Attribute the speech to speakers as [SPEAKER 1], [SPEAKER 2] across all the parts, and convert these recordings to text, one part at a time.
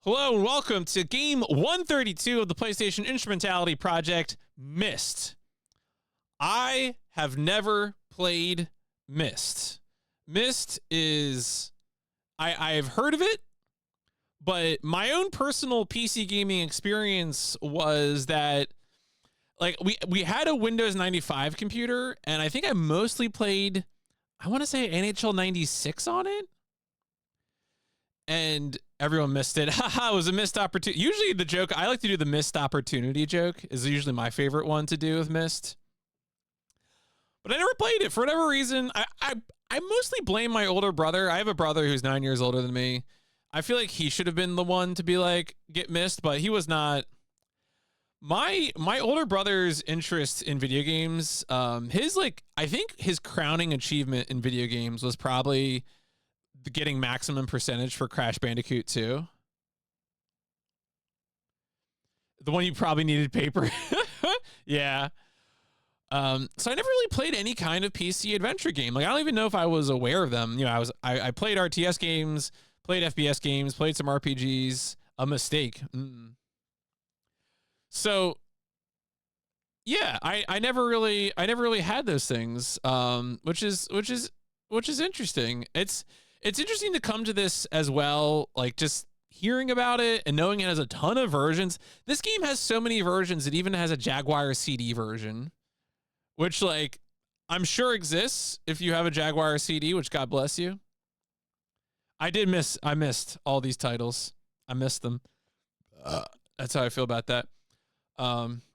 [SPEAKER 1] Hello and welcome to game 132 of the PlayStation Instrumentality Project, Myst. I have never played Myst. Myst is... I've heard of it, but my own personal PC gaming experience was that like we had a Windows 95 computer, and I think I mostly played, I want to say NHL 96 on it. And everyone missed it. Haha, it was a missed opportunity. Usually the joke, I like to do the missed opportunity joke, is usually my favorite one to do with Myst. But I never played it for whatever reason. I mostly blame my older brother. I have a brother who's 9 years older than me. I feel like he should have been the one to be like, get Myst, but he was not. My older brother's interest in video games, I think his crowning achievement in video games was probably getting maximum percentage for Crash Bandicoot 2. The one you probably needed paper. Yeah. So I never really played any kind of PC adventure game. Like, I don't even know if I was aware of them. You know, I played RTS games, played FPS games, played some RPGs. A mistake. So yeah, I never really had those things. Which is interesting. It's interesting to come to this as well, like just hearing about it and knowing it has a ton of versions. This game has so many versions. It even has a Jaguar CD version, which, like, I'm sure exists if you have a Jaguar CD, which God bless you. I missed all these titles. I missed them. That's how I feel about that.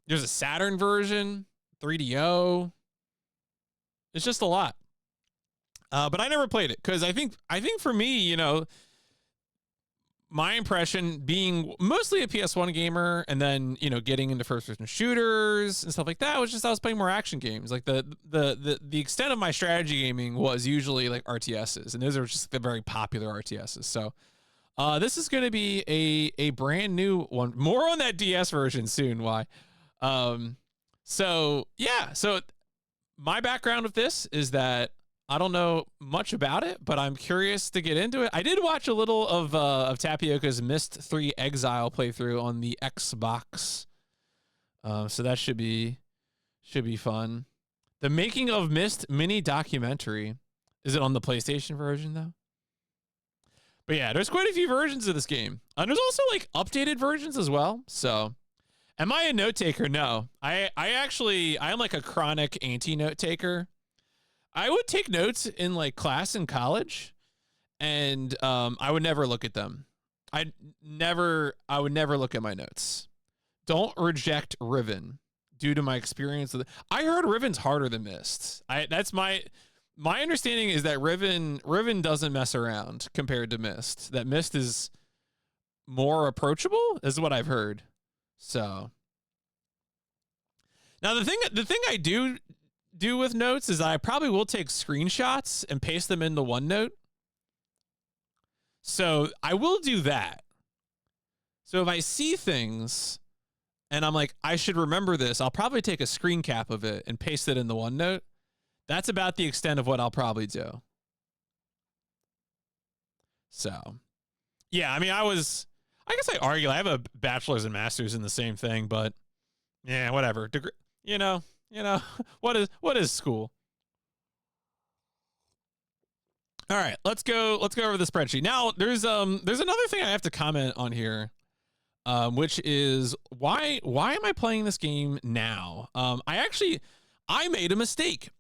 [SPEAKER 1] There's a Saturn version, 3DO. It's just a lot. But I never played it because I think for me, you know, my impression being mostly a PS1 gamer and then, you know, getting into first-person shooters and stuff like that was just I was playing more action games. Like the extent of my strategy gaming was usually like RTSs, and those are just the very popular RTSs. So this is going to be a brand new one. More on that DS version soon. Why? So yeah. So my background with this is that I don't know much about it, but I'm curious to get into it. I did watch a little of Tapioca's Myst 3 Exile playthrough on the Xbox, so that should be fun. The Making of Myst mini documentary. Is it on the PlayStation version though? But yeah, there's quite a few versions of this game, and there's also like updated versions as well. So, am I a note taker? No, I'm like a chronic anti-note taker. I would take notes in like class in college, and I would never look at them. I would never look at my notes. Don't reject Riven due to my experience with it. I heard Riven's harder than Myst. That's my understanding is that Riven doesn't mess around compared to Myst. That Myst is more approachable is what I've heard. So now the thing I do with notes is I probably will take screenshots and paste them into OneNote. So I will do that. So if I see things and I'm like, I should remember this, I'll probably take a screen cap of it and paste it in the OneNote. That's about the extent of what I'll probably do. So yeah, I mean, I guess I argue. I have a bachelor's and master's in the same thing, but yeah, whatever. Degree, you know, what is school? All right, let's go over the spreadsheet. Now, there's another thing I have to comment on here, which is why am I playing this game now? I made a mistake.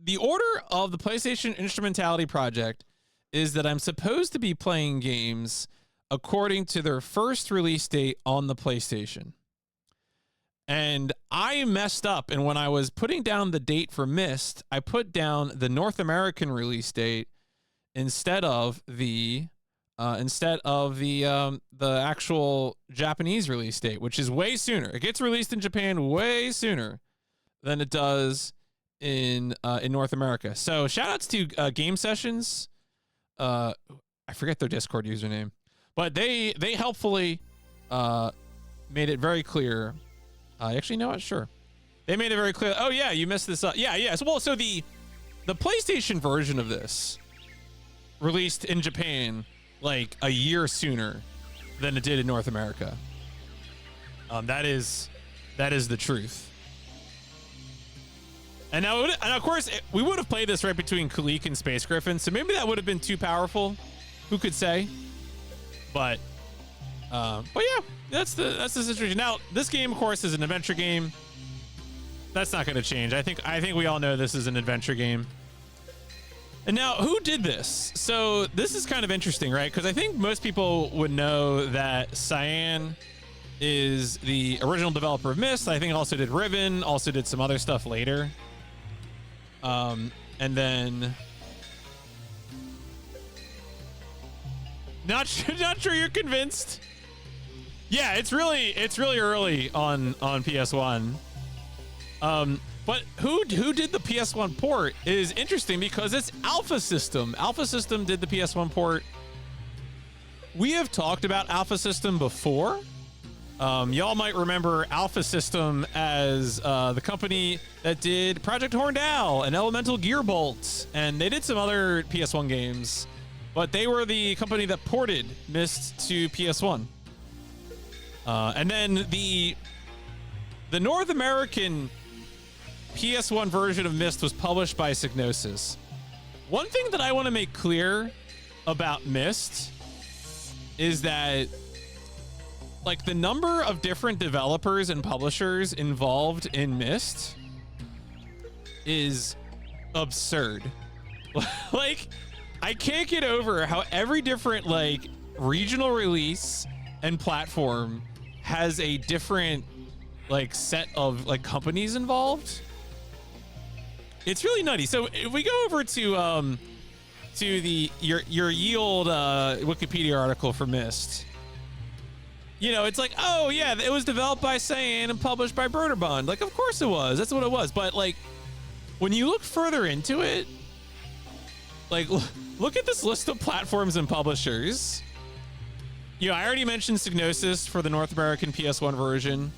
[SPEAKER 1] The order of the PlayStation Instrumentality Project is that I'm supposed to be playing games according to their first release date on the PlayStation. And I messed up, and when I was putting down the date for Myst, I put down the North American release date instead of the actual Japanese release date, which is way sooner. It gets released in Japan way sooner than it does in North America. So shout outs to Game Sessions. I forget their Discord username, but they helpfully made it very clear. Actually, no, sure. They made it very clear. Oh yeah, you messed this up. Yeah. So the PlayStation version of this released in Japan like a year sooner than it did in North America. That is the truth. And now, and of course, we would have played this right between Kulik and Space Griffin, so maybe that would have been too powerful. Who could say? But yeah, that's the situation. Now, this game, of course, is an adventure game. That's not going to change. I think we all know this is an adventure game. And now, who did this? So this is kind of interesting, right? Because I think most people would know that Cyan is the original developer of Myst. I think also did Riven, also did some other stuff later. And then not sure you're convinced. Yeah, it's really early on PS1. But who did the PS1 port is interesting because it's Alfa System. Alfa System did the PS1 port. We have talked about Alfa System before. Y'all might remember Alfa System as the company that did Project Horned Owl and Elemental Gearbolt, and they did some other PS1 games, but they were the company that ported Myst to PS1. And then the North American PS1 version of Myst was published by Psygnosis. One thing that I want to make clear about Myst is that, like, the number of different developers and publishers involved in Myst is absurd. Like, I can't get over how every different, like, regional release and platform has a different, like, set of, like, companies involved. It's really nutty. So if we go over to your yield Wikipedia article for Myst, you know, it's like, oh yeah, it was developed by Cyan and published by Broderbund. Like, of course it was. That's what it was. But like, when you look further into it, like, look at this list of platforms and publishers. You know, I already mentioned Psygnosis for the North American PS1 version.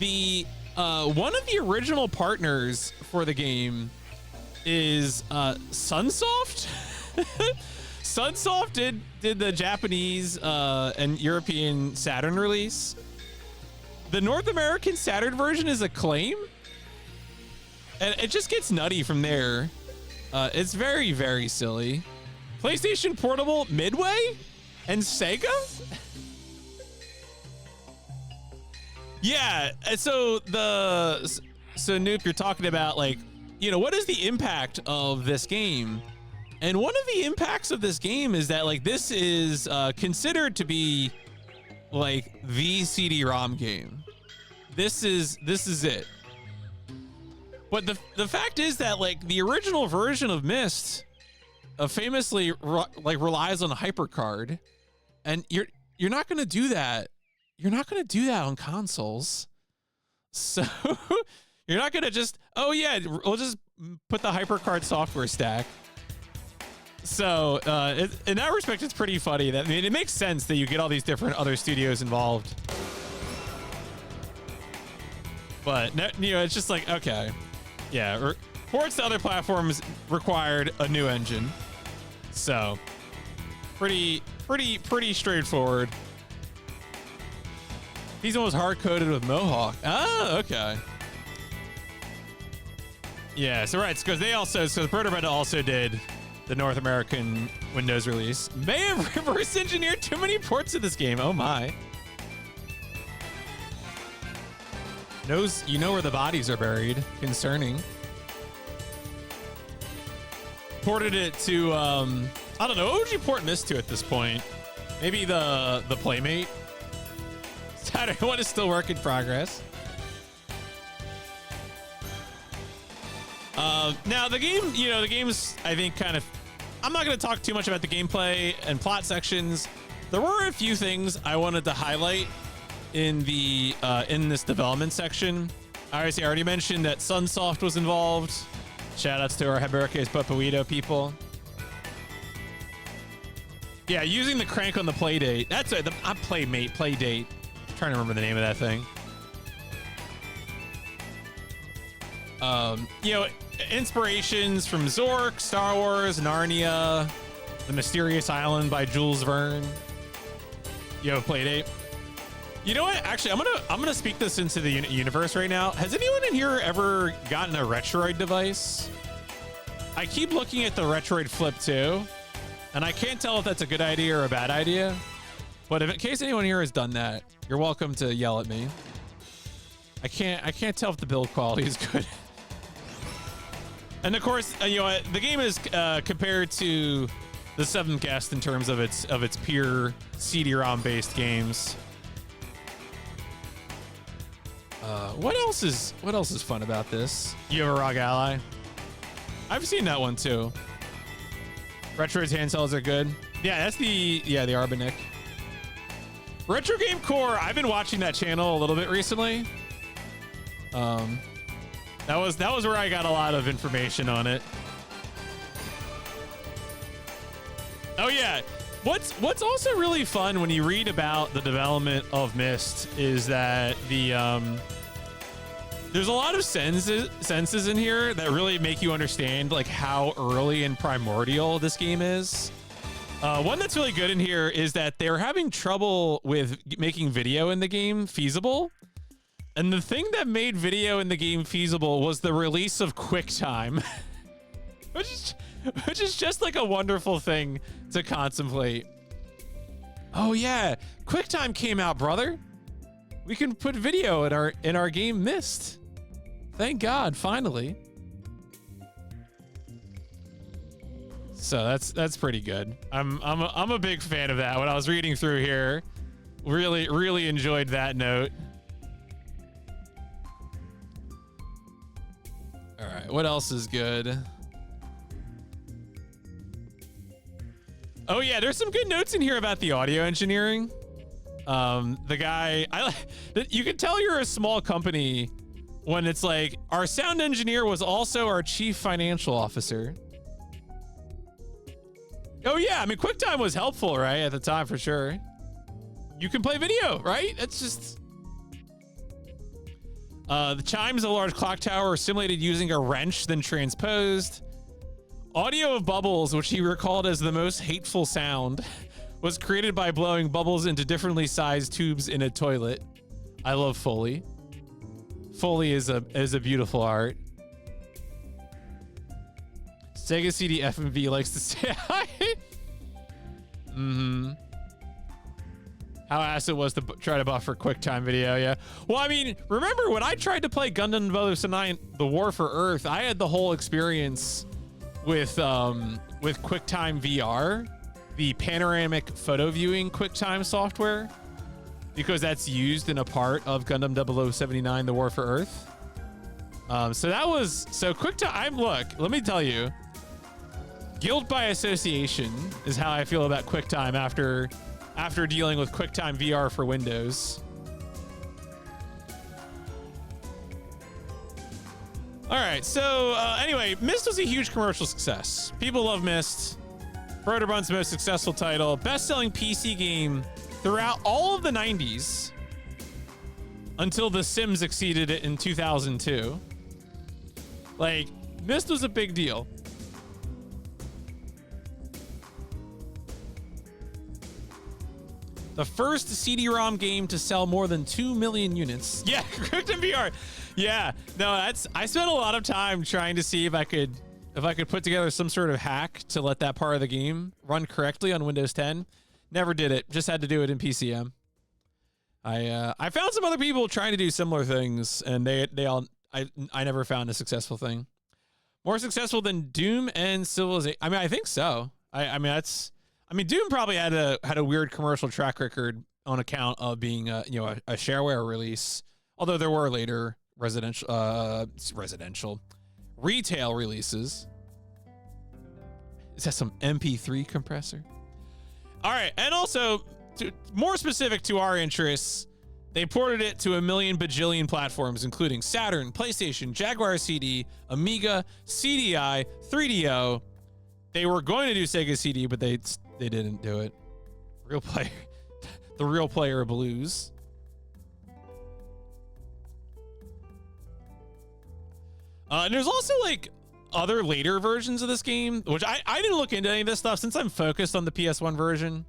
[SPEAKER 1] The one of the original partners for the game is Sunsoft. Sunsoft did the Japanese and European Saturn release. The North American Saturn version is Acclaim, and it just gets nutty from there. It's very, very silly. PlayStation Portable, Midway, and Sega. Yeah, so Noop, you're talking about, like, you know, what is the impact of this game? And one of the impacts of this game is that, like, this is considered to be, like, the CD-ROM game. This is it. But the fact is that, like, the original version of Myst famously relies on a HyperCard, and you're not going to do that. You're not going to do that on consoles. So you're not going to just, oh yeah, we'll just put the HyperCard software stack. So in that respect, it's pretty funny. That, I mean, it makes sense that you get all these different other studios involved. But, you know, it's just like, okay. Yeah, ports to other platforms required a new engine. So pretty straightforward. He's almost hard-coded with Mohawk. Ah, okay. Yeah, so right, because Broderbund also did the North American Windows release. May have reverse engineered too many ports of this game. Oh my. You know where the bodies are buried. Concerning. Ported it to, I don't know, what would you port Myst to at this point? Maybe the Playmate? Saturn 1 is still work in progress. Now the game, you know, the game's, I think, kind of, I'm not going to talk too much about the gameplay and plot sections. There were a few things I wanted to highlight in the in this development section. I already mentioned that Sunsoft was involved. Shout outs to our Haberkes Papuito people. Yeah, using the crank on the Playdate. That's it. Playdate. I'm trying to remember the name of that thing. You know, inspirations from Zork, Star Wars, Narnia, The Mysterious Island by Jules Verne. You have a play date. You know what? Actually, I'm gonna speak this into the universe right now. Has anyone in here ever gotten a Retroid device? I keep looking at the Retroid Flip 2, and I can't tell if that's a good idea or a bad idea. But if in case anyone here has done that, you're welcome to yell at me. I can't tell if the build quality is good. And of course, you know what? The game is compared to the Seventh Guest in terms of its pure CD-ROM based games. What else is fun about this? You have a ROG Ally? I've seen that one too. Retroid's handhelds are good. Yeah, that's the Arbonic. Retro Game Core, I've been watching that channel a little bit recently. That was where I got a lot of information on it. Oh yeah. What's also really fun when you read about the development of Myst is that there's a lot of senses in here that really make you understand like how early and primordial this game is. One that's really good in here is that they're having trouble with making video in the game feasible. And the thing that made video in the game feasible was the release of QuickTime, which is just like a wonderful thing to contemplate. Oh yeah, QuickTime came out, brother. We can put video in our game Myst. Thank God, finally. So that's pretty good. I'm a big fan of that. When I was reading through here, really enjoyed that note. All right, what else is good? Oh yeah, there's some good notes in here about the audio engineering. The guy, you can tell you're a small company when it's like, our sound engineer was also our chief financial officer. Oh yeah, I mean, QuickTime was helpful, right, at the time for sure. You can play video, right? It's just... the chimes of a large clock tower are simulated using a wrench, then transposed. Audio of bubbles, which he recalled as the most hateful sound, was created by blowing bubbles into differently sized tubes in a toilet. I love Foley. Foley is a beautiful art. Sega CD FMV likes to say hi. How ass it was to try to buffer QuickTime video, yeah. Well, I mean, remember when I tried to play Gundam 009, The War for Earth, I had the whole experience with QuickTime VR, the panoramic photo viewing QuickTime software, because that's used in a part of Gundam 0079, The War for Earth. So QuickTime, look, let me tell you, guilt by association is how I feel about QuickTime after dealing with QuickTime VR for Windows. All right, so anyway, Myst was a huge commercial success. People love Myst. Broderbund's most successful title, best-selling PC game throughout all of the 90s until The Sims exceeded it in 2002. Like, Myst was a big deal. The first CD-ROM game to sell more than 2 million units. Yeah, QuickTime VR. Yeah, no, I spent a lot of time trying to see if I could put together some sort of hack to let that part of the game run correctly on Windows 10. Never did it. Just had to do it in PCM. I found some other people trying to do similar things, and I never found a successful thing. More successful than Doom and Civilization. I mean, I think so. I mean, Doom probably had a weird commercial track record on account of being a shareware release. Although there were later retail releases. Is that some MP3 compressor? All right, and also more specific to our interests, they ported it to a million bajillion platforms, including Saturn, PlayStation, Jaguar CD, Amiga, CDI, 3DO. They were going to do Sega CD, but they didn't do it. The Real Player Blues. And there's also like other later versions of this game, which I didn't look into any of this stuff since I'm focused on the PS1 version.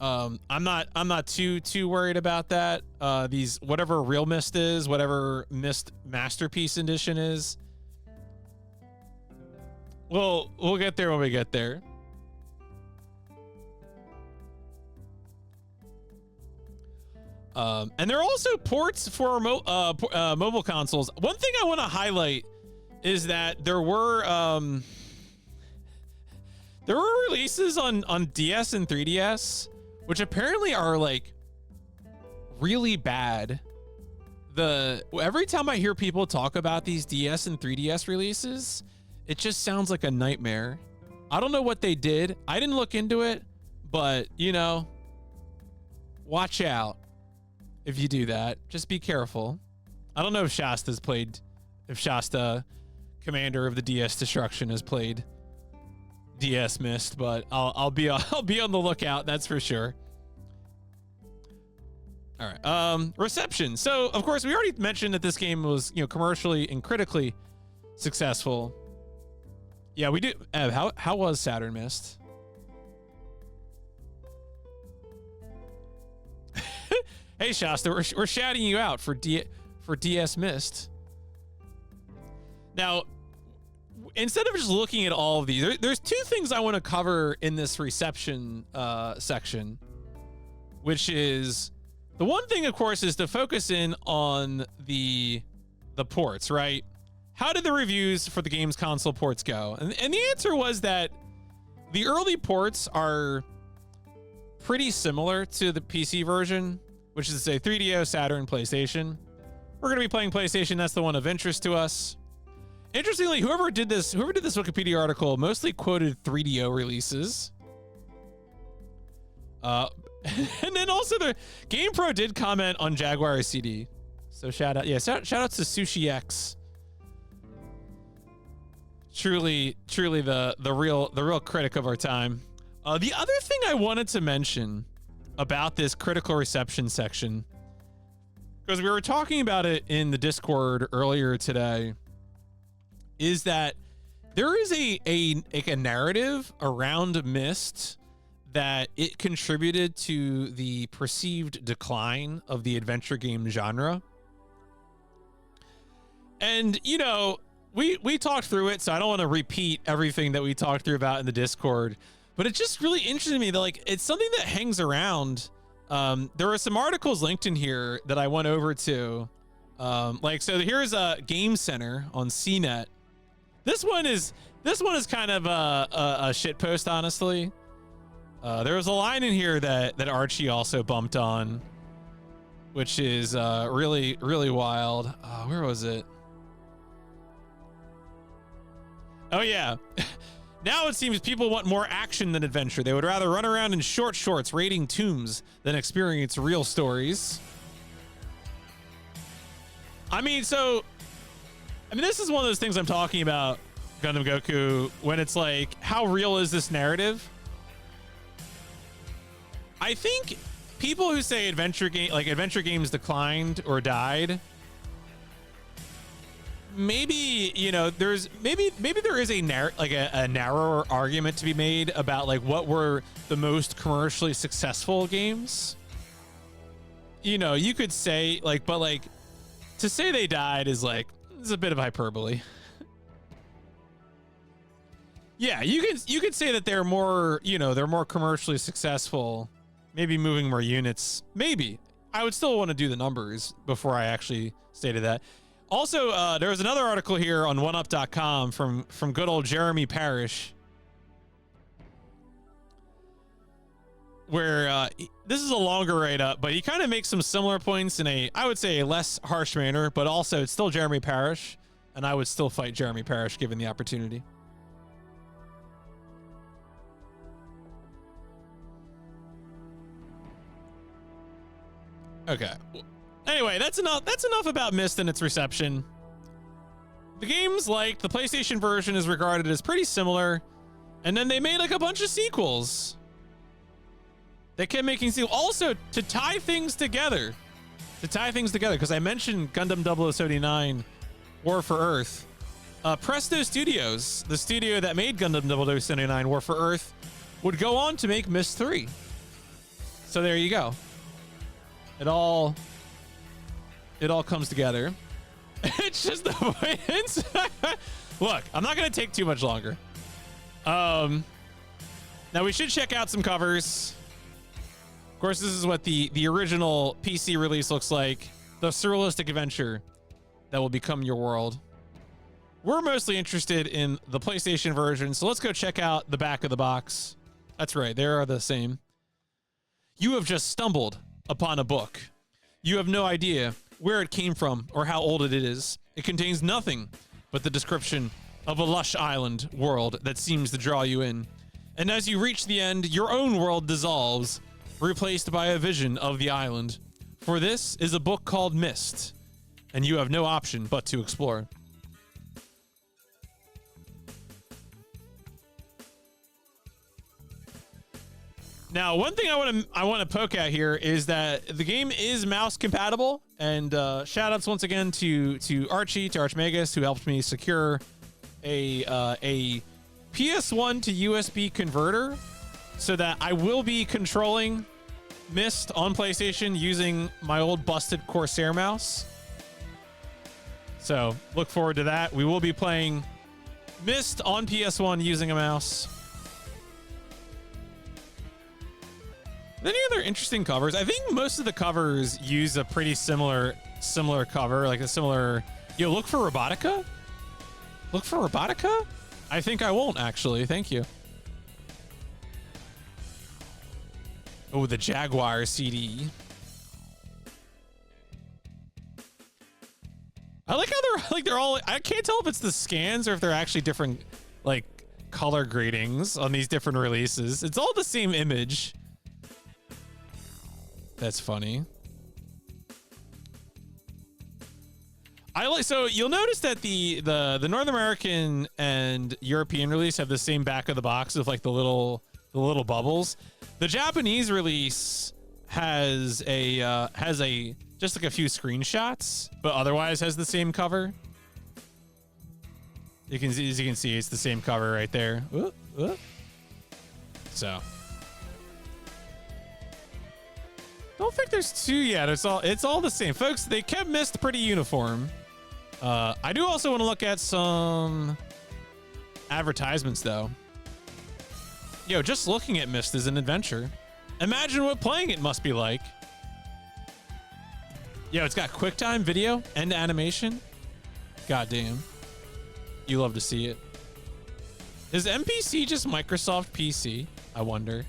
[SPEAKER 1] I'm not too worried about that. These, whatever real Myst is, whatever Myst Masterpiece Edition is, we'll get there when we get there. And there are also ports for mobile consoles. One thing I want to highlight is that there were releases on DS and 3DS, which apparently are like really bad. Every time I hear people talk about these DS and 3DS releases, it just sounds like a nightmare. I don't know what they did. I didn't look into it, but you know, watch out if you do that. Just be careful. I don't know if Shasta, commander of the DS Destruction, has played DS Myst, but I'll be on the lookout, that's for sure. All right. Reception. So of course we already mentioned that this game was, you know, commercially and critically successful. Yeah, we do. Ev, how was Saturn Myst? Hey Shasta, we're shouting you out for DS Myst. Now, instead of just looking at all of these, there's two things I want to cover in this reception section, which is the one thing, of course, is to focus in on the ports, right? How did the reviews for the game's console ports go? And the answer was that the early ports are pretty similar to the PC version, which is to say 3DO, Saturn, PlayStation. We're going to be playing PlayStation. That's the one of interest to us. Interestingly, whoever did this Wikipedia article mostly quoted 3DO releases. And then also the GamePro did comment on Jaguar CD. So shout out to Sushi X. Truly the real critic of our time. The other thing I wanted to mention about this critical reception section, because we were talking about it in the Discord earlier today, is that there is a narrative around Myst that it contributed to the perceived decline of the adventure game genre. And, you know, we talked through it, so I don't want to repeat everything that we talked through about in the Discord, but it just really interested me that, like, it's something that hangs around. There are some articles linked in here that I went over to. So here's a Game Center on CNET. This one is kind of a shit post, honestly. There was a line in here that Archie also bumped on, which is really, really wild. Where was it? Oh yeah. Now it seems people want more action than adventure. They would rather run around in short shorts raiding tombs than experience real stories. I mean, this is one of those things I'm talking about, Gundam Goku, when it's like, how real is this narrative? I think people who say adventure games declined or died, maybe, you know, there's maybe there is a narrower argument to be made about like what were the most commercially successful games. You know, you could say like, but like to say they died is a bit of hyperbole. Yeah, you could say that they're more commercially successful, maybe moving more units. Maybe. I would still want to do the numbers before I actually stated that. Also, there was another article here on oneup.com from good old Jeremy Parrish, where this is a longer write-up, but he kind of makes some similar points in I would say, a less harsh manner, but also it's still Jeremy Parrish, and I would still fight Jeremy Parrish given the opportunity. Okay. Anyway, that's enough about Myst and its reception. The game's liked. The PlayStation version is regarded as pretty similar. And then they made like a bunch of sequels. They kept making sequels. Also, to tie things together, because I mentioned Gundam 0079 War for Earth. Presto Studios, the studio that made Gundam 0079 War for Earth, would go on to make Myst 3. So there you go. It all comes together. It's just the avoidance. Look, I'm not going to take too much longer. Now we should check out some covers. Of course, this is what the original PC release looks like. The surrealistic adventure that will become your world. We're mostly interested in the PlayStation version, so let's go check out the back of the box. That's right, they are the same. You have just stumbled upon a book. You have no idea where it came from or how old it is. It contains nothing but the description of a lush island world that seems to draw you in. And as you reach the end, your own world dissolves, replaced by a vision of the island. For this is a book called Myst, and you have no option but to explore. Now, one thing I want to poke at here is that the game is mouse compatible, and shout outs once again to Archie, to Archmagus, who helped me secure a PS1 to USB converter, so that I will be controlling Myst on PlayStation using my old busted Corsair mouse. So look forward to that. We will be playing Myst on PS1 using a mouse. Any other interesting covers? I think most of the covers use a pretty similar cover, like a similar. Yo, look for Robotica? Look for Robotica? I think I won't, actually. Thank you. Oh, the Jaguar CD. I like how they're all. I can't tell if it's the scans or if they're actually different, like, color gradings on these different releases. It's all the same image. That's funny. So you'll notice that the North American and European release have the same back of the box with like the little bubbles. The Japanese release has just like a few screenshots, but otherwise has the same cover. As you can see, it's the same cover right there. So. Don't think there's two yet. It's all the same, folks. They kept Myst pretty uniform. I do also want to look at some advertisements, though. Yo, just looking at Myst is an adventure. Imagine what playing it must be like. Yo, it's got QuickTime video and animation. Goddamn, you love to see it. Is MPC just Microsoft PC? I wonder.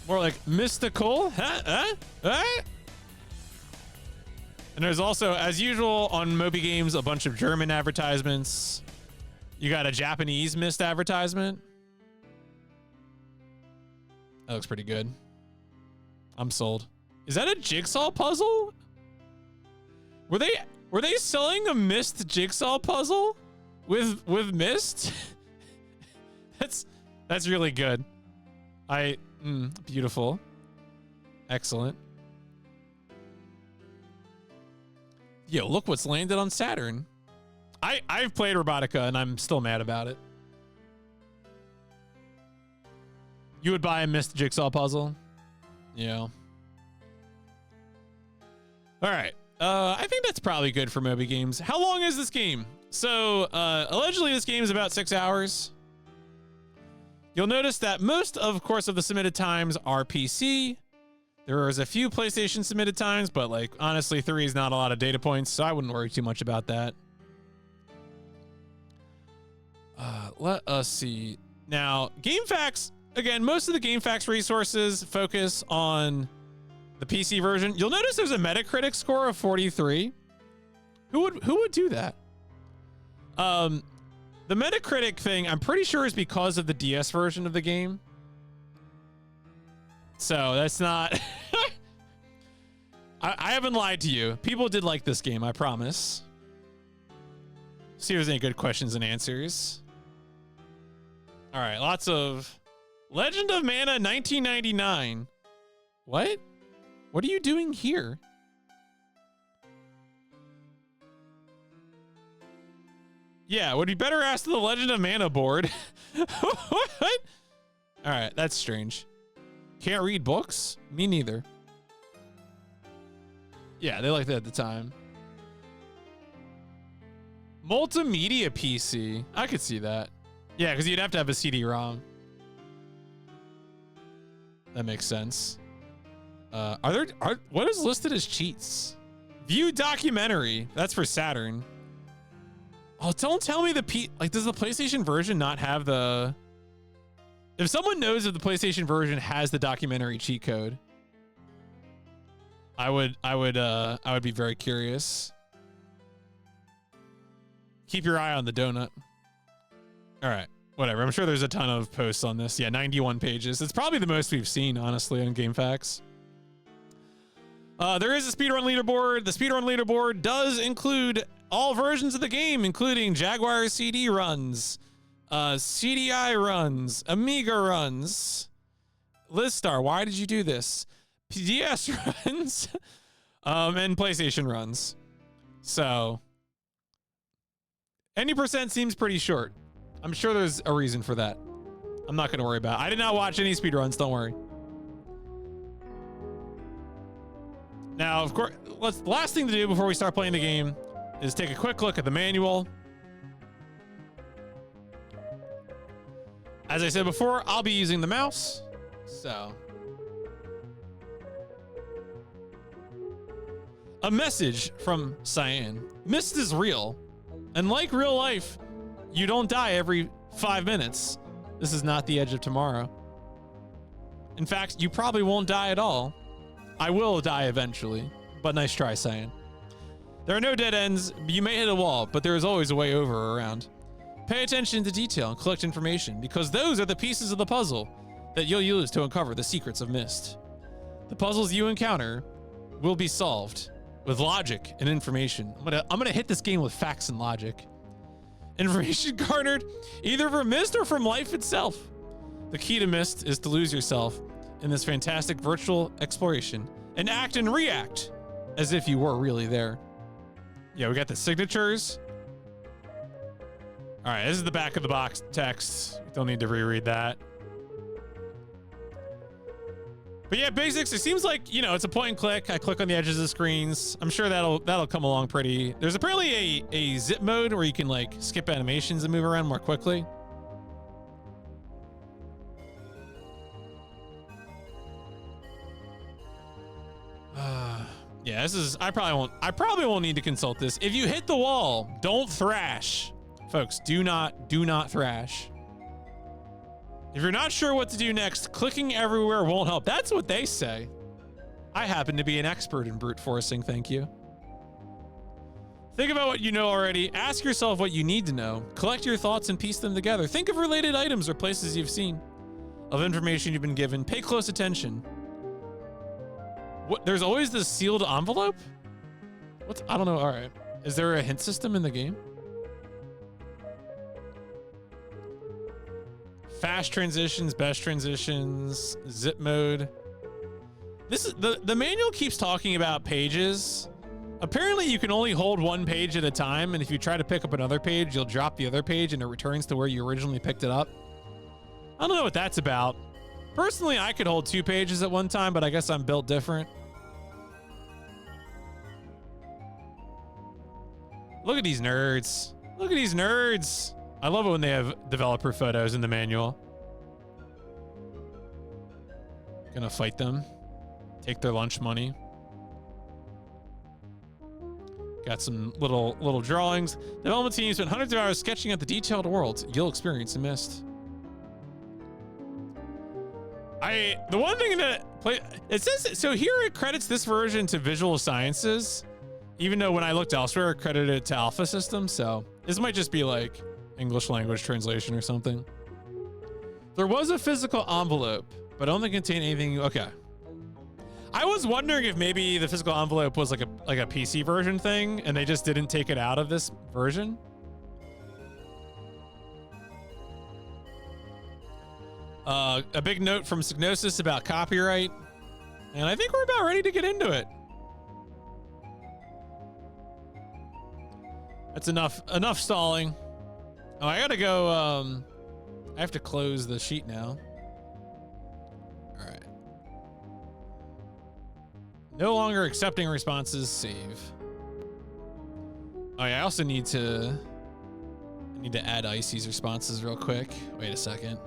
[SPEAKER 1] More like mystical, huh? And there's also, as usual on Moby Games, a bunch of German advertisements. You got a Japanese Myst advertisement. That looks pretty good. I'm sold. Is that a jigsaw puzzle? Were they selling a Myst jigsaw puzzle with Myst? That's really good. Beautiful. Excellent. Yo, look what's landed on Saturn. I've played Robotica and I'm still mad about it. You would buy a Myst jigsaw puzzle? Yeah. All right. I think that's probably good for Moby Games. How long is this game? So, allegedly this game is about 6 hours. You'll notice that most, of course, of the submitted times are PC. There is a few PlayStation submitted times, but like honestly, 3 is not a lot of data points, so I wouldn't worry too much about that. Let us see. Now, GameFAQs, again, most of the GameFAQs resources focus on the PC version. You'll notice there's a Metacritic score of 43. Who would do that? The Metacritic thing, I'm pretty sure, is because of the DS version of the game. So that's not... I haven't lied to you. People did like this game, I promise. See if there's any good questions and answers. All right, lots of... Legend of Mana 1999. What? What are you doing here? Yeah, would be better asked to the Legend of Mana board. What? All right, that's strange. Can't read books? Me neither. Yeah, they liked that at the time. Multimedia PC. I could see that. Yeah, because you'd have to have a CD-ROM. That makes sense. What is listed as cheats? View documentary. That's for Saturn. Oh, don't tell me does the PlayStation version not have the... If someone knows if the PlayStation version has the documentary cheat code, I would be very curious. Keep your eye on the donut. All right, whatever. I'm sure there's a ton of posts on this. Yeah, 91 pages. It's probably the most we've seen, honestly, on GameFAQs. There is a speedrun leaderboard. The speedrun leaderboard does include all versions of the game, including Jaguar CD runs, CDI runs, Amiga runs, Listar. Why did you do this? PS runs, and PlayStation runs. So any percent seems pretty short. I'm sure there's a reason for that. I'm not going to worry about it. I did not watch any speedruns. Don't worry. Now, of course, the last thing to do before we start playing the game is take a quick look at the manual. As I said before, I'll be using the mouse. So, a message from Cyan. Myst is real. And like real life, you don't die every 5 minutes. This is not the edge of tomorrow. In fact, you probably won't die at all. I will die eventually, but nice try, Cyan. There are no dead ends. You may hit a wall, but there is always a way over or around. Pay attention to detail and collect information, because those are the pieces of the puzzle that you'll use to uncover the secrets of Myst. The puzzles you encounter will be solved with logic and information. I'm gonna hit this game with facts and logic. Information garnered either from Myst or from life itself. The key to Myst is to lose yourself in this fantastic virtual exploration and act and react as if you were really there. Yeah, we got the signatures. All right, this is the back of the box text. Don't need to reread that. But yeah, basics. It seems like, you know, it's a point and click. I click on the edges of the screens. I'm sure that'll come along pretty. There's apparently a zip mode where you can like skip animations and move around more quickly. Yeah, this is. I probably won't need to consult this. If you hit the wall, don't thrash, folks. Do not thrash. If you're not sure what to do next, clicking everywhere won't help. That's what they say. I happen to be an expert in brute forcing. Thank you. Think about what you know already. Ask yourself what you need to know. Collect your thoughts and piece them together. Think of related items or places you've seen, of information you've been given. Pay close attention. What? There's always this sealed envelope? What's, I don't know. All right. Is there a hint system in the game? Fast transitions, best transitions, zip mode. This is the manual keeps talking about pages. Apparently you can only hold one page at a time, and if you try to pick up another page, you'll drop the other page and it returns to where you originally picked it up. I don't know what that's about. Personally, I could hold 2 pages at one time, but I guess I'm built different. Look at these nerds. Look at these nerds. I love it when they have developer photos in the manual. Gonna fight them. Take their lunch money. Got some little drawings. Development team spent hundreds of hours sketching out the detailed worlds you'll experience in Myst. The one thing that it says, so here it credits this version to Visual Sciences, even though when I looked elsewhere, it credited it to Alpha Systems. So this might just be like English language translation or something. There was a physical envelope, but only contained anything. Okay. I was wondering if maybe the physical envelope was like a PC version thing and they just didn't take it out of this version. A big note from Psygnosis about copyright, and I think we're about ready to get into it. That's enough stalling. Oh, I gotta go, I have to close the sheet now. All right. No longer accepting responses, save. Oh yeah, I also need to add Icy's responses real quick. Wait a second.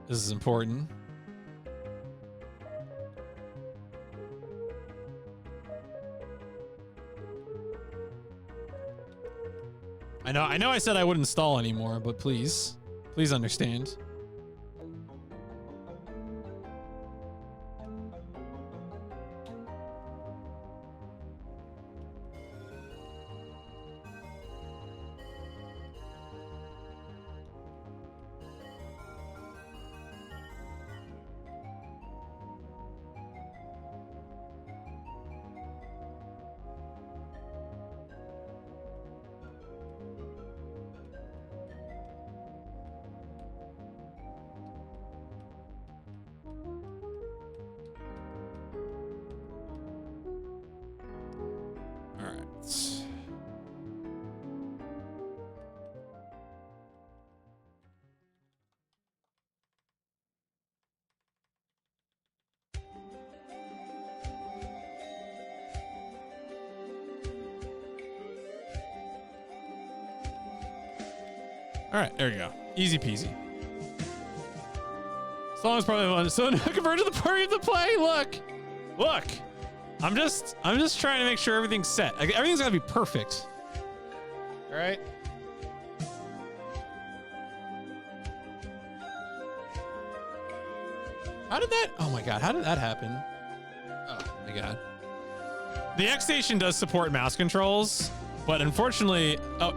[SPEAKER 1] This is important. I know I said I wouldn't stall anymore, but please understand. All right, there you go. Easy peasy. Song is probably fun. So convert to the party to play. Look. I'm just trying to make sure everything's set. Everything's gotta be perfect. All right. How did that? Oh my god! How did that happen? Oh my god. The X Station does support mouse controls, but unfortunately, oh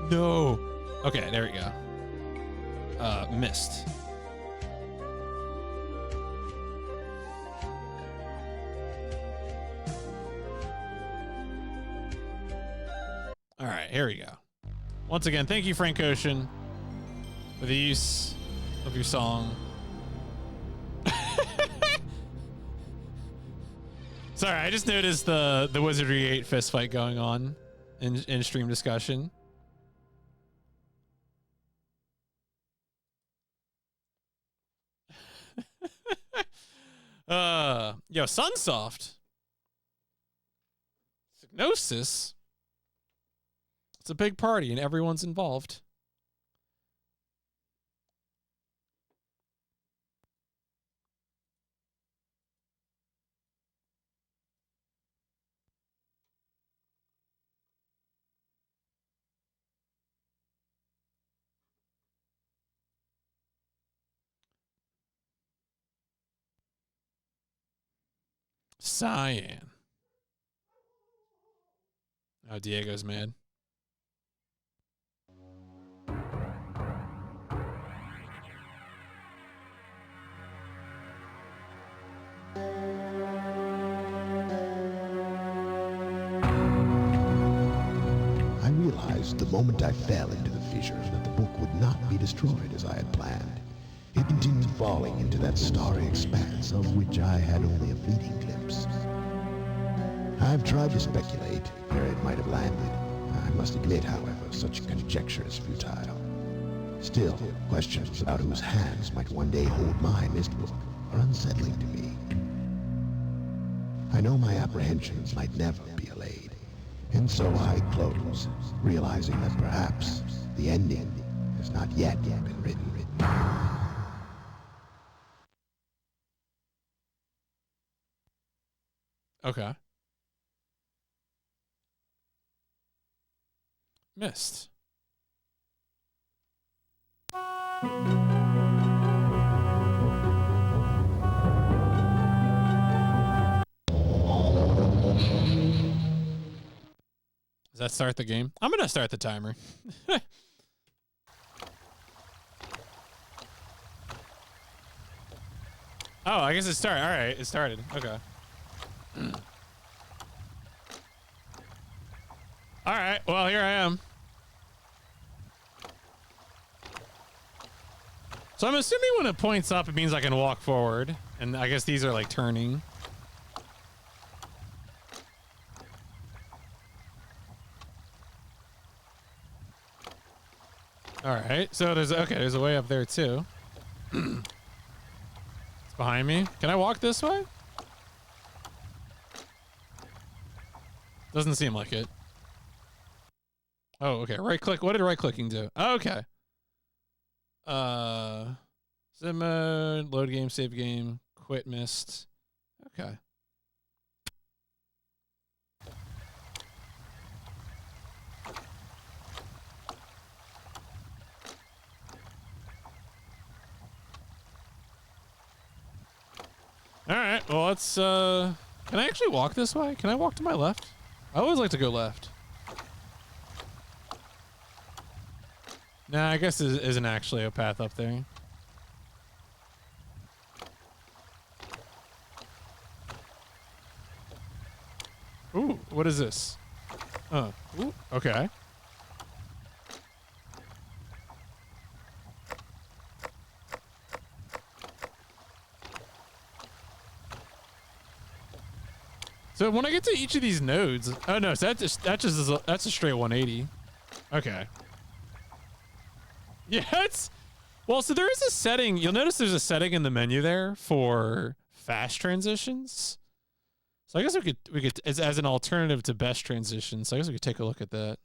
[SPEAKER 1] no. Okay, there we go. Myst. All right, here we go. Once again, thank you, Frank Ocean, for the use of your song. Sorry, I just noticed the Wizardry 8 fist fight going on in stream discussion. Yo, Sunsoft. Psygnosis. It's a big party and everyone's involved. Cyan. Oh, Diego's mad.
[SPEAKER 2] I realized the moment I fell into the fissures that the book would not be destroyed as I had planned. It continued falling into that starry expanse of which I had only a fleeting glimpse. I've tried to speculate where it might have landed. I must admit, however, such conjecture is futile. Still, questions about whose hands might one day hold my Myst book are unsettling to me. I know my apprehensions might never be allayed, and so I close, realizing that perhaps the ending has not yet been written.
[SPEAKER 1] Okay. Myst. Does that start the game? I'm gonna start the timer. Oh, I guess it started. All right, it started. Okay. All right, well, here I am. So I'm assuming when it points up, it means I can walk forward. And I guess these are like turning. All right. So there's there's a way up there too. It's behind me. Can I walk this way? Doesn't seem like it. Oh, okay. Right click. What did right clicking do? Okay. Sim mode, load game, save game, quit Myst. Okay. All right. Well, let's can I actually walk this way? Can I walk to my left? I always like to go left. Nah, I guess there isn't actually a path up there. Ooh, what is this? Oh, ooh, okay. So when I get to each of these nodes, oh no, so that's a straight 180. Okay. Yeah, it's well. So there is a setting. You'll notice there's a setting in the menu there for fast transitions. So I guess we could as an alternative to best transitions. So I guess we could take a look at that.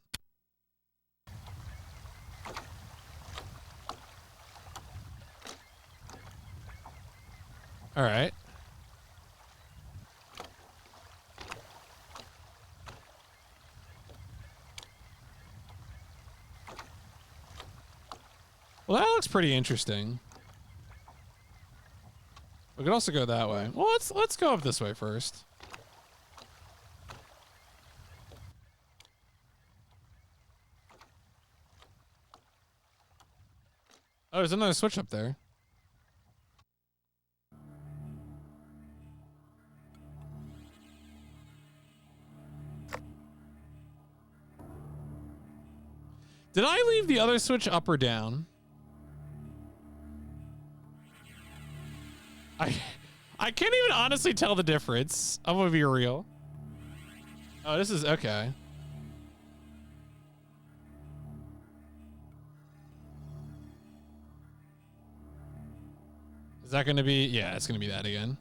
[SPEAKER 1] All right. Well, that looks pretty interesting. We could also go that way. Well, let's go up this way first. Oh, there's another switch up there. Did I leave the other switch up or down? I can't even honestly tell the difference. I'm gonna be real. Oh, this is okay. Is that gonna be? Yeah, it's gonna be that again.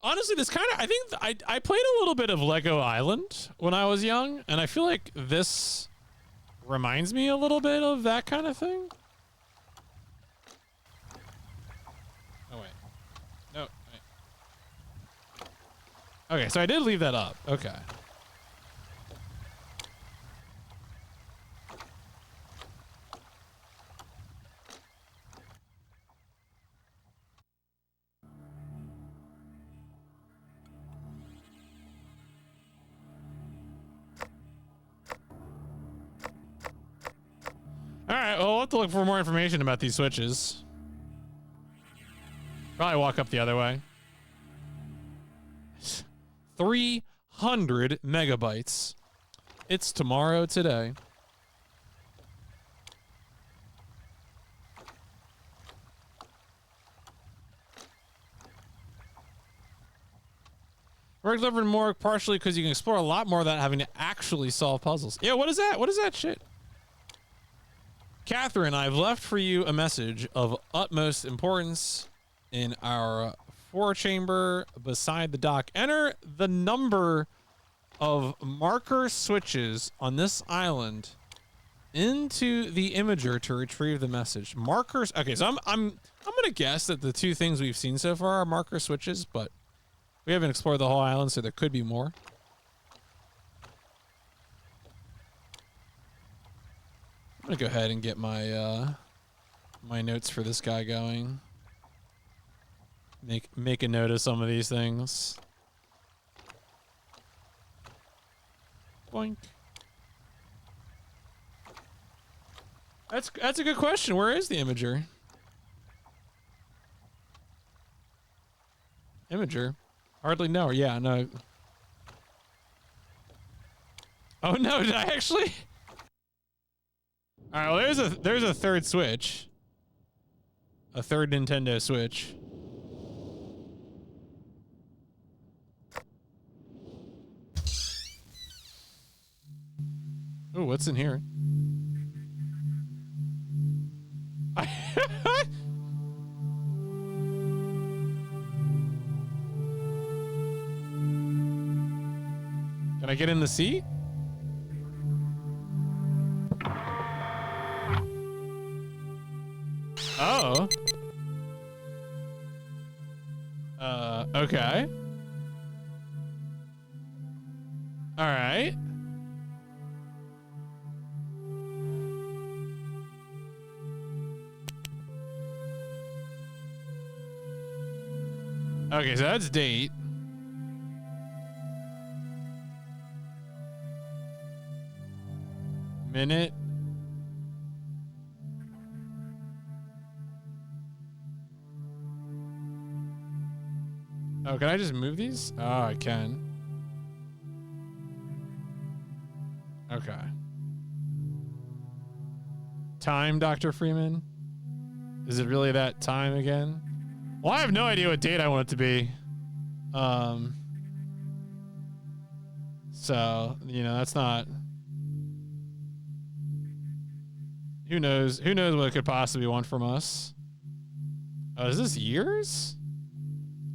[SPEAKER 1] Honestly, this kind of, I think I played a little bit of Lego Island when I was young, and I feel like this reminds me a little bit of that kind of thing. Oh, wait. No, wait. Okay, so I did leave that up. Okay. All right, well, we'll have to look for more information about these switches. Probably walk up the other way. 300 megabytes. It's tomorrow today. We're delivering more partially because you can explore a lot more without having to actually solve puzzles. Yeah, what is that? What is that shit? Catherine, I've left for you a message of utmost importance in our four-chamber beside the dock. Enter the number of marker switches on this island into the imager to retrieve the message. Markers. Okay, so I'm gonna guess that the two things we've seen so far are marker switches, but we haven't explored the whole island, so there could be more. I'm gonna go ahead and get my my notes for this guy going. Make a note of some of these things. Boink. That's a good question. Where is the imager? Imager? Hardly know. Yeah, no. Oh no, did I actually? All right, well, there's a third Switch. A third Nintendo Switch. Oh, what's in here? Can I get in the seat? Oh. Okay. All right. Okay, so that's date. Minute. Oh, can I just move these? Oh, I can. Okay. Time, Dr. Freeman? Is it really that time again? Well, I have no idea what date I want it to be. So, you know, that's not... Who knows? Who knows what it could possibly want from us? Oh, is this years?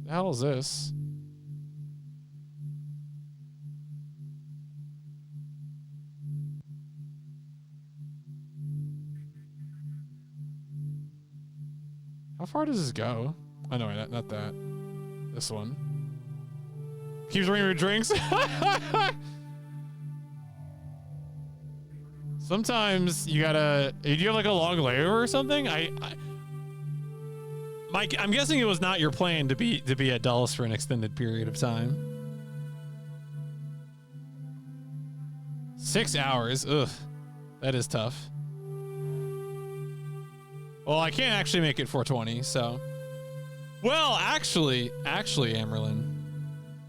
[SPEAKER 1] The hell is this? How far does this go? Oh, no, not that. This one. Keeps bringing me drinks. Sometimes you gotta... Do you have like a long layover or something? Mike, I'm guessing it was not your plan to be at Dulles for an extended period of time. 6 hours. Ugh. That is tough. Well, I can't actually make it 420, so... Well, actually, Amerlin,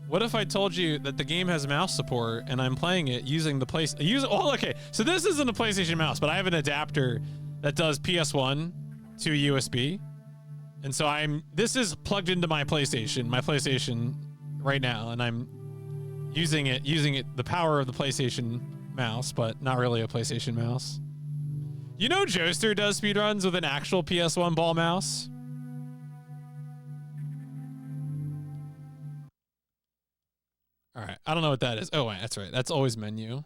[SPEAKER 1] what if I told you that the game has mouse support and I'm playing it using the oh, okay. So this isn't a PlayStation mouse, but I have an adapter that does PS1 to USB. And so this is plugged into my PlayStation right now, and I'm using it, the power of the PlayStation mouse, but not really a PlayStation mouse. You know Joester does speedruns with an actual PS1 ball mouse? All right, I don't know what that is. Oh, wait, that's right. That's always menu. All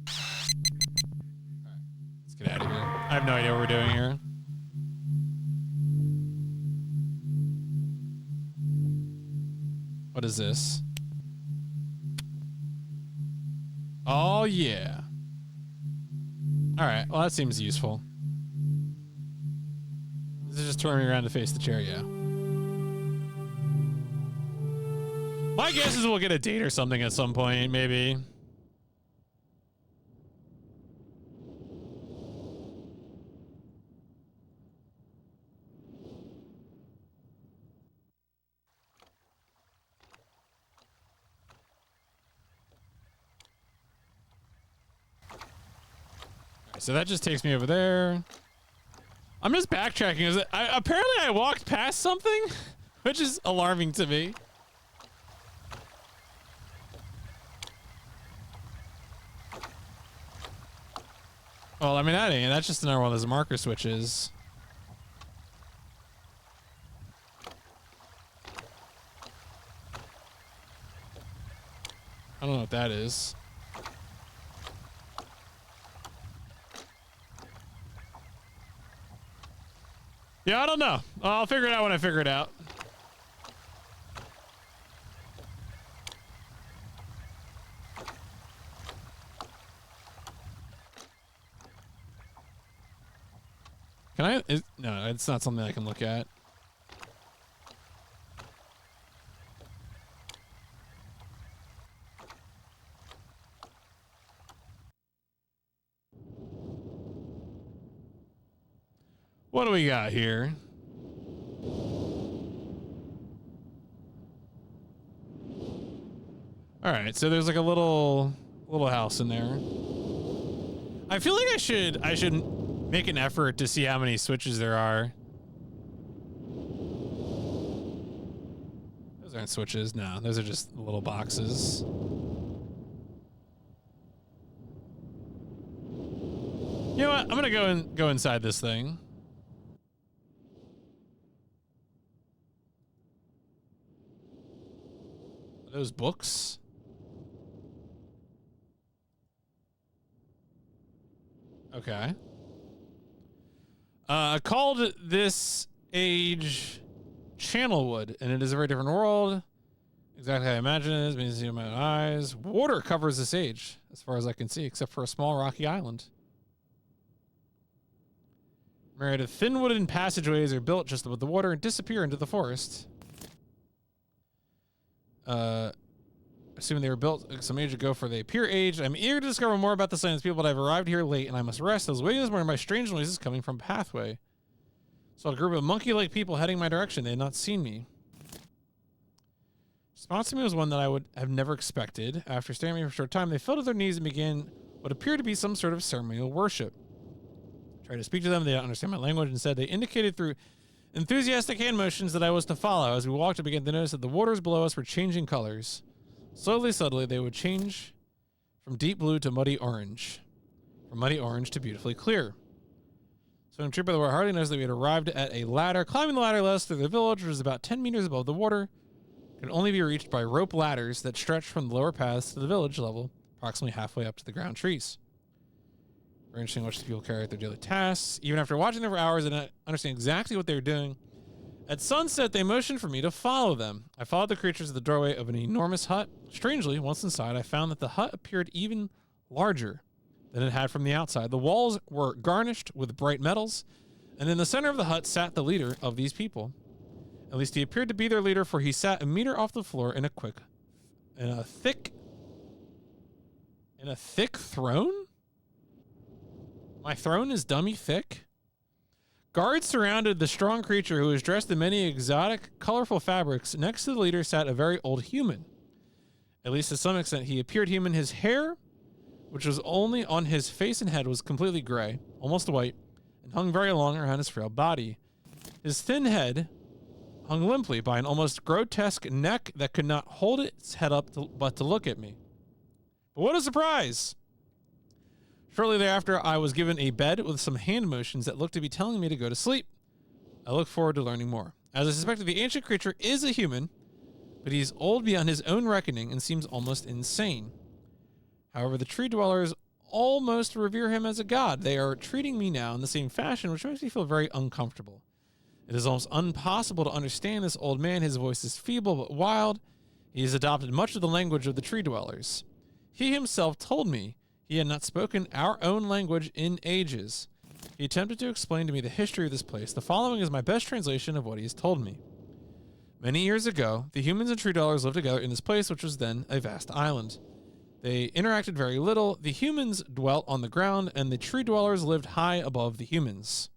[SPEAKER 1] right, let's get out of here. I have no idea what we're doing here. What is this? Oh, yeah. All right, well, that seems useful. This is just turning me around to face the chair, yeah. My guess is we'll get a date or something at some point, maybe. So that just takes me over there. I'm just backtracking. Apparently I walked past something, which is alarming to me. Well, I mean, that's just another one of those marker switches. I don't know what that is. Yeah, I don't know. I'll figure it out when I figure it out. Can I? No, it's not something I can look at. What do we got here? All right, so there's like a little house in there. I feel like I should make an effort to see how many switches there are. Those aren't switches. No, those are just little boxes. You know what? I'm gonna go inside this thing. Are those books? Okay. Called this age Channelwood, and it is a very different world. Exactly how I imagine it is. Means in my eyes. Water covers this age, as far as I can see, except for a small rocky island. Myriad thin wooden passageways are built just above the water and disappear into the forest. Assuming they were built some age ago for the pure age, I'm eager to discover more about the science people, but I've arrived here late and I must rest. I was waiting this morning by strange noises coming from pathway. Saw a group of monkey-like people heading my direction. They had not seen me. Response to me was one that I would have never expected. After staring at me for a short time, they fell to their knees and began what appeared to be some sort of ceremonial worship. I tried to speak to them. They didn't understand my language. Instead, they indicated through enthusiastic hand motions that I was to follow. As we walked, I began to notice that the waters below us were changing colors. Slowly, subtly, they would change from deep blue to muddy orange. From muddy orange to beautifully clear. So intrigued by the water, I hardly noticed that we had arrived at a ladder. Climbing the ladder led us through the village, which was about 10 meters above the water. Could only be reached by rope ladders that stretched from the lower paths to the village level, approximately halfway up to the ground trees. Very interesting to watch the people carry out their daily tasks. Even after watching them for hours and not understanding exactly what they were doing, at sunset, they motioned for me to follow them. I followed the creatures to the doorway of an enormous hut. Strangely, once inside, I found that the hut appeared even larger than it had from the outside. The walls were garnished with bright metals, and in the center of the hut sat the leader of these people. At least he appeared to be their leader, for he sat a meter off the floor in a thick throne? My throne is dummy thick? Guards surrounded the strong creature who was dressed in many exotic, colorful fabrics. Next to the leader sat a very old human. At least to some extent, he appeared human. His hair, which was only on his face and head, was completely gray, almost white, and hung very long around his frail body. His thin head hung limply by an almost grotesque neck that could not hold its head up but to look at me. But what a surprise! Shortly thereafter, I was given a bed with some hand motions that looked to be telling me to go to sleep. I look forward to learning more. As I suspected, the ancient creature is a human, but he's old beyond his own reckoning and seems almost insane. However, the tree dwellers almost revere him as a god. They are treating me now in the same fashion, which makes me feel very uncomfortable. It is almost impossible to understand this old man. His voice is feeble but wild. He has adopted much of the language of the tree dwellers. He himself told me he had not spoken our own language in ages. He attempted to explain to me the history of this place. The following is my best translation of what he has told me. Many years ago, the humans and tree dwellers lived together in this place, which was then a vast island. They interacted very little. The humans dwelt on the ground, and the tree dwellers lived high above the humans.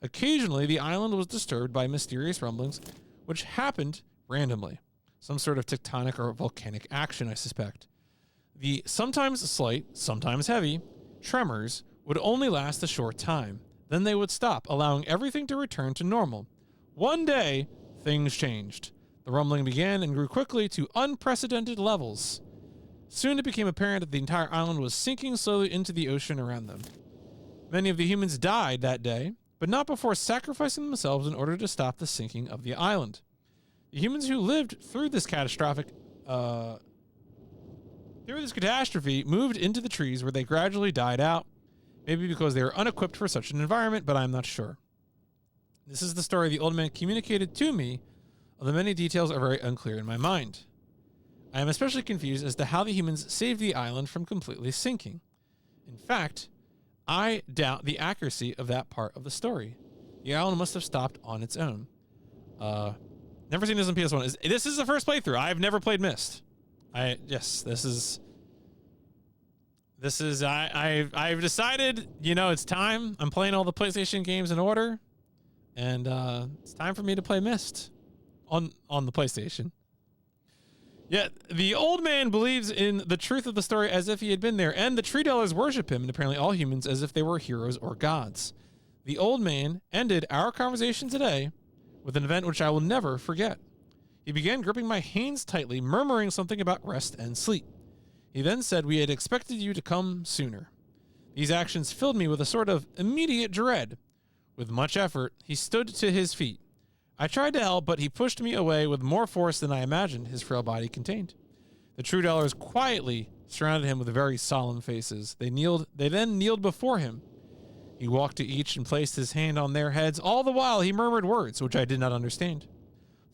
[SPEAKER 1] Occasionally, the island was disturbed by mysterious rumblings, which happened randomly. Some sort of tectonic or volcanic action, I suspect. The sometimes slight, sometimes heavy, tremors would only last a short time. Then they would stop, allowing everything to return to normal. One day, things changed. The rumbling began and grew quickly to unprecedented levels. Soon it became apparent that the entire island was sinking slowly into the ocean around them. Many of the humans died that day, but not before sacrificing themselves in order to stop the sinking of the island. The humans who lived through this catastrophe moved into the trees where they gradually died out, maybe because they were unequipped for such an environment, but I'm not sure. This is the story the old man communicated to me, although many details are very unclear in my mind. I am especially confused as to how the humans saved the island from completely sinking. In fact, I doubt the accuracy of that part of the story. The island must have stopped on its own. Never seen this on PS1. This is the first playthrough. I've never played Myst. I've decided, it's time. I'm playing all the PlayStation games in order, and it's time for me to play Myst on the PlayStation. Yet the old man believes in the truth of the story as if he had been there, and the tree dwellers worship him, and apparently all humans as if they were heroes or gods. The old man ended our conversation today with an event which I will never forget. He began gripping my hands tightly, murmuring something about rest and sleep. He then said we had expected you to come sooner. These actions filled me with a sort of immediate dread. With much effort, he stood to his feet. I tried to help, but he pushed me away with more force than I imagined his frail body contained. The true dwellers quietly surrounded him with very solemn faces. They then kneeled before him. He walked to each and placed his hand on their heads. All the while he murmured words which I did not understand.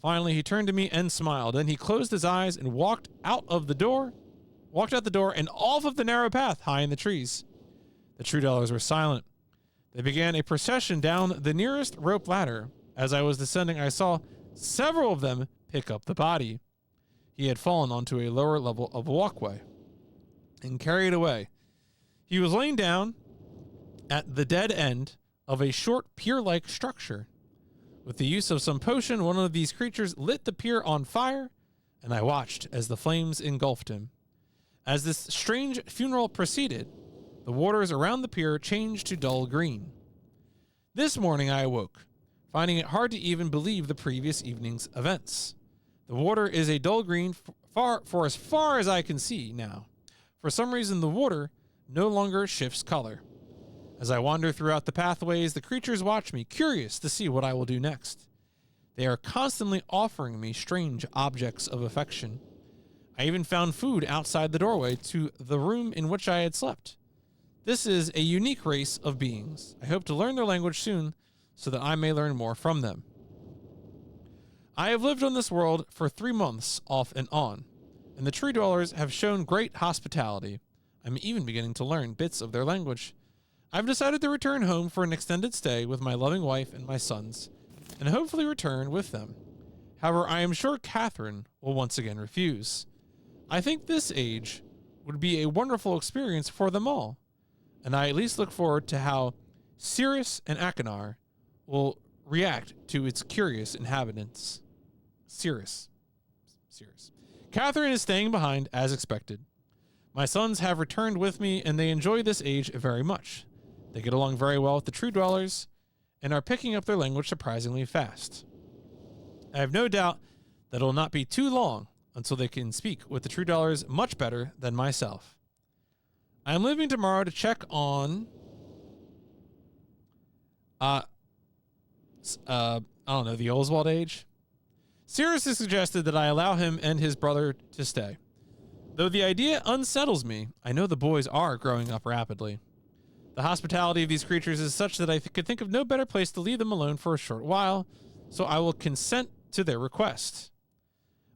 [SPEAKER 1] Finally, he turned to me and smiled. Then he closed his eyes and walked out the door and off of the narrow path high in the trees. The true dwellers were silent. They began a procession down the nearest rope ladder. As I was descending, I saw several of them pick up the body. He had fallen onto a lower level of walkway and carried away. He was laying down at the dead end of a short pier-like structure. With the use of some potion, one of these creatures lit the pier on fire, and I watched as the flames engulfed him. As this strange funeral proceeded, the waters around the pier changed to dull green. This morning I awoke, finding it hard to even believe the previous evening's events. The water is a dull green for as far as I can see now. For some reason, the water no longer shifts color. As I wander throughout the pathways, the creatures watch me, curious to see what I will do next. They are constantly offering me strange objects of affection. I even found food outside the doorway to the room in which I had slept. This is a unique race of beings. I hope to learn their language soon so that I may learn more from them. I have lived on this world for 3 months off and on, and the tree dwellers have shown great hospitality. I'm even beginning to learn bits of their language. I've decided to return home for an extended stay with my loving wife and my sons, and hopefully return with them. However, I am sure Catherine will once again refuse. I think this age would be a wonderful experience for them all, and I at least look forward to how Cirrus and Achenar will react to its curious inhabitants. Cirrus. Catherine is staying behind as expected. My sons have returned with me, and they enjoy this age very much. They get along very well with the true dwellers and are picking up their language surprisingly fast. I have no doubt that it will not be too long until they can speak with the true dwellers much better than myself. I am leaving tomorrow to check on I don't know, the Oswald age. Cirrus has suggested that I allow him and his brother to stay. Though the idea unsettles me, I know the boys are growing up rapidly. The hospitality of these creatures is such that I could think of no better place to leave them alone for a short while, so I will consent to their request.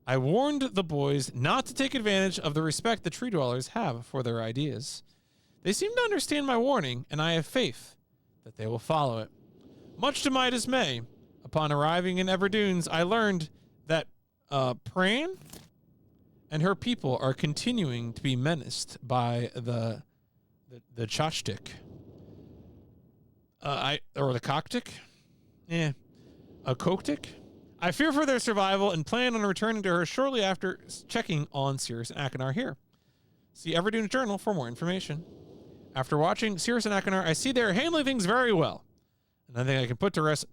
[SPEAKER 1] I warned the boys not to take advantage of the respect the tree dwellers have for their ideas. They seem to understand my warning, and I have faith that they will follow it. Much to my dismay, upon arriving in Everdunes, I learned that Pran and her people are continuing to be menaced by the Chachtik. Or the Coctic? A Coctic? I fear for their survival and plan on returning to her shortly after checking on Cirrus and Achenar here. See Everdunes Journal for more information. After watching Cirrus and Achenar, I see they are handling things very well, and I think I can put to rest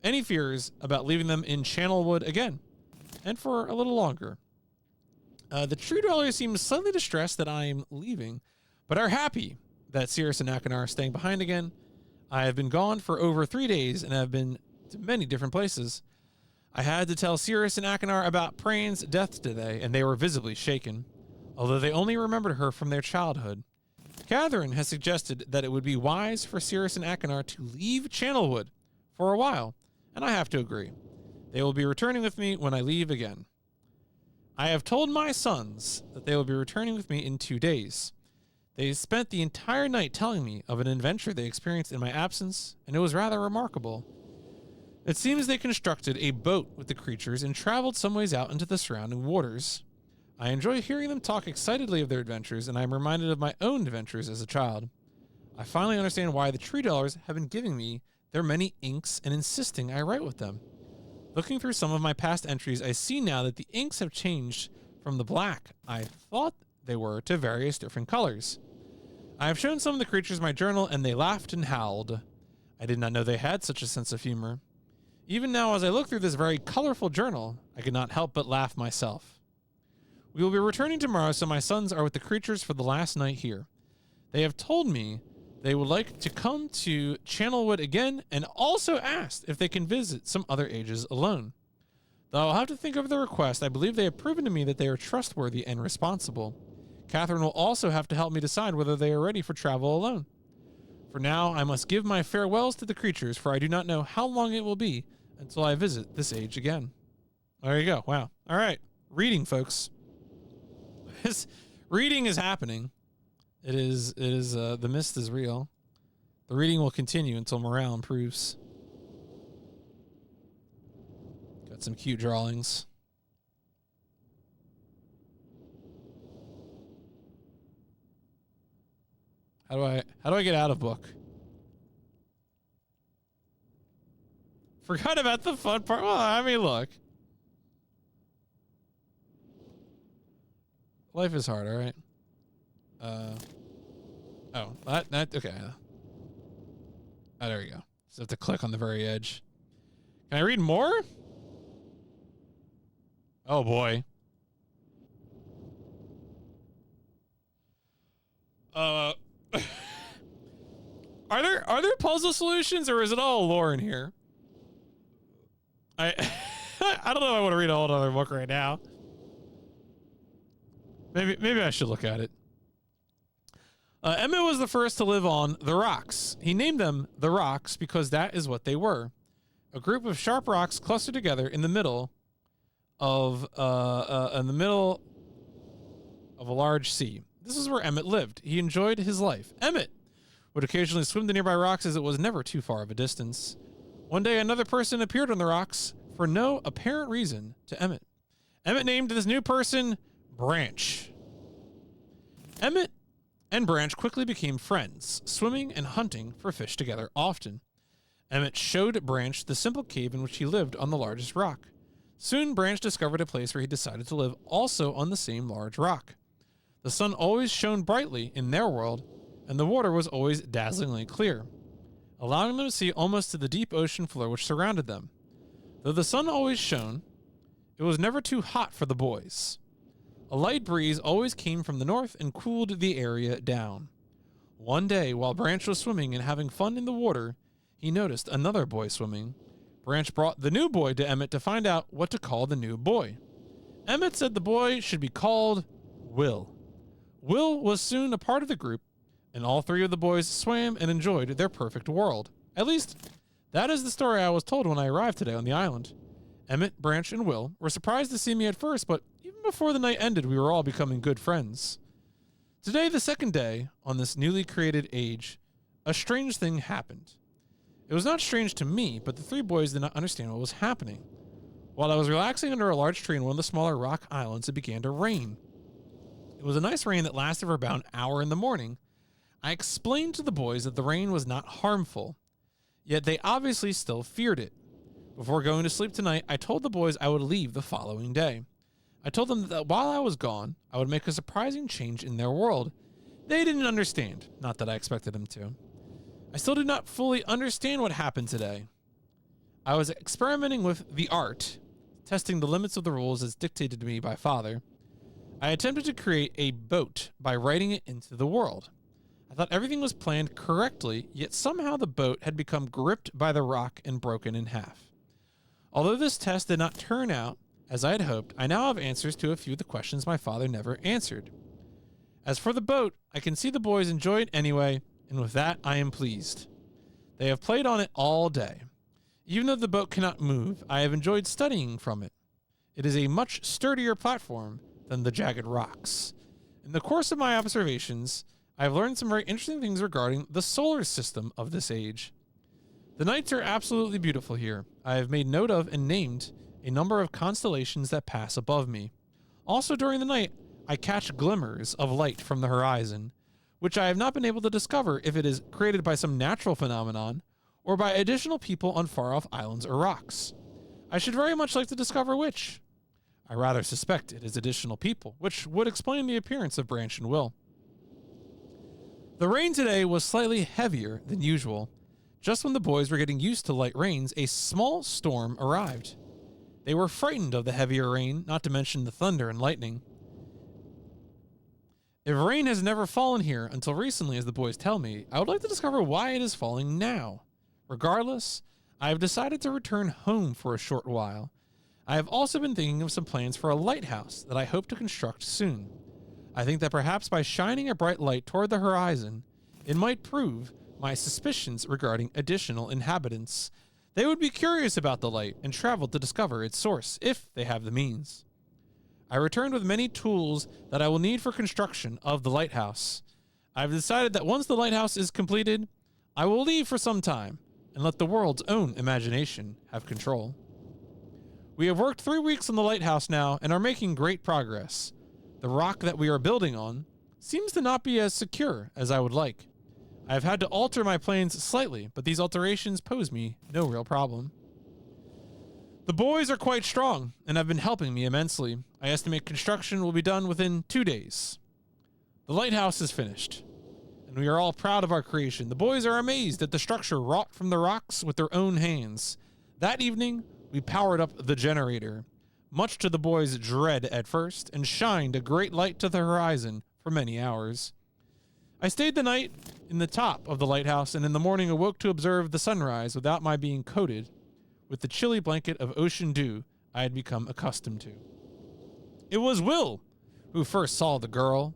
[SPEAKER 1] any fears about leaving them in Channelwood again, and for a little longer. The true dwellers seem slightly distressed that I am leaving, but are happy that Cirrus and Achenar are staying behind again. I have been gone for over 3 days and have been to many different places. I had to tell Cirrus and Achenar about Prain's death today, and they were visibly shaken, although they only remembered her from their childhood. Catherine has suggested that it would be wise for Cirrus and Achenar to leave Channelwood for a while, and I have to agree. They will be returning with me when I leave again. I have told my sons that they will be returning with me in 2 days. They spent the entire night telling me of an adventure they experienced in my absence, and it was rather remarkable. It seems they constructed a boat with the creatures and traveled some ways out into the surrounding waters. I enjoy hearing them talk excitedly of their adventures, and I am reminded of my own adventures as a child. I finally understand why the tree dwellers have been giving me their many inks and insisting I write with them. Looking through some of my past entries, I see now that the inks have changed from the black I thought they were to various different colors. I have shown some of the creatures my journal, and they laughed and howled. I did not know they had such a sense of humor. Even now, as I look through this very colorful journal, I could not help but laugh myself. We will be returning tomorrow, so my sons are with the creatures for the last night here. They have told me they would like to come to Channelwood again and also asked if they can visit some other ages alone. Though I'll have to think over the request, I believe they have proven to me that they are trustworthy and responsible. Catherine will also have to help me decide whether they are ready for travel alone. For now, I must give my farewells to the creatures, for I do not know how long it will be until I visit this age again. There you go. Wow. All right. Reading, folks. This reading is happening. It is, the mist is real. The reading will continue until morale improves. Got some cute drawings. How do I get out of book? Forgot about the fun part. Well, I mean, look. Life is hard, all right? Oh, that okay. Oh, there we go. Just have to click on the very edge. Can I read more? Oh boy. Are there puzzle solutions, or is it all lore in here? I I don't know if I want to read a whole other book right now. Maybe I should look at it. Emmett was the first to live on the rocks. He named them the rocks because that is what they were. A group of sharp rocks clustered together in the middle of a large sea. This is where Emmett lived. He enjoyed his life. Emmett would occasionally swim the nearby rocks as it was never too far of a distance. One day, another person appeared on the rocks for no apparent reason to Emmett. Emmett named this new person Branch. Emmett and Branch quickly became friends, swimming and hunting for fish together often. Emmett showed Branch the simple cave in which he lived on the largest rock. Soon, Branch discovered a place where he decided to live also on the same large rock. The sun always shone brightly in their world, and the water was always dazzlingly clear, allowing them to see almost to the deep ocean floor which surrounded them. Though the sun always shone, it was never too hot for the boys. A light breeze always came from the north and cooled the area down. One day, while Branch was swimming and having fun in the water, he noticed another boy swimming. Branch brought the new boy to Emmett to find out what to call the new boy. Emmett said the boy should be called Will. Will was soon a part of the group, and all three of the boys swam and enjoyed their perfect world. At least, that is the story I was told when I arrived today on the island. Emmett, Branch, and Will were surprised to see me at first, but even before the night ended, we were all becoming good friends. Today, the second day on this newly created age, a strange thing happened. It was not strange to me, but the three boys did not understand what was happening. While I was relaxing under a large tree in one of the smaller rock islands, it began to rain. It was a nice rain that lasted for about an hour in the morning. I explained to the boys that the rain was not harmful, yet they obviously still feared it. Before going to sleep tonight, I told the boys I would leave the following day. I told them that while I was gone, I would make a surprising change in their world. They didn't understand, not that I expected them to. I still do not fully understand what happened today. I was experimenting with the art, testing the limits of the rules as dictated to me by Father. I attempted to create a boat by writing it into the world. I thought everything was planned correctly, yet somehow the boat had become gripped by the rock and broken in half. Although this test did not turn out as I had hoped, I now have answers to a few of the questions my father never answered. As for the boat, I can see the boys enjoy it anyway, and with that I am pleased. They have played on it all day. Even though the boat cannot move, I have enjoyed studying from it. It is a much sturdier platform than the jagged rocks. In the course of my observations, I have learned some very interesting things regarding the solar system of this age. The nights are absolutely beautiful here. I have made note of and named a number of constellations that pass above me. Also during the night, I catch glimmers of light from the horizon, which I have not been able to discover if it is created by some natural phenomenon or by additional people on far-off islands or rocks. I should very much like to discover which. I rather suspect it is additional people, which would explain the appearance of Branch and Will. The rain today was slightly heavier than usual. Just when the boys were getting used to light rains, a small storm arrived. They were frightened of the heavier rain, not to mention the thunder and lightning. If rain has never fallen here until recently, as the boys tell me, I would like to discover why it is falling now. Regardless, I have decided to return home for a short while. I have also been thinking of some plans for a lighthouse that I hope to construct soon. I think that perhaps by shining a bright light toward the horizon, it might prove my suspicions regarding additional inhabitants. They would be curious about the light and travel to discover its source, if they have the means. I returned with many tools that I will need for construction of the lighthouse. I have decided that once the lighthouse is completed, I will leave for some time and let the world's own imagination have control. We have worked 3 weeks on the lighthouse now and are making great progress. The rock that we are building on seems to not be as secure as I would like. I have had to alter my plans slightly, but these alterations pose me no real problem. The boys are quite strong and have been helping me immensely. I estimate construction will be done within 2 days. The lighthouse is finished, and we are all proud of our creation. The boys are amazed at the structure wrought from the rocks with their own hands. That evening, we powered up the generator, much to the boys' dread at first, and shined a great light to the horizon for many hours. I stayed the night in the top of the lighthouse, and in the morning awoke to observe the sunrise without my being coated with the chilly blanket of ocean dew I had become accustomed to. It was Will who first saw the girl.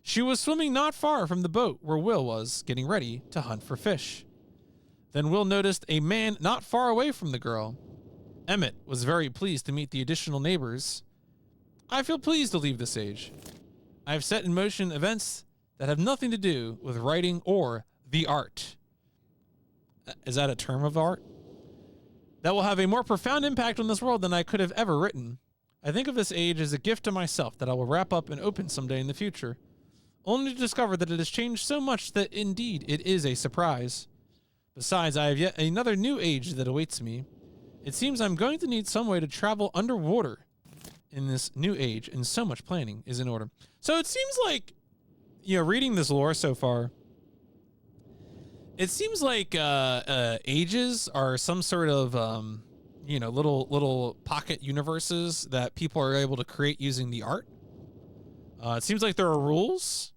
[SPEAKER 1] She was swimming not far from the boat where Will was, getting ready to hunt for fish. Then Will noticed a man not far away from the girl. Emmett was very pleased to meet the additional neighbors. I feel pleased to leave this age. I have set in motion events that have nothing to do with writing or the art. Is that a term of art? That will have a more profound impact on this world than I could have ever written. I think of this age as a gift to myself that I will wrap up and open someday in the future, only to discover that it has changed so much that indeed it is a surprise. Besides, I have yet another new age that awaits me. It seems I'm going to need some way to travel underwater in this new age, and so much planning is in order. So it seems like, reading this lore so far, it seems like ages are some sort of little pocket universes that people are able to create using the art. It seems like there are rules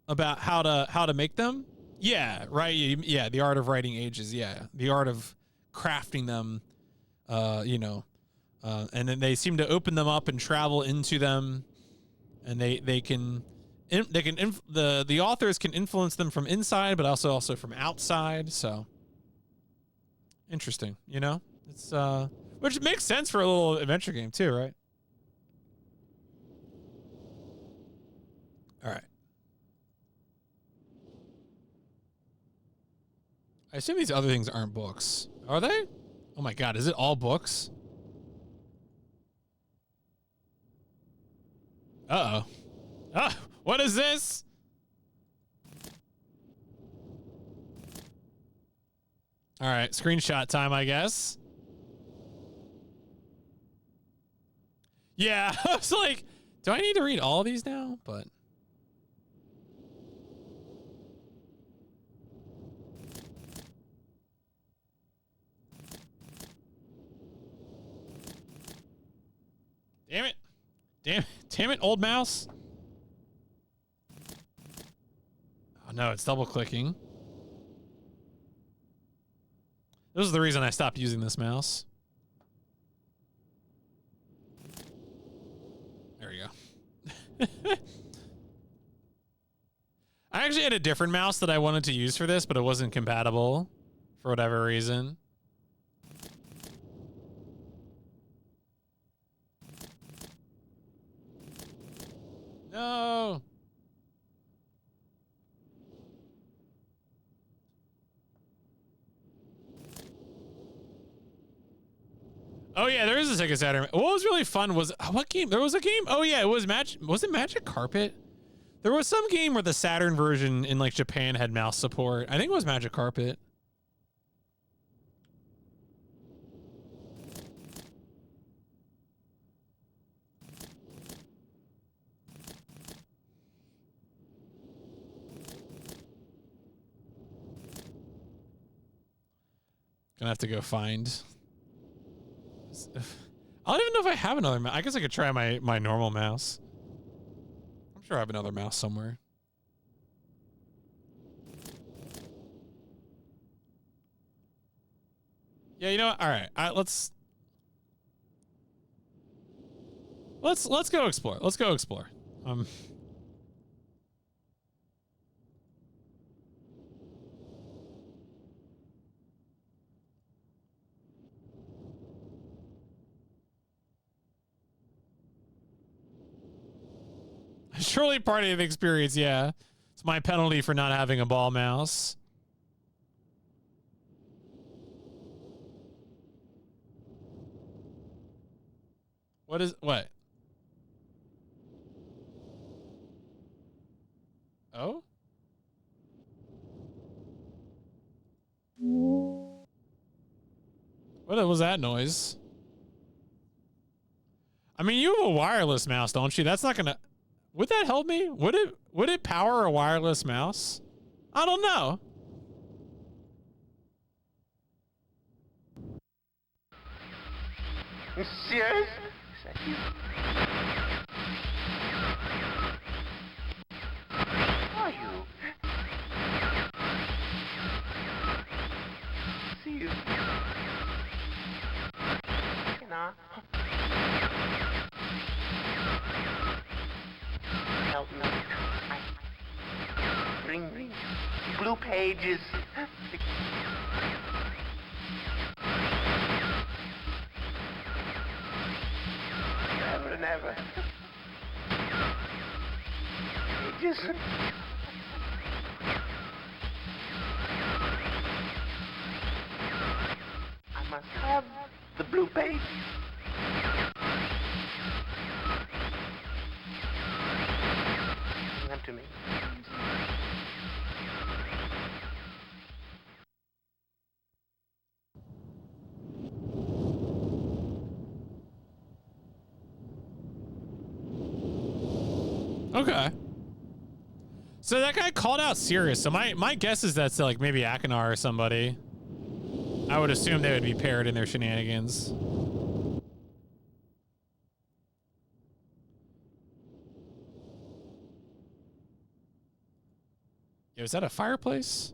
[SPEAKER 1] about how to make them. Yeah, right. Yeah, the art of writing ages. Yeah, the art of crafting them. And then they seem to open them up and travel into them, and the authors can influence them from inside, but also from outside. So interesting, it's which makes sense for a little adventure game too, right? All right. I assume these other things aren't books. Are they? Oh my God, is it all books? Uh-oh. Ah, what is this? All right, screenshot time, I guess. Yeah, I was like, do I need to read all of these now? But damn it. Damn it, old mouse. Oh no, it's double clicking. This is the reason I stopped using this mouse. There we go. I actually had a different mouse that I wanted to use for this, but it wasn't compatible for whatever reason. No. Oh yeah, there is a Sega Saturn. What was really fun was what game? There was a game. Oh yeah, it was Was it Magic Carpet? There was some game where the Saturn version in like Japan had mouse support. I think it was Magic Carpet. Gonna have to go find. I don't even know if I have another mouse. I guess I could try my normal mouse. I'm sure I have another mouse somewhere. Yeah, you know what? All right, let's go explore. Let's go explore. Surely part of the experience, yeah. It's my penalty for not having a ball mouse. What? Oh? What was that noise? I mean, you have a wireless mouse, don't you? That's not gonna... Would that help me? Would it power a wireless mouse? I don't know.
[SPEAKER 3] Monsieur? Is that you? Are you? See you. Can I? Help me. Ring. Blue pages. Never and ever. Pages. I must have the blue page. Bring them to me.
[SPEAKER 1] Okay. So that guy called out Sirius. So my guess is that's like maybe Akinar or somebody. I would assume they would be paired in their shenanigans. Yo, is that a fireplace?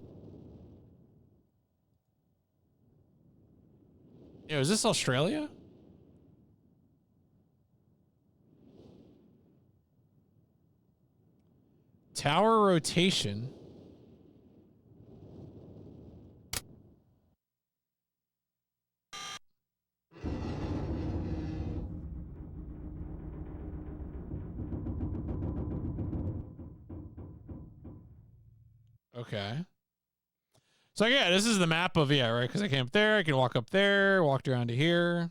[SPEAKER 1] Yo, is this Australia? Tower rotation. Okay. So yeah, this is the map of, yeah, right? Because I came up there, I can walk up there, walked around to here.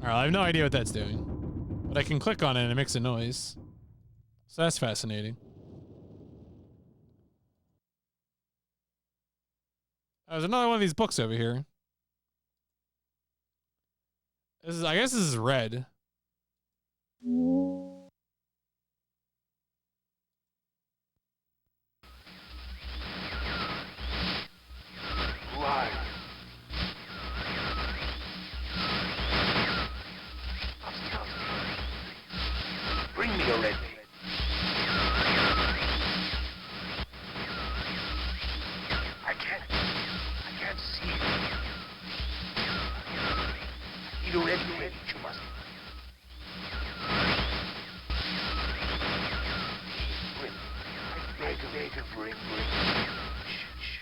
[SPEAKER 1] All right, I have no idea what that's doing, but I can click on it and it makes a noise. So that's fascinating. There's another one of these books over here. This is, I guess this is red.
[SPEAKER 3] Why? Bring me a red page. I can't see it. I need a red page, you must. Make a bring. Shh.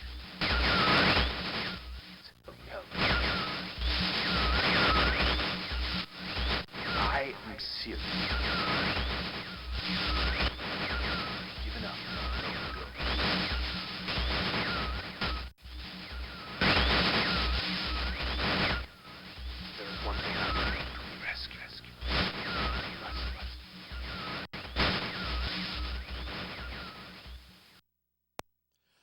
[SPEAKER 3] I am serious. Give it up. Go. There is one thing I will bring to the rescue. You must.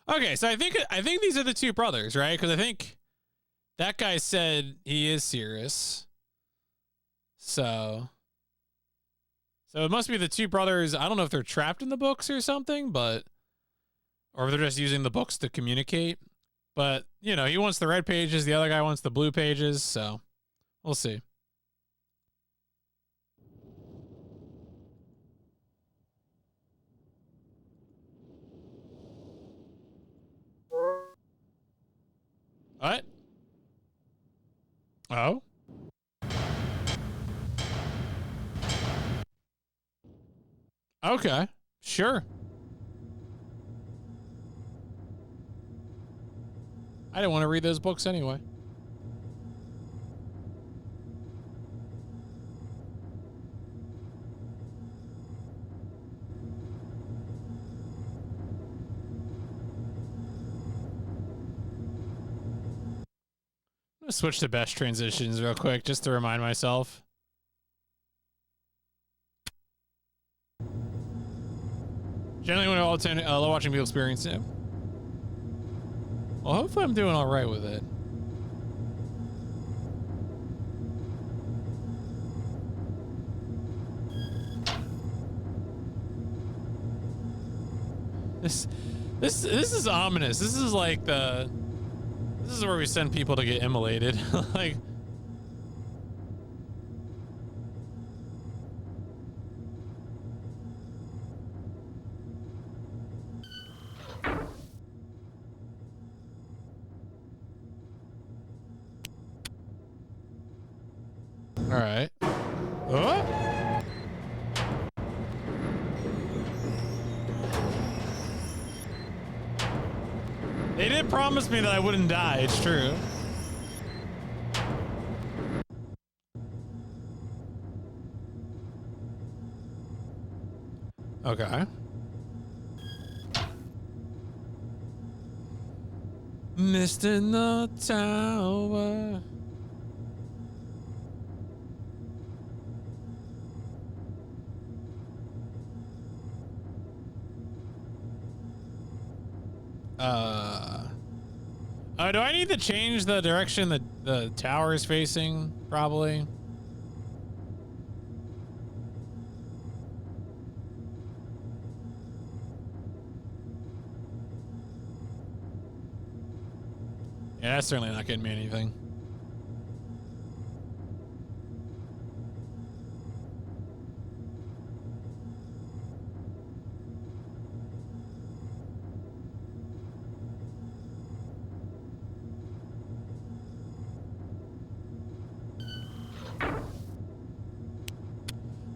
[SPEAKER 1] Okay, so I think these are the two brothers, right? Because I think that guy said he is Sirius. So So it must be the two brothers. I don't know if they're trapped in the books or something, but or if they're just using the books to communicate. But, you know, he wants the red pages, the other guy wants the blue pages, so we'll see. What? Oh? Okay. Sure. I didn't want to read those books anyway. I'm gonna switch to best transitions real quick just to remind myself. Generally, when I love watching people experience it. Well, hopefully I'm doing all right with it. This is ominous. This is like this is where we send people to get immolated. Like, all right. Oh? They did promise me that I wouldn't die. It's true. Okay. Myst in the tower. Oh, do I need to change the direction the tower is facing? Probably. Yeah, that's certainly not getting me anything.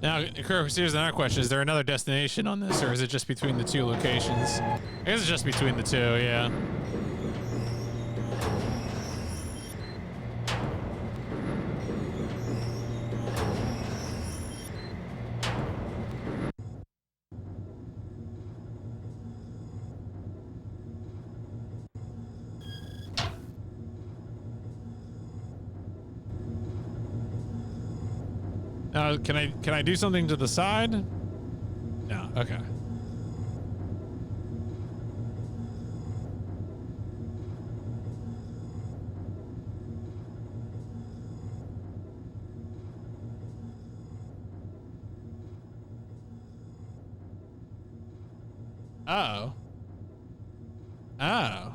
[SPEAKER 1] Now, here's another question. Is there another destination on this, or is it just between the two locations? I guess it's just between the two, yeah. Now, can I do something to the side? No, okay. Oh. Oh.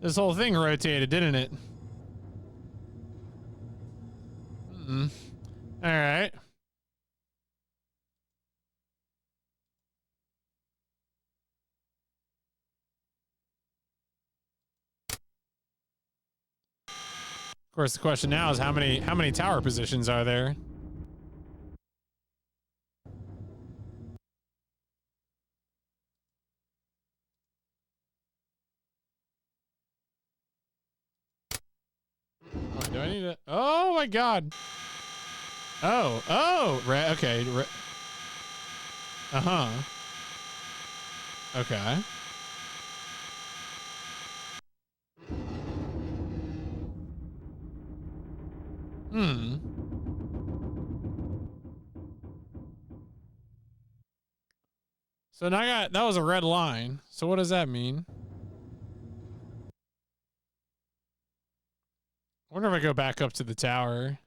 [SPEAKER 1] This whole thing rotated, didn't it? Hmm. All right. Of course, the question now is how many tower positions are there? Oh, do I need to? Oh my God. Oh, right. Okay. Uh-huh. Okay. Hmm. So now that was a red line. So what does that mean? I wonder if I go back up to the tower.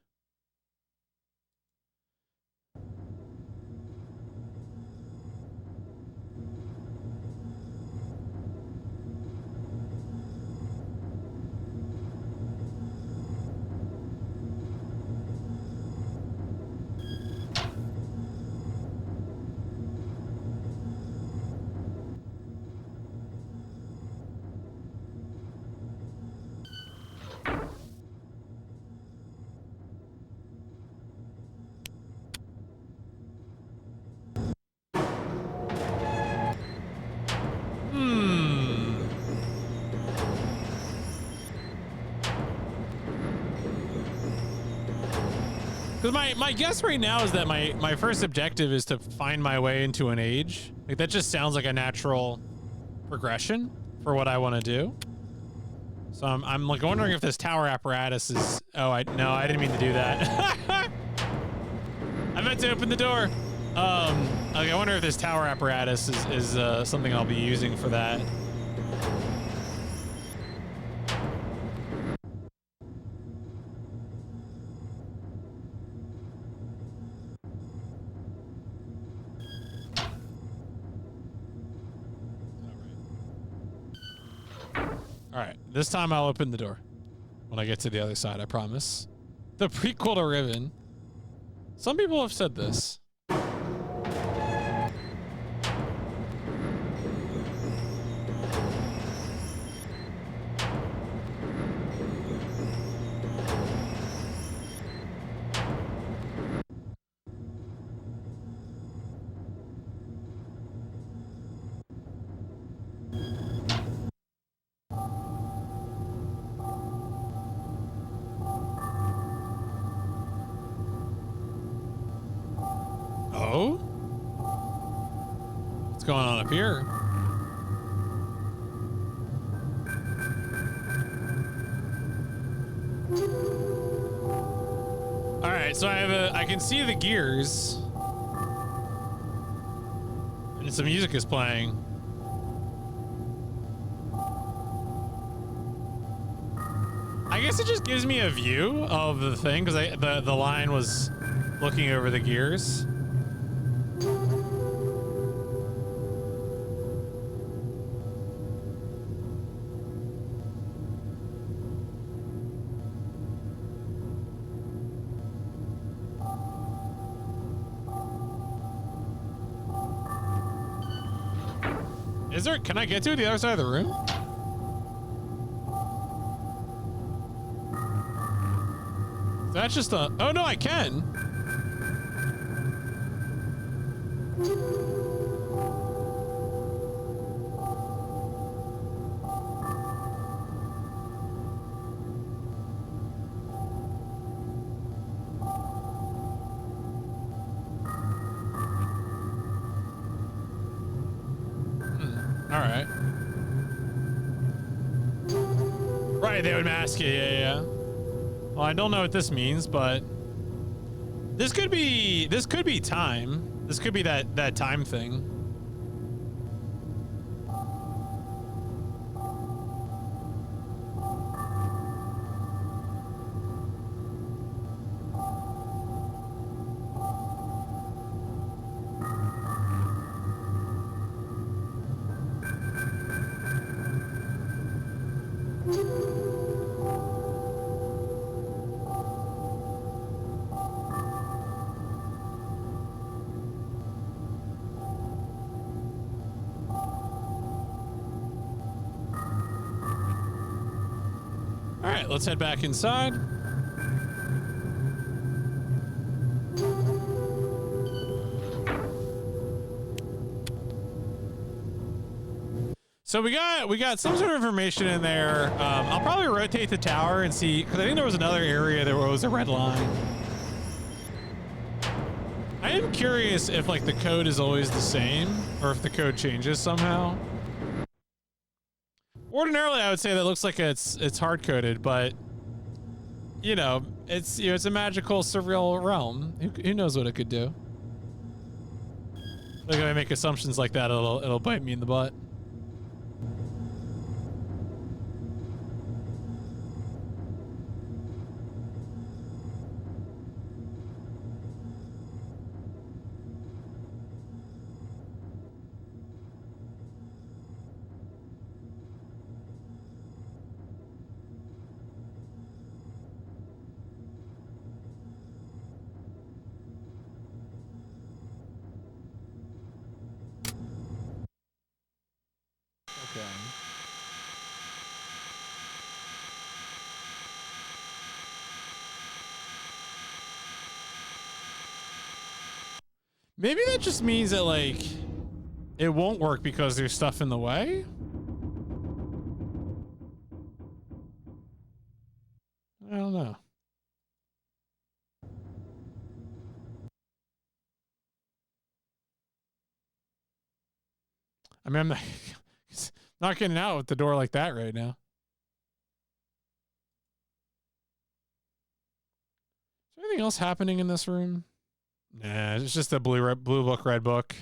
[SPEAKER 1] Because my guess right now is that my first objective is to find my way into an age. Like that just sounds like a natural progression for what I want to do. So I'm like wondering if this tower apparatus is. Oh, no, I didn't mean to do that. I meant to open the door. Okay, I wonder if this tower apparatus is something I'll be using for that. All right, this time I'll open the door when I get to the other side, I promise. The prequel to Riven. Some people have said this. Oh? What's going on up here? All right, so I can see the gears. And some music is playing. I guess it just gives me a view of the thing because the line was looking over the gears. Is there? Can I get to the other side of the room? That's just a. Oh no, I can. All right. Right, they would mask it. Yeah. Well, I don't know what this means, but this could be time. This could be that time thing. All right, let's head back inside. So we got some sort of information in there. I'll probably rotate the tower and see, because I think there was another area there was a red line. I am curious if like the code is always the same or if the code changes somehow. Ordinarily, I would say that looks like it's hard coded, but you know, it's a magical, surreal realm. Who knows what it could do? Like if I make assumptions like that, it'll bite me in the butt. Okay. Maybe that just means that like it won't work because there's stuff in the way. I don't know. I mean, I'm not, not getting out with the door like that right now. Is there anything else happening in this room? Nah, it's just a blue book, red book.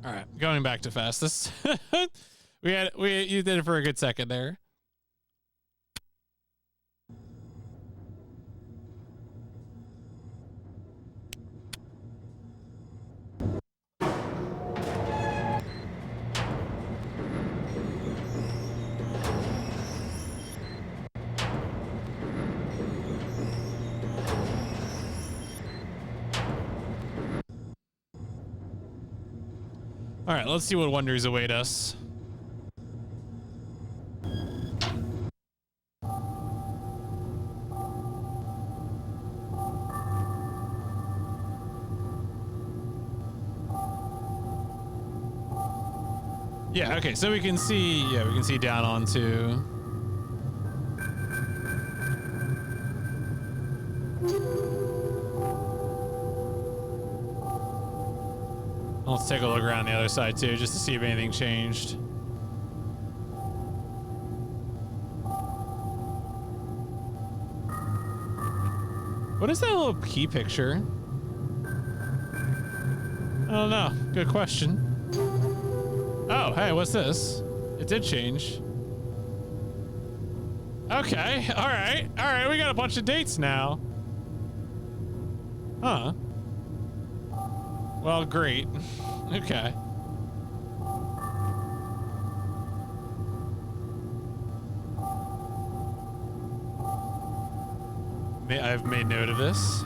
[SPEAKER 1] All right, going back to fastest. You did it for a good second there. All right, let's see what wonders await us. Yeah, okay, so we can see down onto... Let's take a look around the other side too, just to see if anything changed. What is that little key picture? I don't know. Good question. Oh, hey, what's this? It did change. Okay, all right, we got a bunch of dates now. Huh. Well, great. Okay. I've made note of this.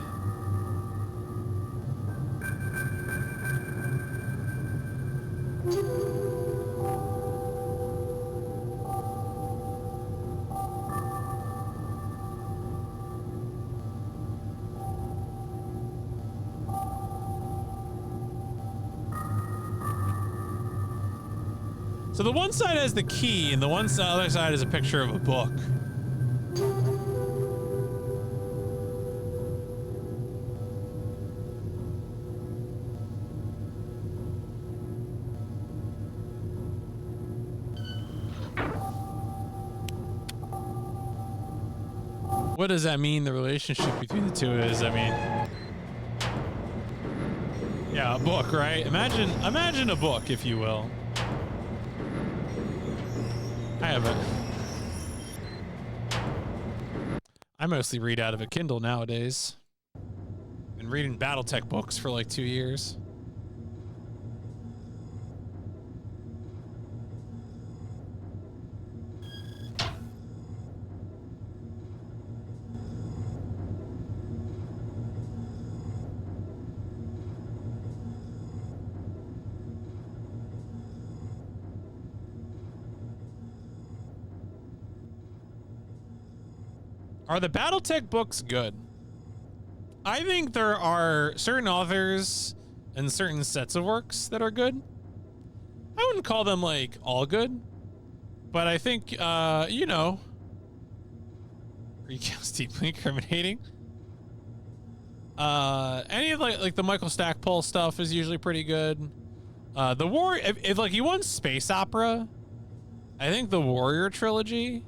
[SPEAKER 1] So the one side has the key, and the other side is a picture of a book. What does that mean, the relationship between the two is? I mean... Yeah, a book, right? Imagine a book, if you will. I mostly read out of a Kindle nowadays. Been reading BattleTech books for like 2 years. Are the BattleTech books good? I think there are certain authors and certain sets of works that are good. I wouldn't call them like all good, but I think, you know, recounts deeply incriminating. Any of like the Michael Stackpole stuff is usually pretty good. The war, if like you want space opera, I think the Warrior trilogy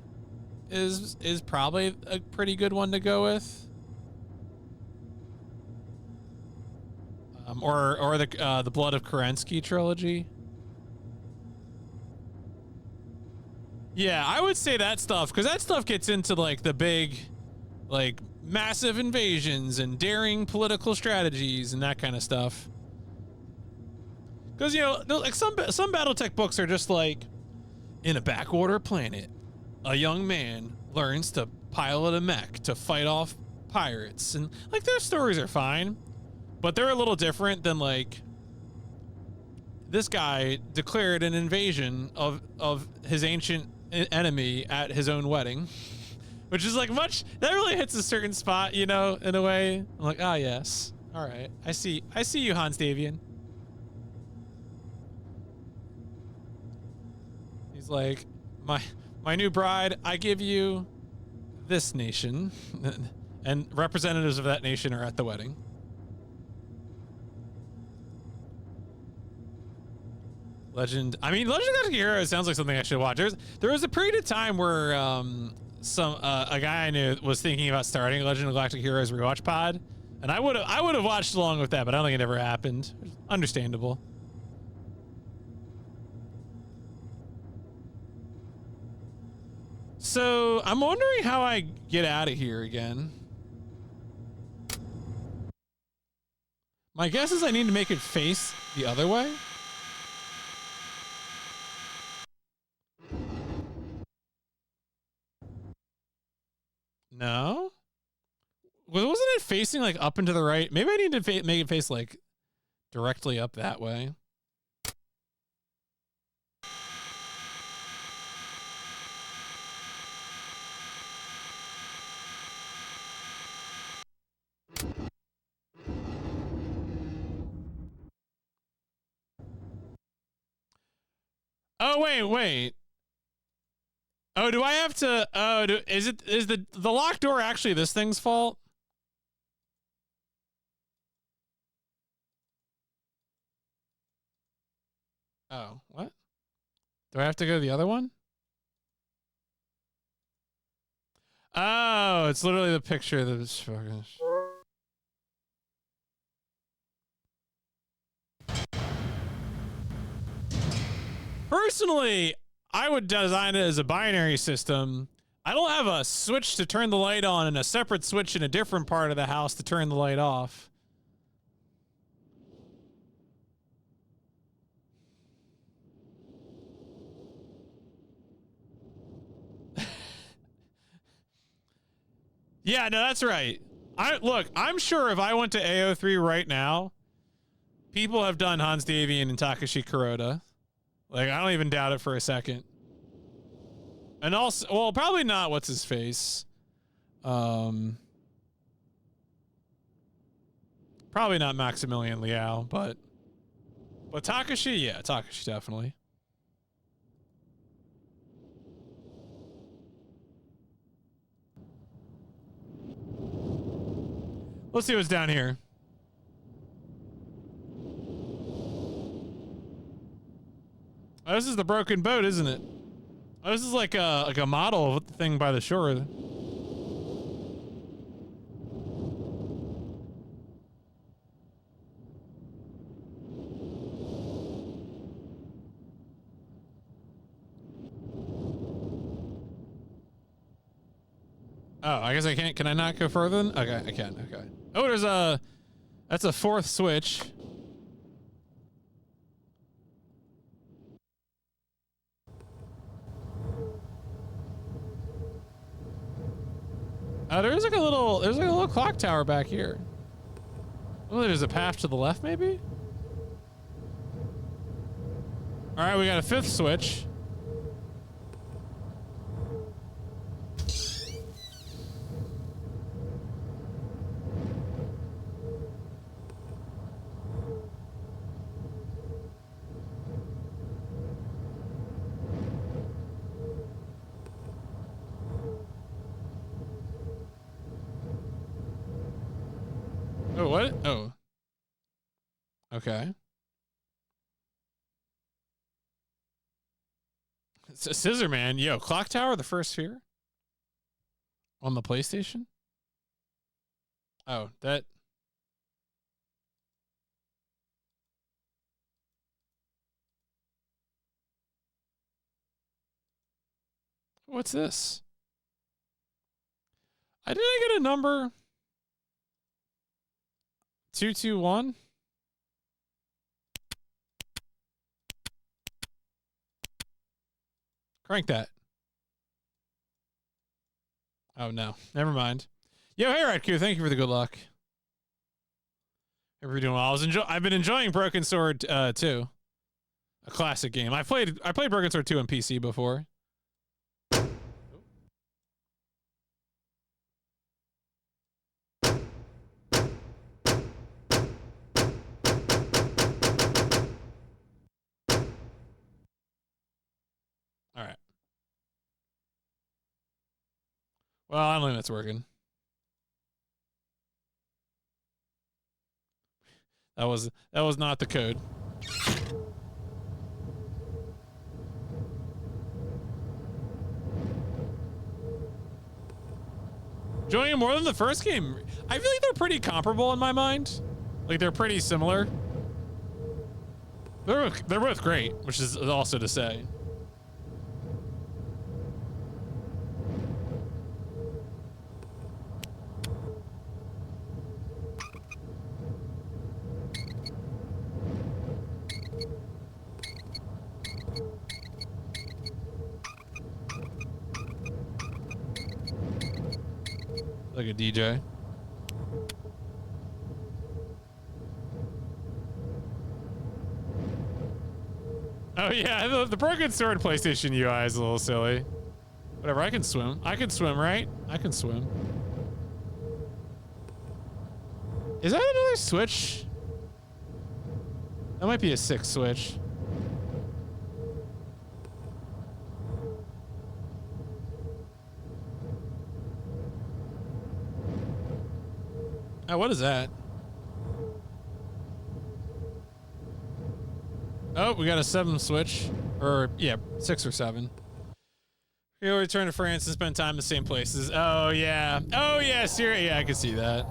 [SPEAKER 1] is probably a pretty good one to go with. Or the Blood of Kerensky trilogy. Yeah, I would say that stuff, because that stuff gets into like the big, like massive invasions and daring political strategies and that kind of stuff. Because, you know, like some BattleTech books are just like, in a backwater planet, a young man learns to pilot a mech to fight off pirates, and like their stories are fine, but they're a little different than like this guy declared an invasion of his ancient enemy at his own wedding, which is like that really hits a certain spot, you know, in a way. I'm like, ah, yes, all right, I see you, Hans Davian. He's like, my new bride, I give you this nation, and representatives of that nation are at the wedding. Legend of Galactic Heroes sounds like something I should watch. There was a period of time where a guy I knew was thinking about starting Legend of Galactic Heroes rewatch pod, and I would have watched along with that, but I don't think it ever happened. Understandable. So I'm wondering how I get out of here again. My guess is I need to make it face the other way. No? Wasn't it facing like up and to the right? Maybe I need to make it face like directly up that way. Oh, wait. Oh, do I have to? Oh, is the locked door actually this thing's fault? Oh, what? Do I have to go to the other one? Oh, it's literally the picture that is fucking. Personally, I would design it as a binary system. I don't have a switch to turn the light on and a separate switch in a different part of the house to turn the light off. Yeah, no, that's right. I'm sure if I went to AO3 right now, people have done Hans Davian and Takashi Kuroda. Like, I don't even doubt it for a second. And also, well, probably not what's his face. Probably not Maximilian Liao, but Takashi, yeah, Takashi definitely. Let's see what's down here. Oh, this is the broken boat, isn't it? Oh, this is like a model thing by the shore. Oh, I guess I can't. Can I not go further than? Okay, I can. Okay. Oh, that's a fourth switch. Oh, there's like a little clock tower back here. Oh, there's a path to the left, maybe? All right, we got a fifth switch. Oh, what? Oh. Okay. It's a Scissor Man. Yo, Clock Tower, the first sphere? On the PlayStation? Oh, that... What's this? Did I get a number? 221? Crank that. Oh, no. Never mind. Yo, hey, Red Q. Thank you for the good luck. Hope you're doing well. I've been enjoying Broken Sword 2, a classic game. I played Broken Sword 2 on PC before. All right. Well, I don't think that's working. That was not the code. Enjoying it more than the first game. I feel like they're pretty comparable in my mind. Like they're pretty similar. They're both great, which is also to say. Like a DJ. Oh yeah, the Broken Sword PlayStation UI is a little silly. Whatever, I can swim. I can swim, right? I can swim. Is that another switch? That might be a 6th switch. Oh, what is that? Oh, we got a 7 switch. Or, yeah, 6 or 7. We'll return to France and spend time in the same places. Oh, yeah. Oh, yeah, seriously. Yeah, I can see that.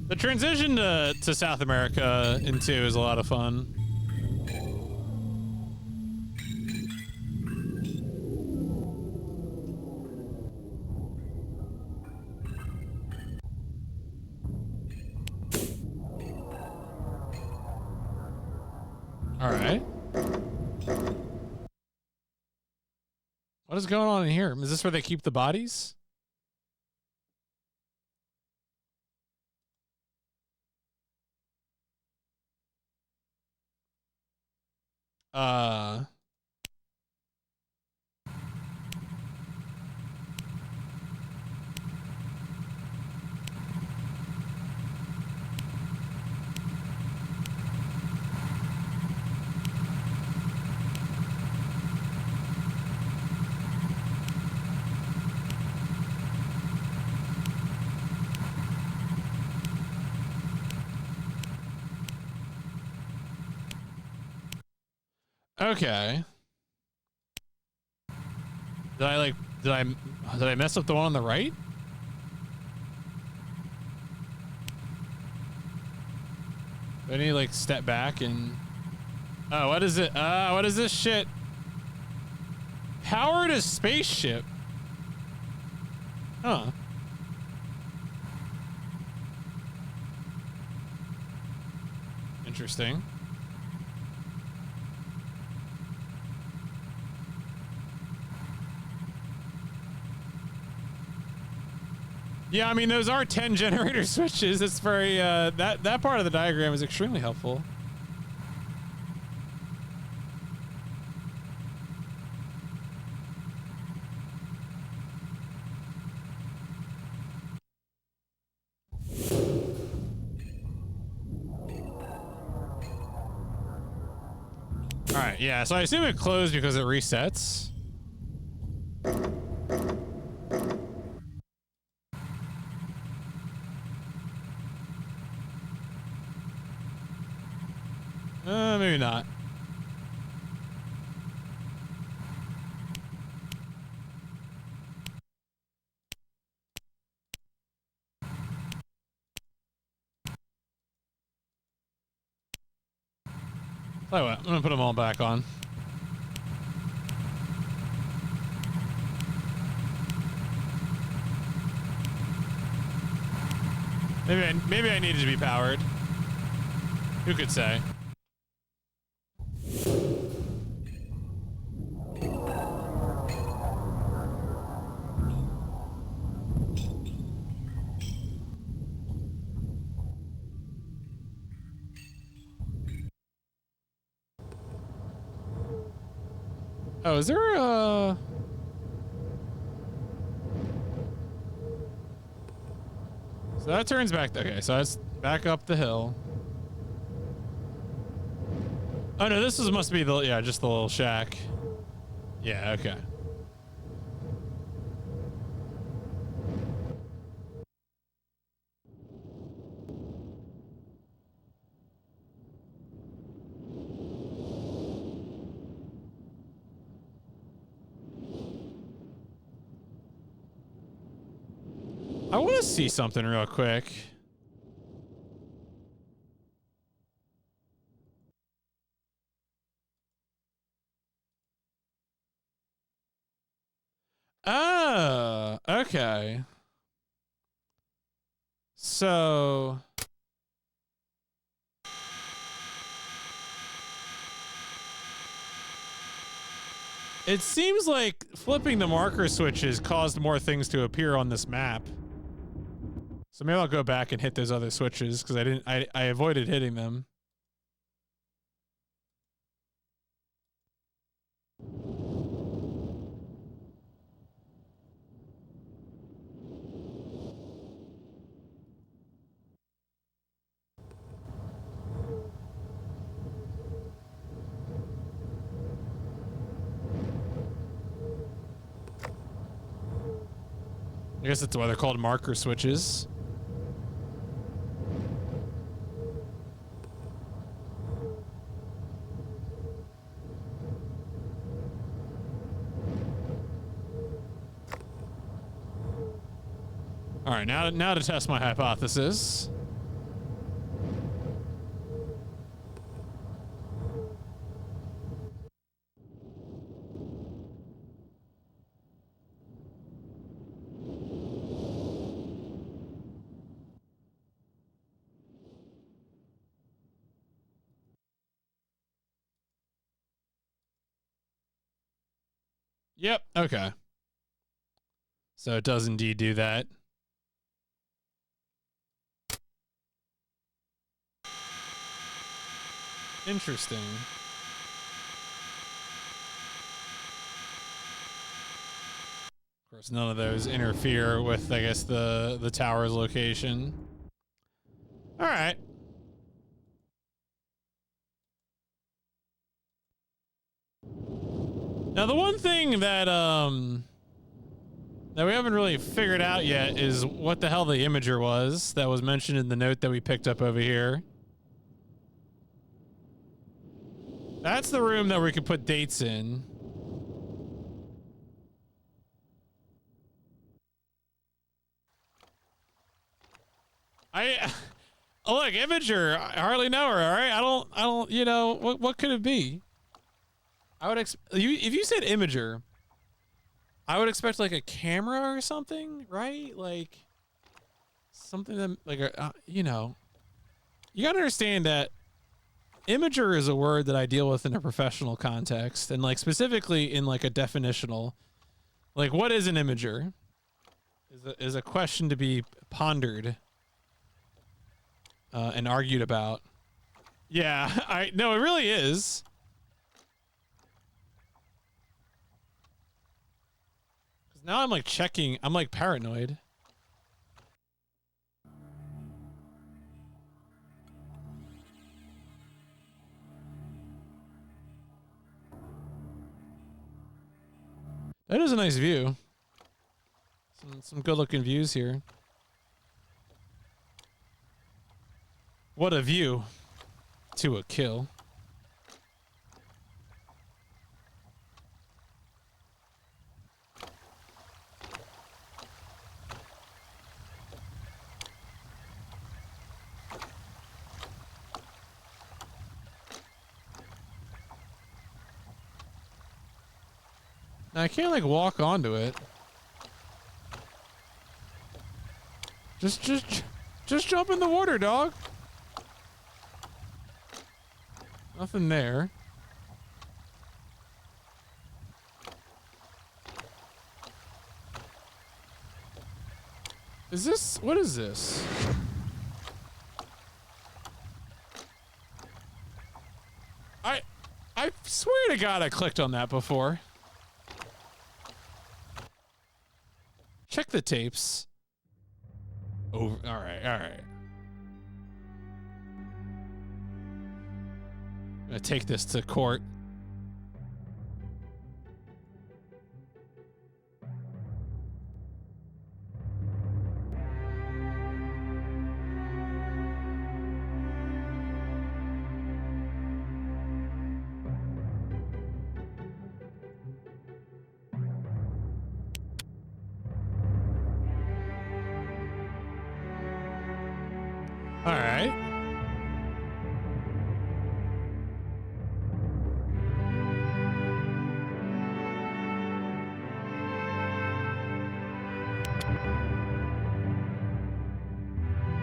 [SPEAKER 1] The transition to South America in 2 is a lot of fun. All right. What is going on in here? Is this where they keep the bodies? Okay. Did I mess up the one on the right? Do I need to like step back and oh, what is it? What is this shit? Powered a spaceship. Huh. Interesting. Yeah, I mean, those are 10 generator switches. It's very, that part of the diagram is extremely helpful. All right, yeah, so I assume it closed because it resets. Maybe not. Tell you what, I'm gonna put them all back on. Maybe I needed to be powered. Who could say? Oh, is there a... So that turns back. Okay, so that's back up the hill. Oh no, this must be the, yeah, just the little shack. Yeah, okay. I want to see something real quick. Oh, okay. So it seems like flipping the marker switches caused more things to appear on this map. So maybe I'll go back and hit those other switches because I avoided hitting them. I guess that's why they're called marker switches. All right, now to test my hypothesis. Yep, okay. So it does indeed do that. Interesting. Of course, none of those interfere with, I guess, the tower's location. All right. Now, the one thing that that we haven't really figured out yet is what the hell the imager was that was mentioned in the note that we picked up over here. That's the room that we could put dates in. Oh, look, imager. I hardly know her. All right, I don't. You know what could it be? I would if you said imager, I would expect like a camera or something, right? Like something that like a, you know, you gotta understand that imager is a word that I deal with in a professional context, and like specifically in like a definitional. Like, what is an imager? Is a question to be pondered and argued about. Yeah, no, it really is. Because now I'm like checking. I'm like paranoid. That is a nice view. Some good looking views here. What a view to a kill. Now I can't like walk onto it. Just jump in the water, dog. Nothing there. Is this, what is this? I swear to God I clicked on that before. the tapes. Over. All right. All right. I'm gonna take this to court. All right.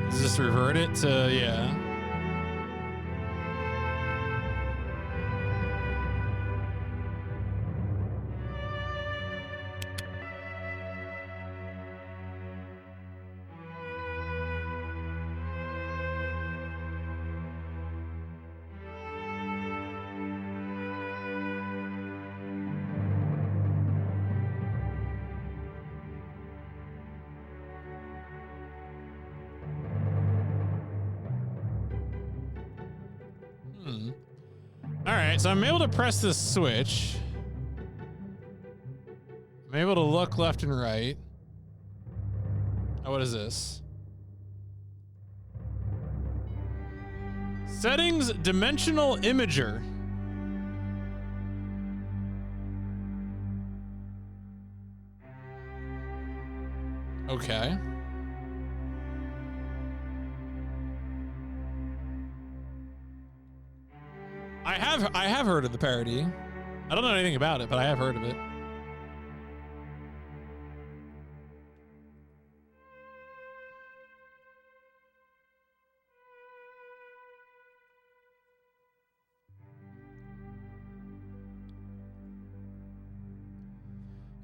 [SPEAKER 1] Does this revert it to, yeah. All right, so I'm able to press this switch. I'm able to look left and right. Oh, what is this? Settings dimensional imager. Okay. I have heard of the parody. I don't know anything about it, but I have heard of it.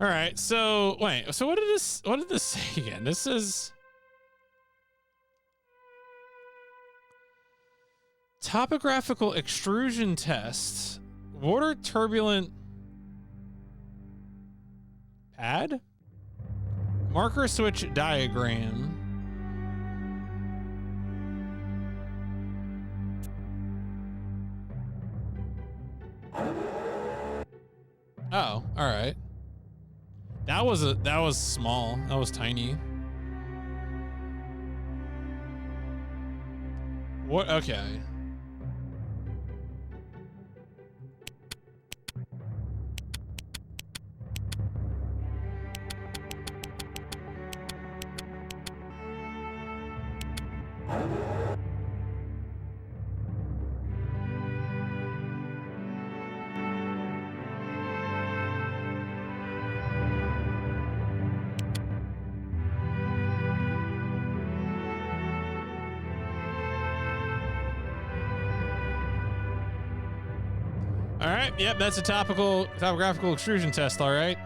[SPEAKER 1] All right, so wait, so what did this say again? This is topographical extrusion test, water turbulent pad, marker switch diagram. Oh, all right. That was small. That was tiny. What? Okay. All right. Yep, that's a topographical extrusion test. All right.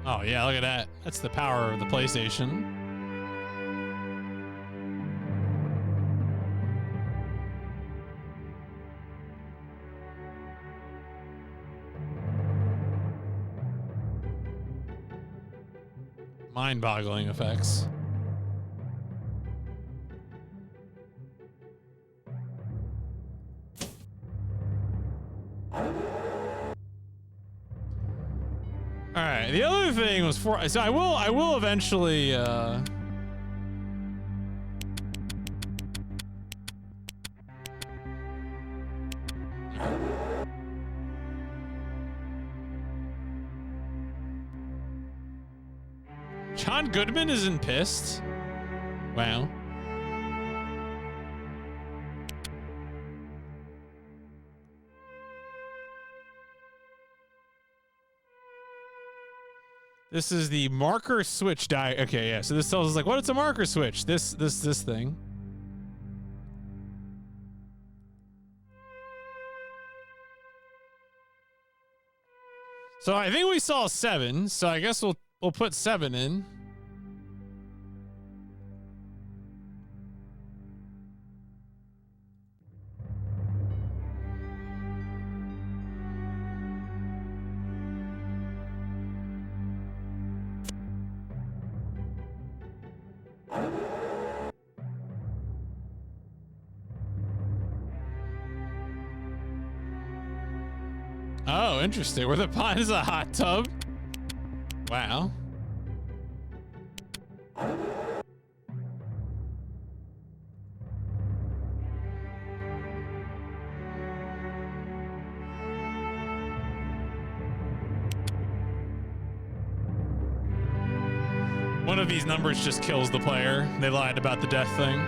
[SPEAKER 1] Oh yeah, look at that. That's the power of the PlayStation. Mind-boggling effects. All right. The other thing was so I will eventually John Goodman isn't pissed. Wow. This is the marker switch Okay, yeah. So this tells us like, what? It's a marker switch. This thing. So I think we saw 7. So I guess we'll put 7 in. Oh, interesting. Where the pond is a hot tub. Wow. One of these numbers just kills the player. They lied about the death thing.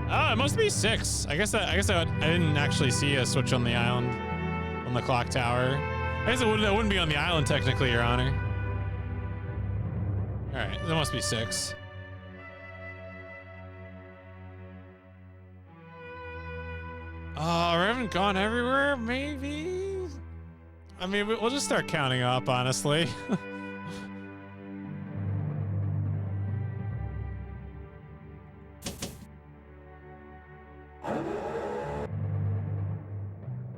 [SPEAKER 1] Oh, it must be 6. I guess I didn't actually see a switch on the island, on the clock tower. I guess it wouldn't be on the island technically, Your Honor. All right, that must be 6. Oh, we haven't gone everywhere. Maybe. I mean, we'll just start counting up, honestly.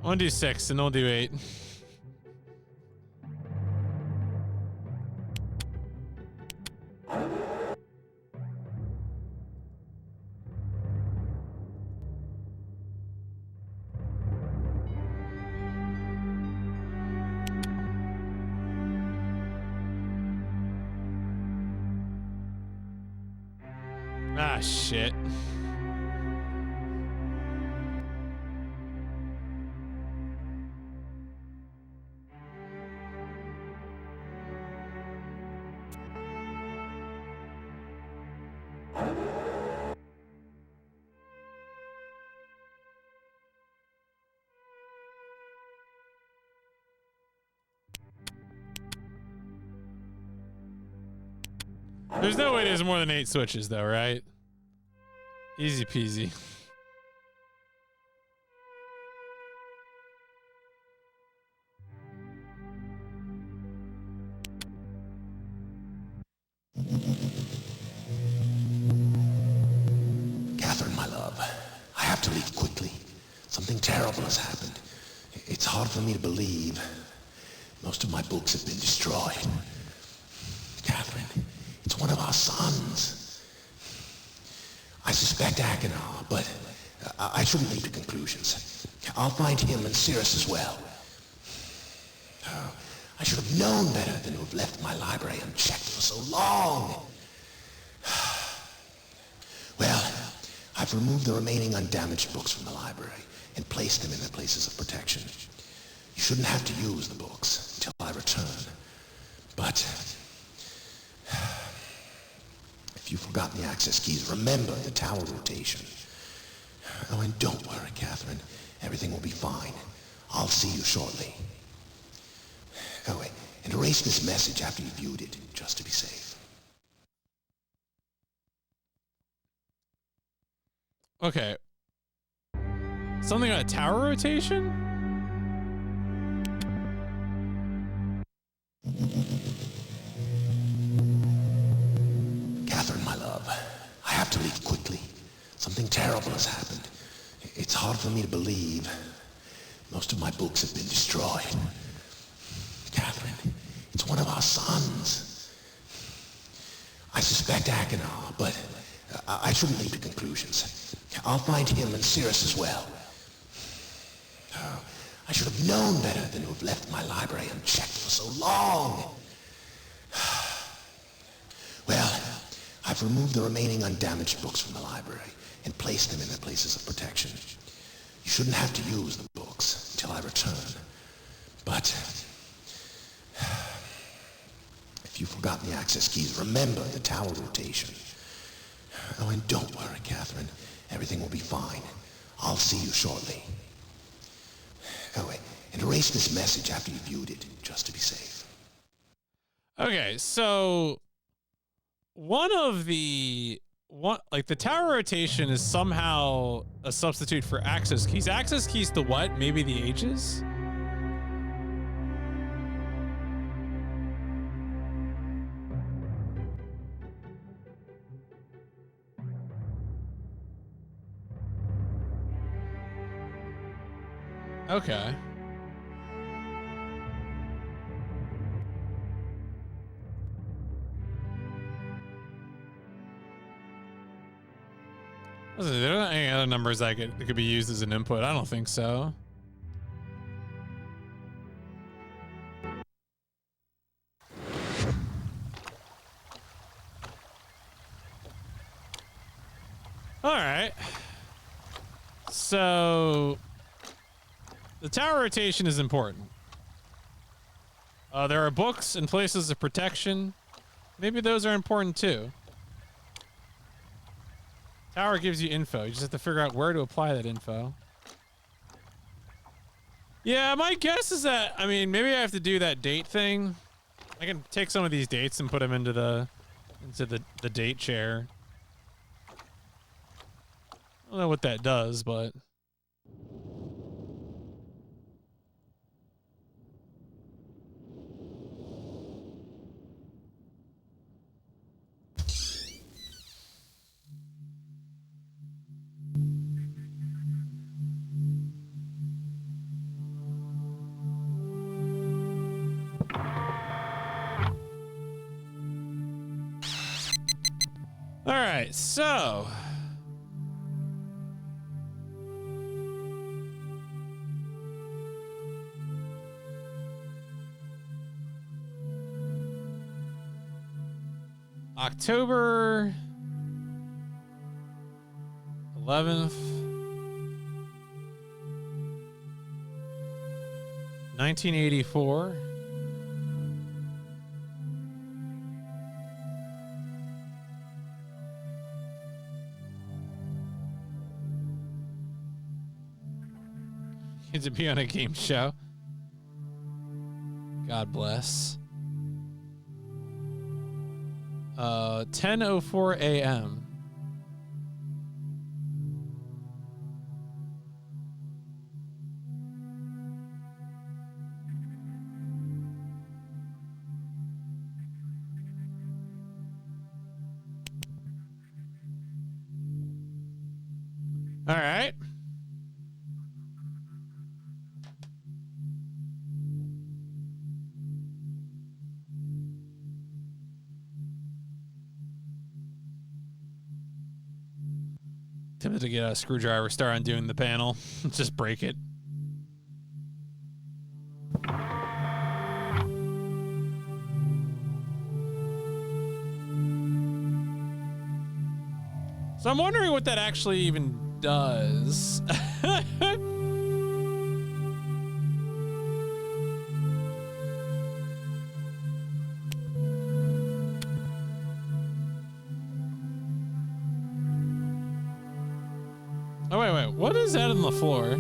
[SPEAKER 1] I'll do 6 and we'll do 8. Ah, shit. There's no way there's more than 8 switches, though, right? Easy peasy.
[SPEAKER 2] Catherine, my love, I have to leave quickly. Something terrible has happened. It's hard for me to believe. Most of my books have been destroyed. Catherine, it's one of our sons. I suspect Achenar, but I shouldn't leap to conclusions. I'll find him and Cirrus as well. Oh, I should have known better than to have left my library unchecked for so long. Well, I've removed the remaining undamaged books from the library and placed them in their places of protection. You shouldn't have to use the books until I return. But if you've forgotten the access keys, remember the tower rotation. Oh, and don't worry, Catherine. Everything will be fine. I'll see you shortly. Oh, wait, and erase this message after you viewed it, just to be safe.
[SPEAKER 1] Okay. Something about tower rotation?
[SPEAKER 2] Catherine, my love, I have to leave quickly. Something terrible has happened. It's hard for me to believe. Most of my books have been destroyed. Catherine, it's one of our sons. I suspect Achenar, but I shouldn't leap to conclusions. I'll find him and Cirrus as well. Oh, I should have known better than to have left my library unchecked for so long. Well, I've removed the remaining undamaged books from the library and placed them in their places of protection. You shouldn't have to use the books until I return. But if you've forgotten the access keys, remember the tower rotation. Oh, and don't worry, Catherine. Everything will be fine. I'll see you shortly. Oh, wait, and erase this message after you viewed it, just to be safe.
[SPEAKER 1] Okay, so the tower rotation is somehow a substitute for access keys. Access keys to what? Maybe the ages? Okay. Listen, there aren't any other numbers that could be used as an input. I don't think so. All right. So the tower rotation is important. There are books and places of protection. Maybe those are important too. Tower gives you info. You just have to figure out where to apply that info. Yeah, my guess is that, I mean, maybe I have to do that date thing. I can take some of these dates and put them into the date chair. I don't know what that does, but all right, so October 11th, 1984. To be on a game show. God bless. 10:04 a.m. All right. Tempted to get a screwdriver, start undoing the panel. Just break it. So I'm wondering what that actually even does. Oh, wait. What is that on the floor?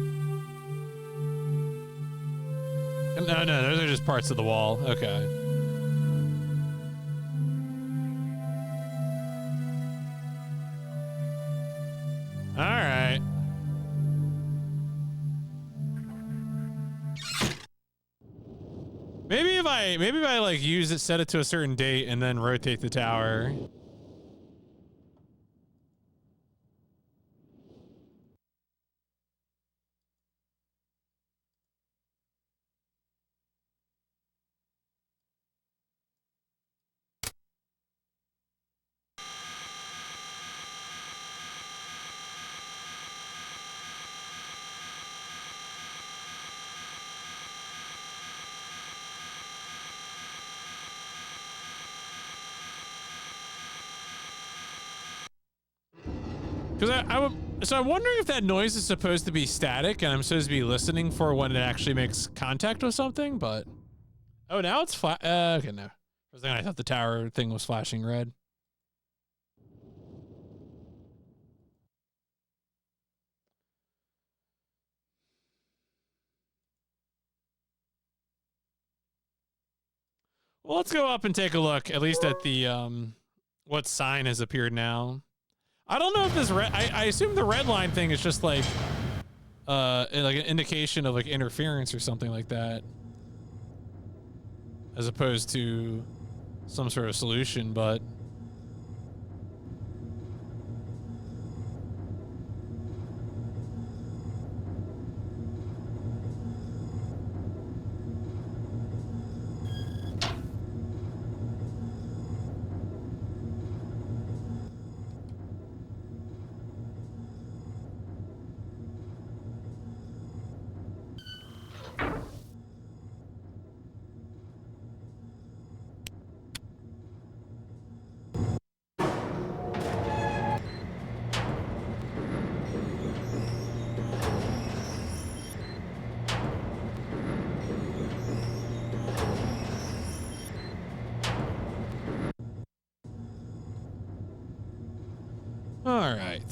[SPEAKER 1] No, those are just parts of the wall. Okay. All right. Maybe if I like use it, set it to a certain date, and then rotate the tower. Because so I'm wondering if that noise is supposed to be static and I'm supposed to be listening for when it actually makes contact with something, but oh, now it's flat. Okay, no. For a second, I thought the tower thing was flashing red. Well, let's go up and take a look, at least at the what sign has appeared now. I don't know if this red. I assume the red line thing is just like an indication of like interference or something like that, as opposed to some sort of solution, but. All right.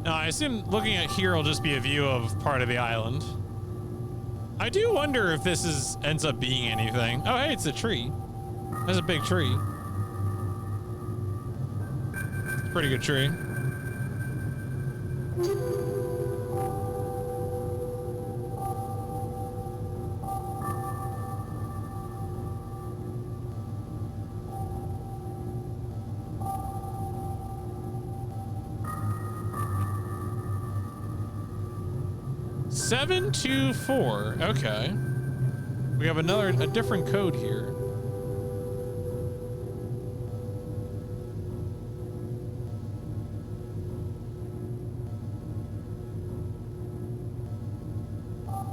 [SPEAKER 1] Now, I assume looking at here will just be a view of part of the island. I do wonder if this ends up being anything. Oh, hey, it's a tree. That's a big tree. It's a pretty good tree. $724. Okay. We have a different code here.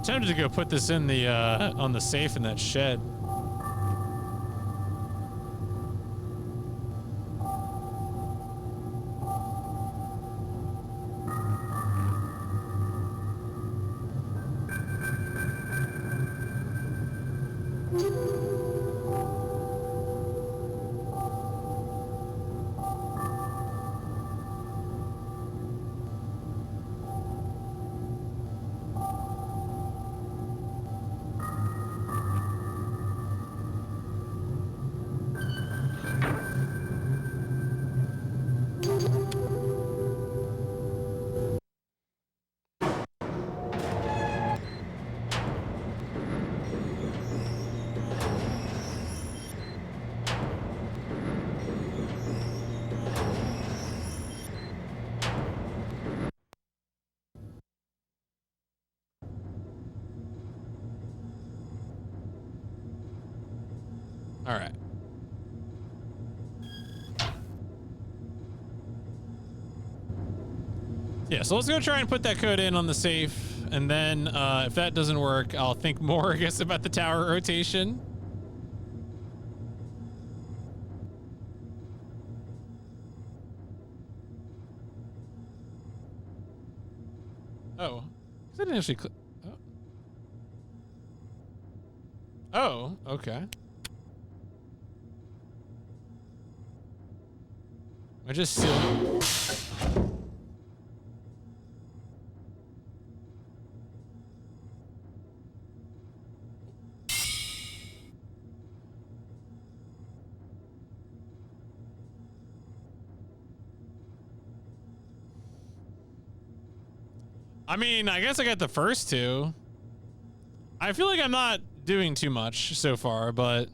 [SPEAKER 1] Tempted to go put this in the on the safe in that shed. All right. Yeah, so let's go try and put that code in on the safe, and then if that doesn't work, I'll think more, I guess, about the tower rotation. Oh, I didn't actually. Oh, okay. I just sealed. I mean, I guess I got the first two. I feel like I'm not doing too much so far, but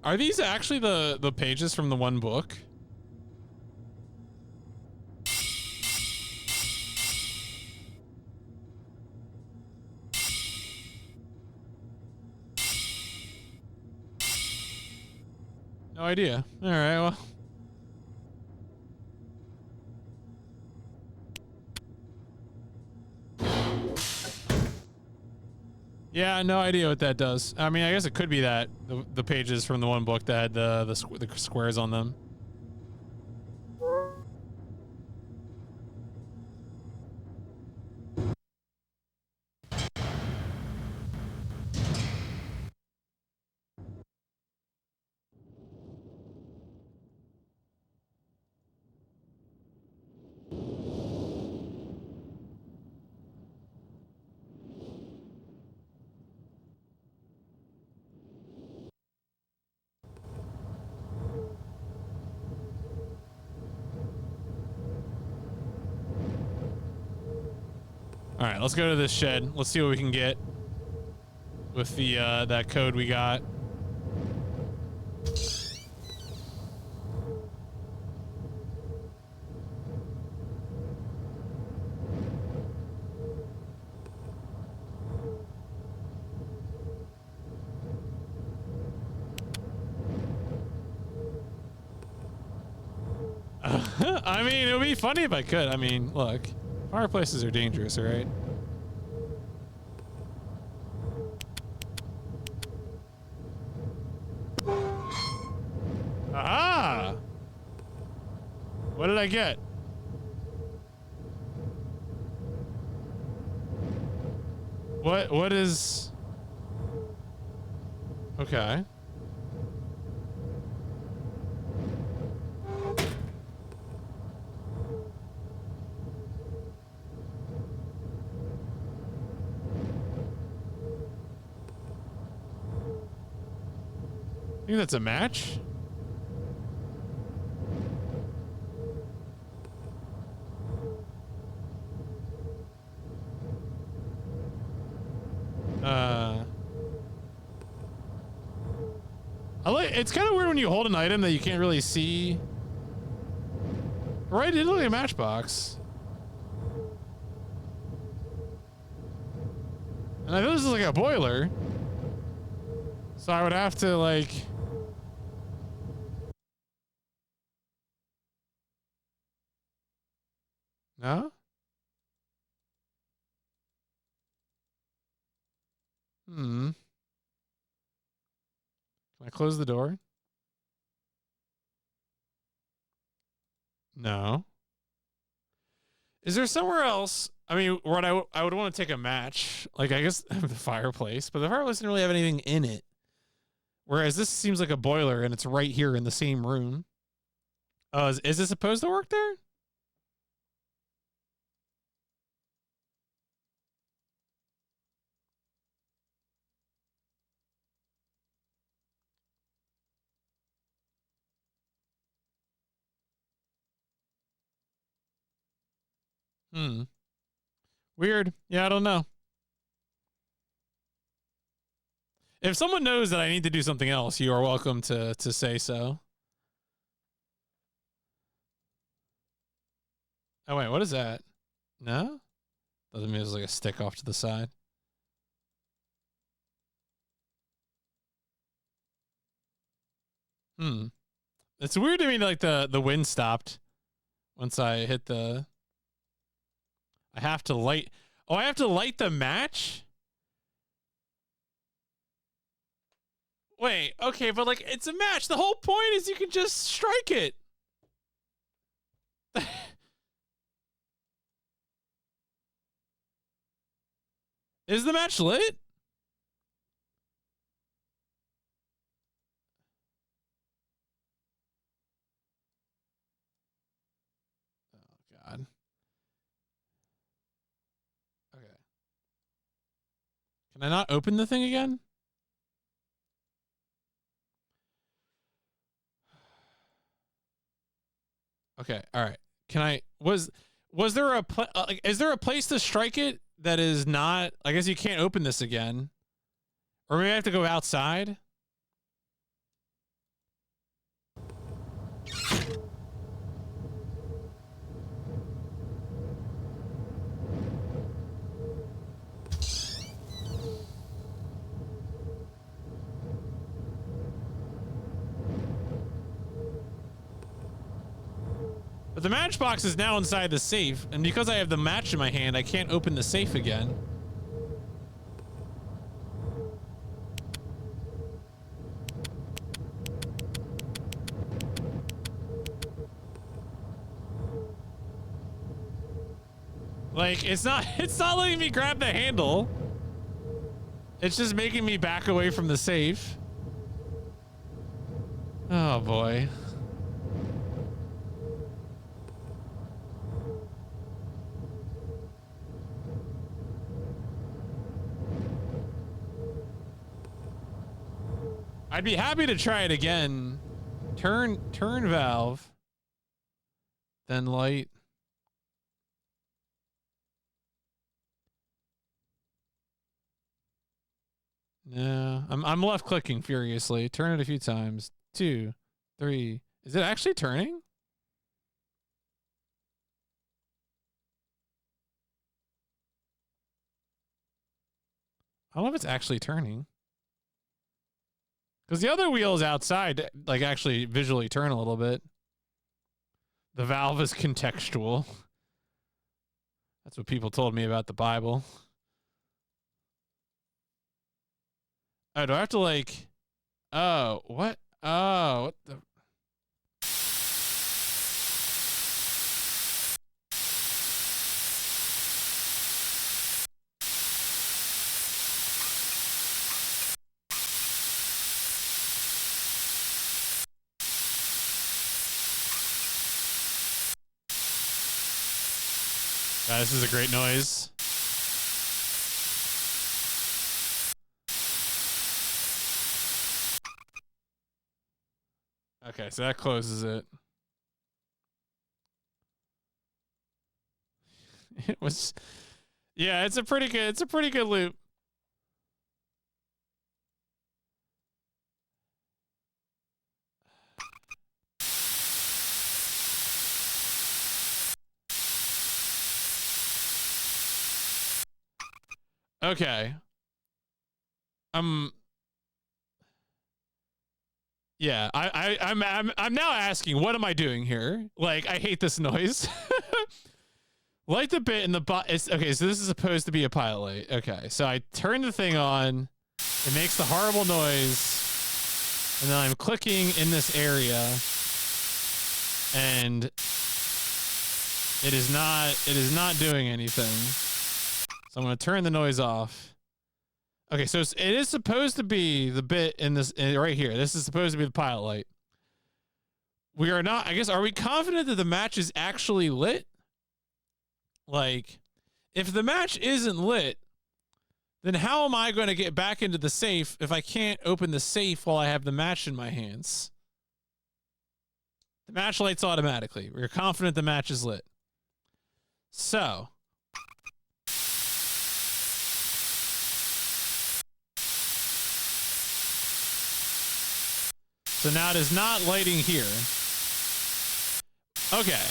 [SPEAKER 1] are these actually the pages from the one book? No idea. All right, well. Yeah, no idea what that does. I mean, I guess it could be that the pages from the one book that had the squares on them. All right, let's go to this shed. Let's see what we can get with the that code we got. I mean, it would be funny if I could. I mean, look, fireplaces are dangerous, all right? Aha! What did I get? What is... Okay. I think that's a match. It's kind of weird when you hold an item that you can't really see. Right, it looks like a matchbox. And I know this is like a boiler. So I would have to like... No? Hmm. Can I close the door? No. Is there somewhere else? I mean, what I would want to take a match. Like, I guess the fireplace. But the fireplace didn't really have anything in it. Whereas this seems like a boiler and it's right here in the same room. Oh, is this supposed to work there? Hmm. Weird. Yeah, I don't know. If someone knows that I need to do something else, you are welcome to say so. Oh, wait, what is that? No? Doesn't mean it's like a stick off to the side. Hmm. It's weird to me like the wind stopped once I hit the... I have to light... Oh, I have to light the match? Wait, okay, but like, it's a match. The whole point is you can just strike it. Is the match lit? Oh, God. Okay. Can I not open the thing again? Okay, all right. Can I... Was there a... like, is there a place to strike it that is not... I guess you can't open this again. Or maybe I have to go outside? But the matchbox is now inside the safe, and because I have the match in my hand, I can't open the safe again. Like, it's not letting me grab the handle. It's just making me back away from the safe. Oh boy. I'd be happy to try it again. Turn valve. Then light. No, I'm left clicking furiously. Turn it a few times. 2, 3. Is it actually turning? I don't know if it's actually turning. Because the other wheel is outside, like actually visually turn a little bit. The valve is contextual. That's what people told me about the Bible. Oh, do I have to like... Oh, what? Oh, what the... This is a great noise. Okay, so that closes it. It was... Yeah, it's a pretty good loop. Okay. Yeah, I'm now asking, what am I doing here? Like, I hate this noise. Light the bit in the okay, so this is supposed to be a pilot light. Okay, so I turn the thing on. It makes the horrible noise. And then I'm clicking in this area. And it is not doing anything. So I'm going to turn the noise off. Okay, so it is supposed to be the bit in this right here. This is supposed to be the pilot light. We are not, I guess, are we confident that the match is actually lit? Like, if the match isn't lit, then how am I going to get back into the safe if I can't open the safe while I have the match in my hands? The match lights automatically. We're confident the match is lit. So now it is not lighting here. Okay.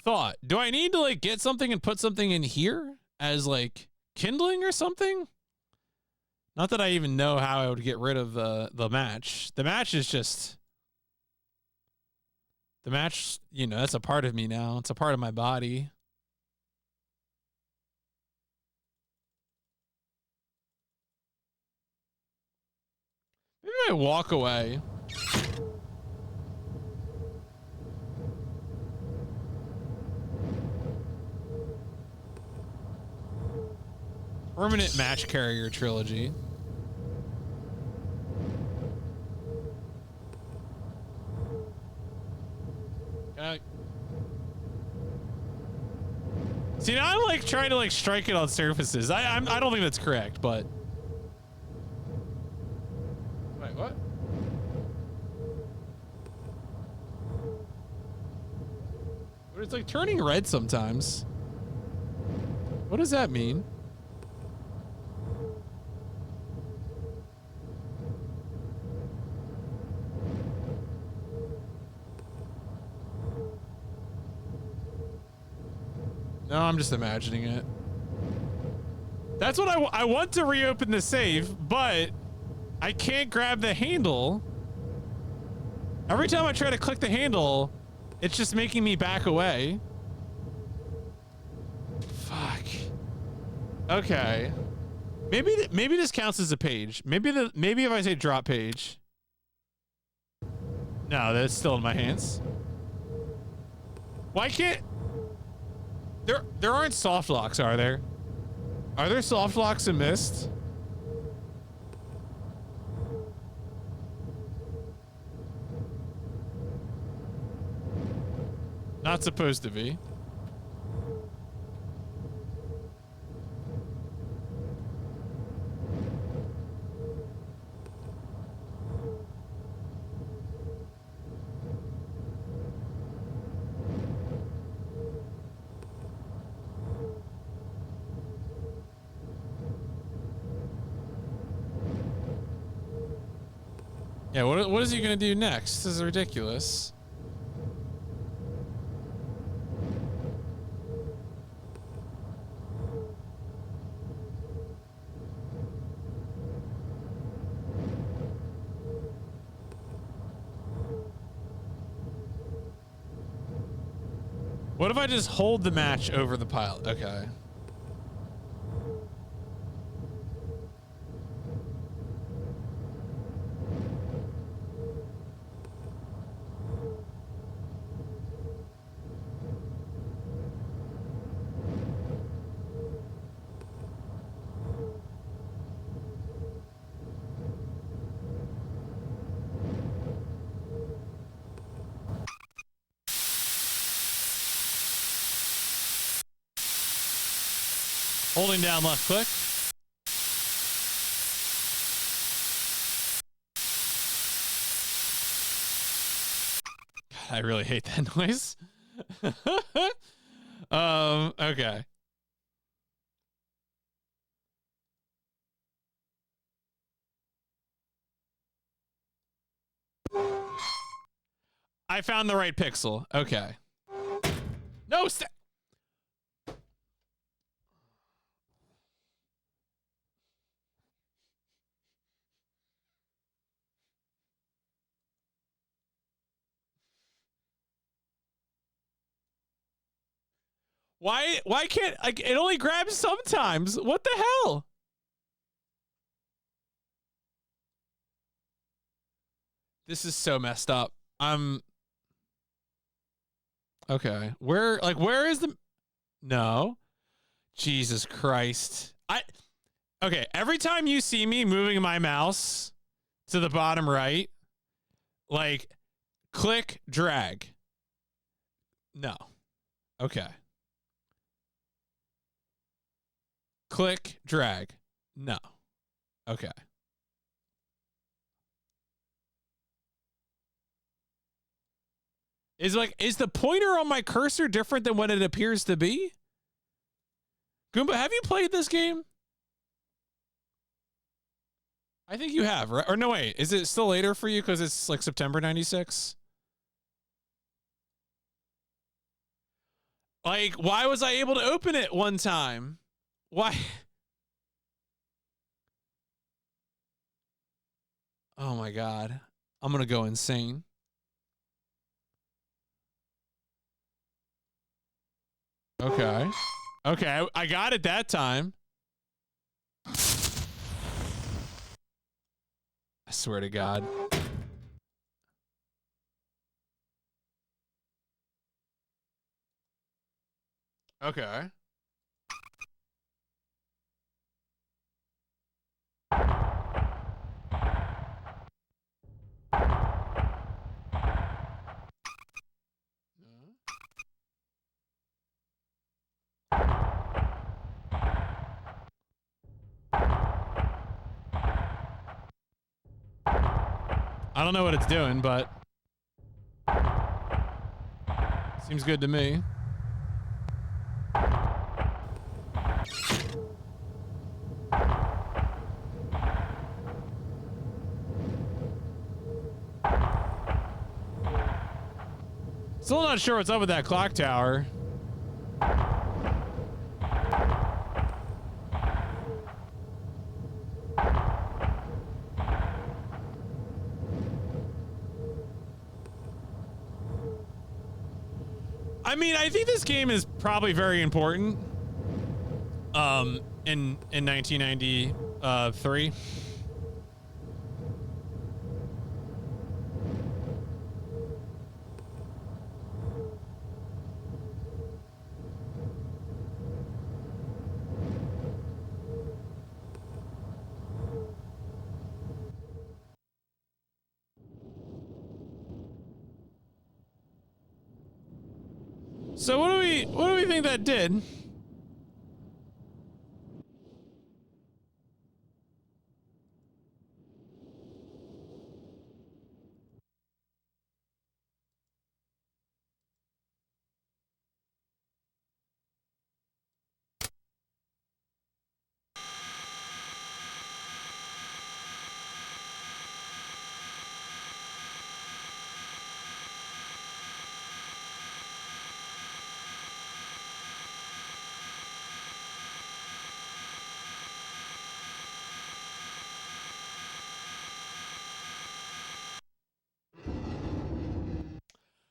[SPEAKER 1] Thought. Do I need to like get something and put something in here as like kindling or something? Not that I even know how I would get rid of the match. The match is just... The match, you know, that's a part of me now. It's a part of my body. Maybe I walk away. Permanent match carrier trilogy. See, now I'm like trying to like strike it on surfaces. I don't think that's correct, but wait, what? But it's like turning red sometimes. What does that mean? No, I'm just imagining it. That's what I want to reopen the safe, but I can't grab the handle. Every time I try to click the handle, it's just making me back away. Fuck. Okay. Maybe this counts as a page. Maybe if I say drop page. No, that's still in my hands. Why can't... There aren't soft locks, are there? Are there soft locks in Myst? Not supposed to be. Yeah, what is he gonna do next? This is ridiculous. What if I just hold the match over the pilot? Okay. Holding down left click. God, I really hate that noise. Okay. I found the right pixel. Okay. No, why can't it only grabs sometimes? What the hell? This is so messed up. I'm okay. Where is the no? Jesus Christ. Okay, every time you see me moving my mouse to the bottom right, like click drag. No. Okay. Click drag. No. Okay. Is the pointer on my cursor different than what it appears to be? Goomba, have you played this game? I think you have, right? Or no, wait. Is it still later for you because it's like September 96? Like, why was I able to open it one time? Why? Oh my God. I'm going to go insane. Okay. Okay, I got it that time. I swear to God. Okay. I don't know what it's doing, but seems good to me. Still not sure what's up with that clock tower. I mean, I think this game is probably very important. In 1993. So what do we think that did?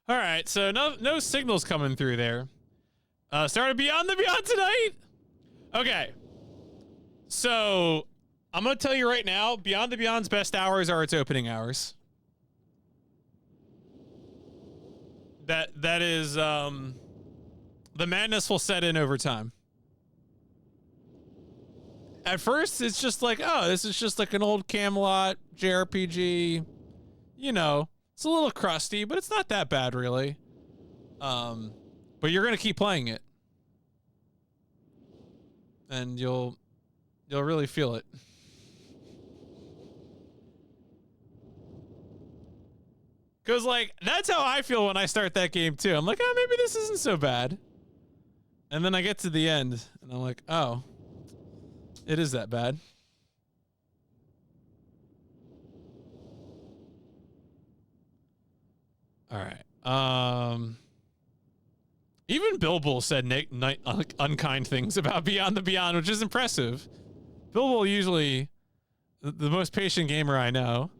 [SPEAKER 1] All right, so no signals coming through there. Started Beyond the Beyond tonight. Okay. So I'm gonna tell you right now, Beyond the Beyond's best hours are its opening hours. That is the madness will set in over time. At first, it's just like, oh, this is just like an old Camelot JRPG. You know, it's a little crusty, but it's not that bad, really. But you're gonna keep playing it, and you'll really feel it. Cause like that's how I feel when I start that game too. I'm like, oh, maybe this isn't so bad, and then I get to the end, and I'm like, oh. It is that bad. All right. Even Bilbo said unkind things about Beyond the Beyond, which is impressive. Bilbo usually the most patient gamer I know.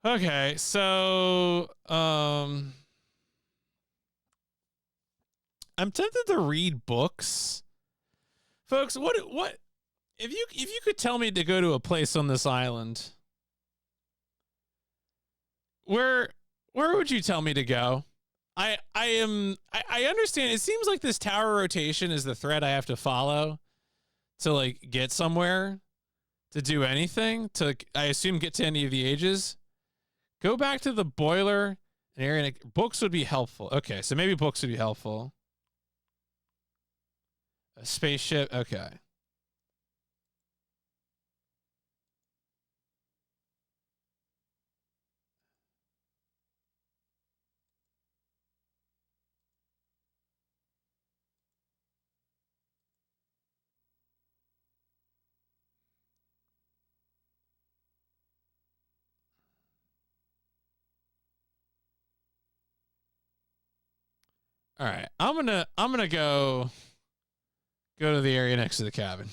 [SPEAKER 1] Okay, so I'm tempted to read books. Folks, what if you could tell me to go to a place on this island, where would you tell me to go? I understand. It seems like this tower rotation is the thread I have to follow to like get somewhere, to do anything, to I assume get to any of the ages. Go back to the boiler and area. Books would be helpful. Okay, so maybe books would be helpful. A spaceship. Okay. All right. I'm gonna go to the area next to the cabin.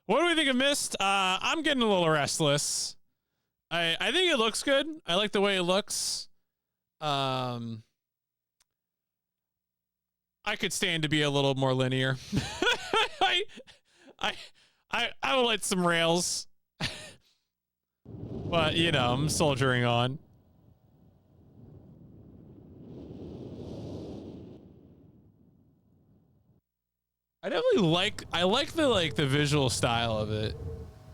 [SPEAKER 1] What do we think of Myst? I'm getting a little restless. I think it looks good. I like the way it looks. I could stand to be a little more linear. I will let some rails. But, you know, I'm soldiering on. I definitely like the visual style of it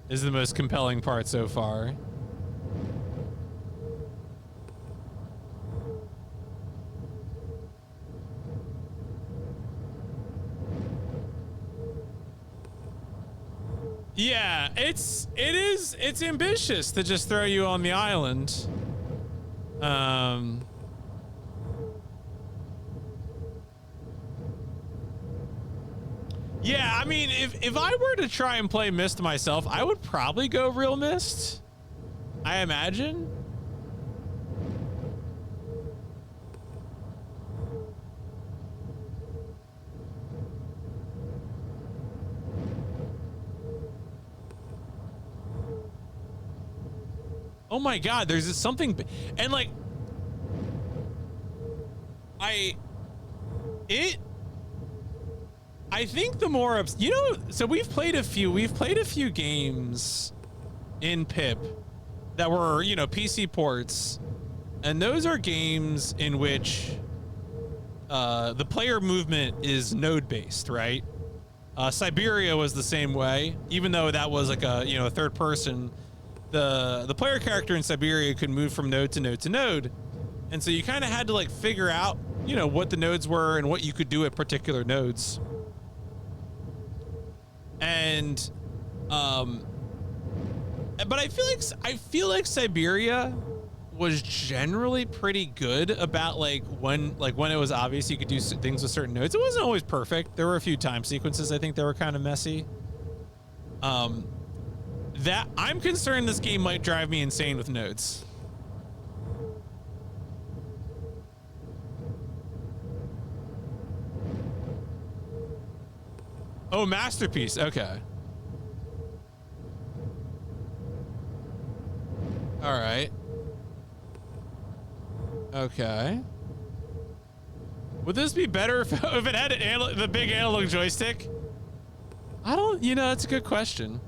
[SPEAKER 1] is the most compelling part so far. Yeah, it's ambitious to just throw you on the island. Yeah, I mean, if I were to try and play Myst myself, I would probably go real Myst, I imagine. Oh my God, there's something, and like, I think the more, you know, so we've played a few games in PIP that were, you know, PC ports, and those are games in which the player movement is node based, right? Siberia was the same way, even though that was like a, you know, a third person. The player character in Siberia could move from node to node to node, and so you kind of had to like figure out, you know, what the nodes were and what you could do at particular nodes. And but I feel like Siberia was generally pretty good about like when it was obvious you could do things with certain nodes. It wasn't always perfect. There were a few time sequences I think that were kind of messy. That I'm concerned this game might drive me insane with nodes. Oh, masterpiece. Okay. All right. Okay. Would this be better if it had the big analog joystick? I don't, you know, that's a good question.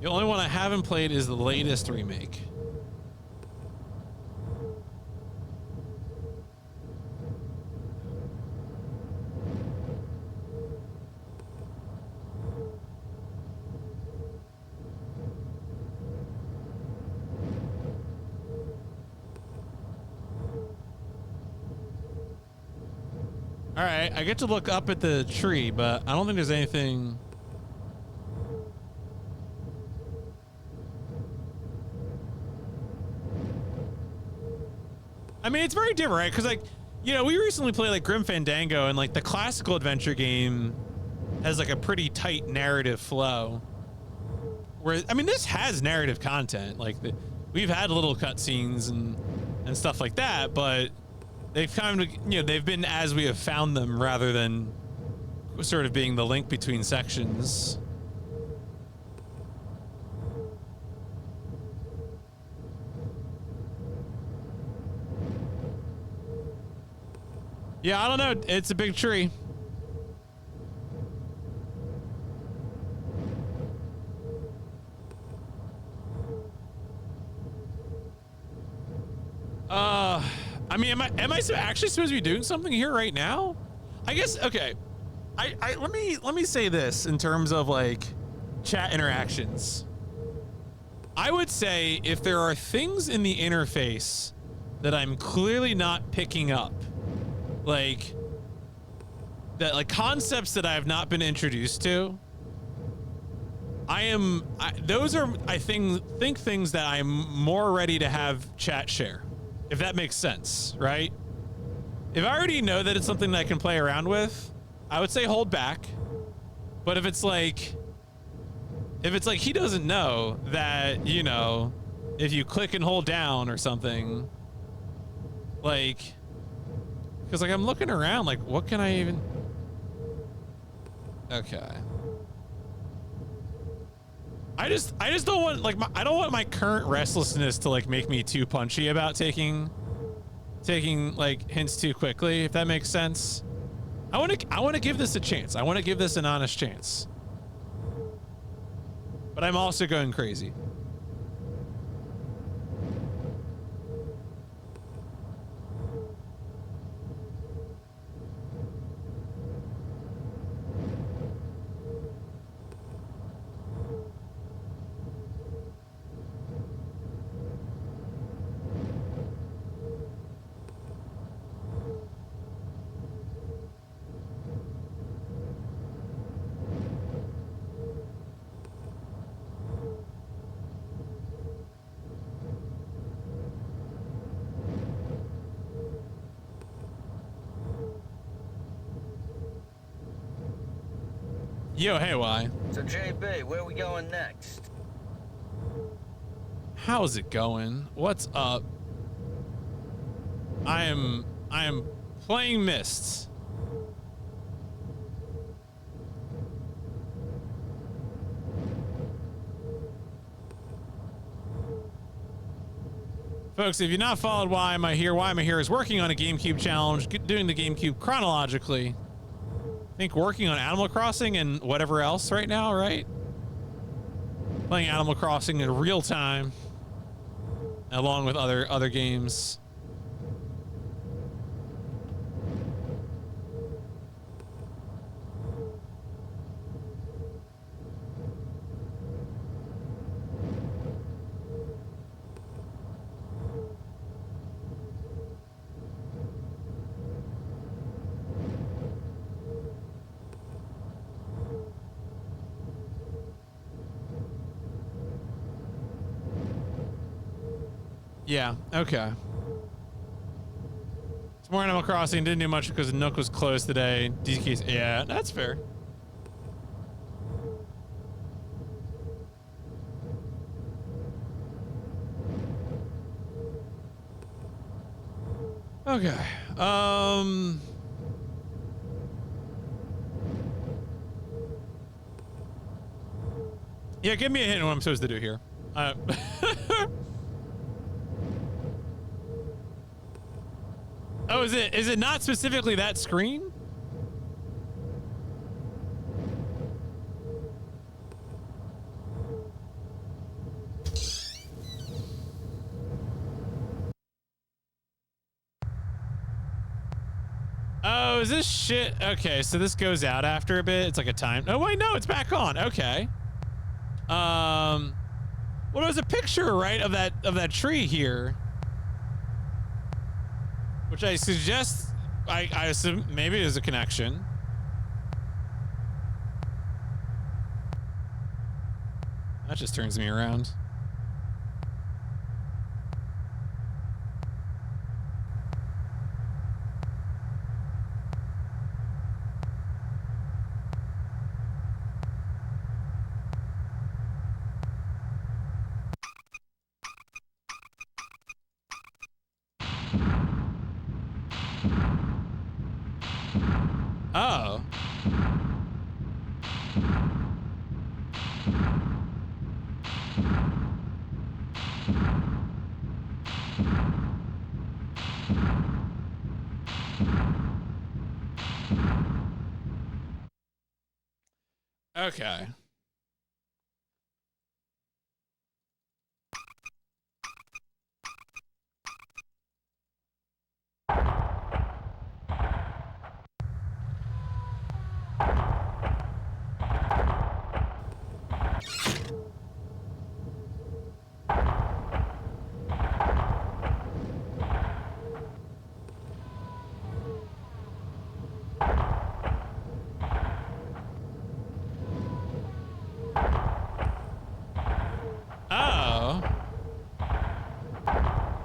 [SPEAKER 1] The only one I haven't played is the latest remake. All right, I get to look up at the tree, but I don't think there's anything. I mean, it's very different, right? Because, like, you know, we recently played, like, Grim Fandango, and, like, the classical adventure game has, like, a pretty tight narrative flow. Where, I mean, this has narrative content. Like, we've had little cutscenes and stuff like that, but they've kind of, you know, they've been as we have found them rather than sort of being the link between sections. Yeah, I don't know. It's a big tree. I mean, am I actually supposed to be doing something here right now? I guess, okay. Let me say this in terms of, like, chat interactions. I would say if there are things in the interface that I'm clearly not picking up, like concepts that I have not been introduced to, those are, I think things that I'm more ready to have chat share. If that makes sense, right? If I already know that it's something that I can play around with, I would say hold back. But if it's like he doesn't know that, you know, if you click and hold down or something, like, because, like, I'm looking around, like, what can I even? Okay. I just don't want, like, I don't want my current restlessness to, like, make me too punchy about taking like hints too quickly, if that makes sense. I want to give this a chance. I want to give this an honest chance. But I'm also going crazy. Yo, hey, why?
[SPEAKER 4] So JB, where are we going next?
[SPEAKER 1] How's it going? What's up? I am playing Myst. Folks, if you've not followed Why Am I Here is working on a GameCube challenge, doing the GameCube chronologically. I think working on Animal Crossing and whatever else right now, right? Playing Animal Crossing in real time, along with other games. Yeah, okay. It's more Animal Crossing. Didn't do much because Nook was closed today. DK's, yeah, that's fair. Okay. Yeah, give me a hint on what I'm supposed to do here. Oh, is it not specifically that screen? Oh, is this shit? Okay, so this goes out after a bit. It's like a time. Oh, wait, no, it's back on. Okay. Well, there's a picture, right, of that tree here, which I suggest, I assume maybe there's a connection. That just turns me around. Oh. Okay. Oh.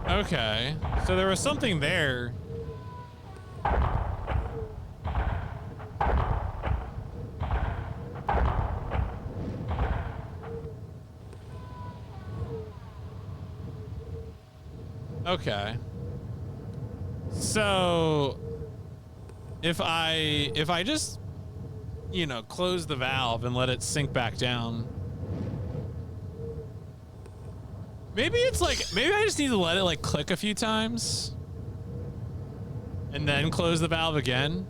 [SPEAKER 1] Okay. So there was something there. Okay. So if I just, you know, close the valve and let it sink back down, maybe it's like, maybe I just need to let it like click a few times and then close the valve again.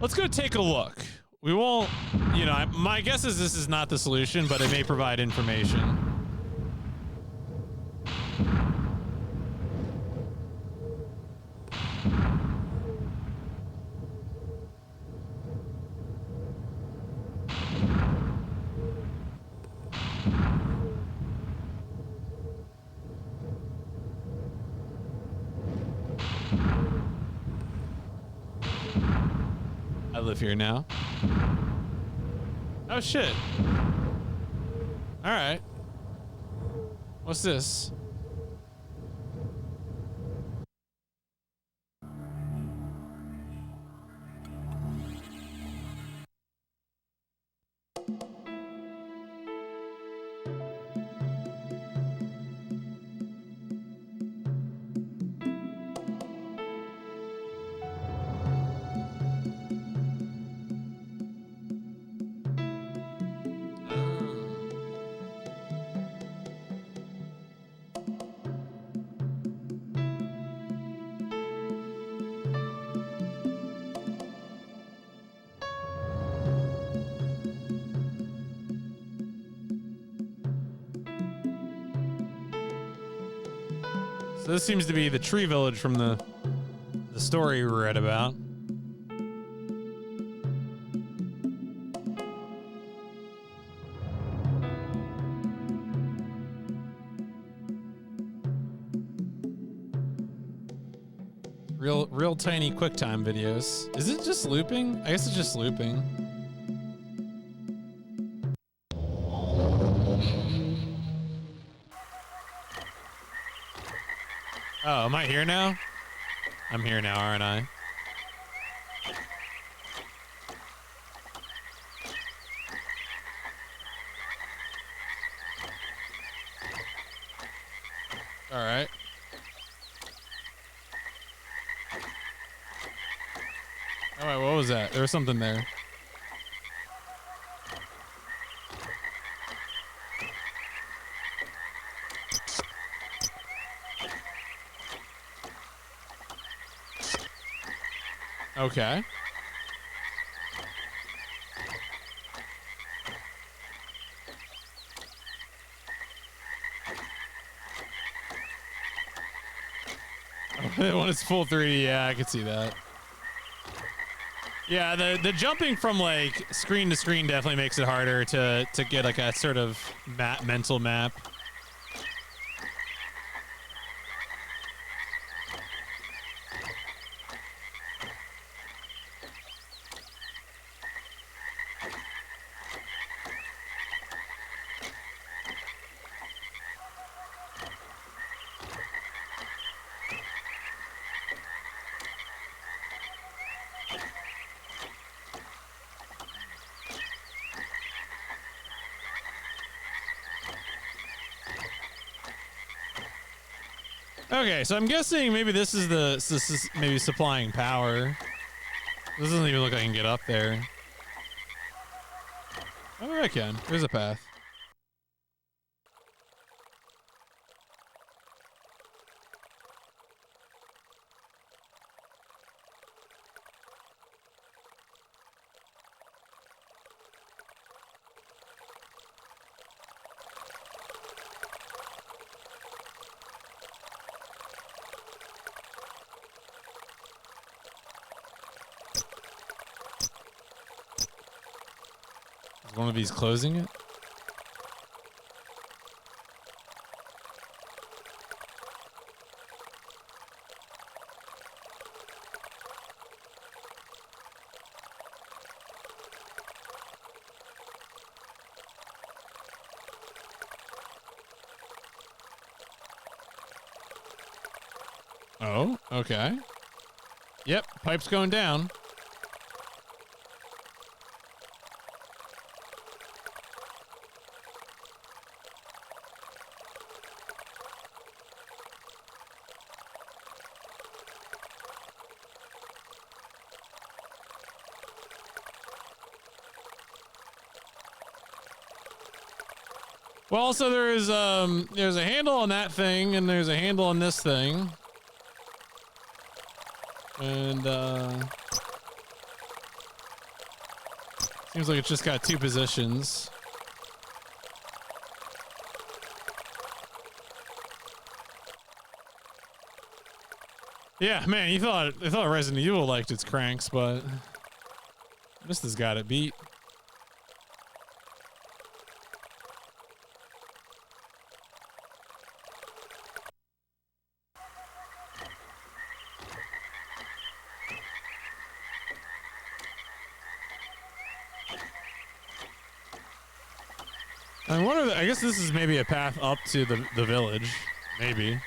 [SPEAKER 1] Let's go take a look. We won't, you know, my guess is this is not the solution, but it may provide information. I live here now. Oh shit. All right. What's this? So this seems to be the tree village from the story we read about. Real tiny QuickTime videos. Is it just looping? I guess it's just looping. Oh, am I here now? I'm here now, aren't I? All right. Oh, wait, what was that? There was something there. Okay. When it's full 3D, yeah, I can see that. Yeah, the jumping from like screen to screen definitely makes it harder to get like a sort of mental map. Okay, so I'm guessing maybe this is maybe supplying power. This doesn't even look like I can get up there. Oh, I can. There's a path. Is one of these closing it? Oh, okay. Yep, pipe's going down. Well, so there's a handle on that thing, and there's a handle on this thing. And seems like it's just got two positions. Yeah, man, I thought Resident Evil liked its cranks, but Myst has got it beat. I guess this is maybe a path up to the village. Maybe.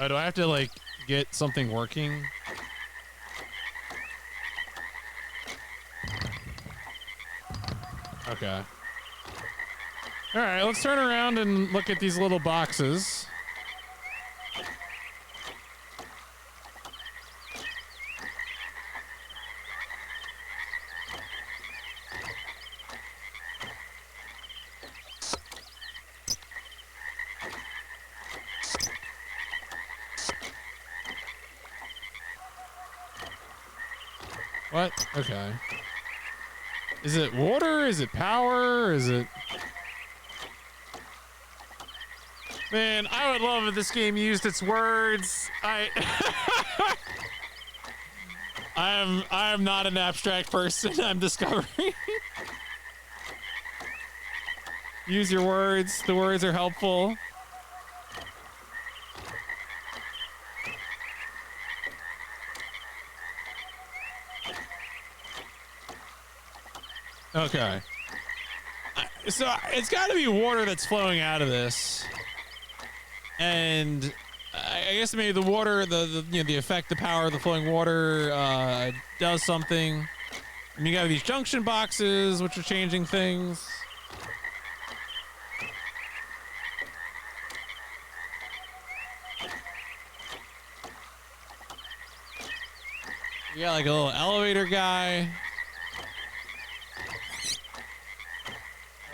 [SPEAKER 1] Oh, do I have to, like, get something working? Okay. Alright, let's turn around and look at these little boxes. What? Okay. Is it water? Is it power? Is it... Man, I would love if this game used its words. I am not an abstract person, I'm discovering. Use your words. The words are helpful. Okay. So it's got to be water that's flowing out of this, and I guess maybe the water, the effect, the power of the flowing water does something. And you got these junction boxes which are changing things. You got like a little elevator guy.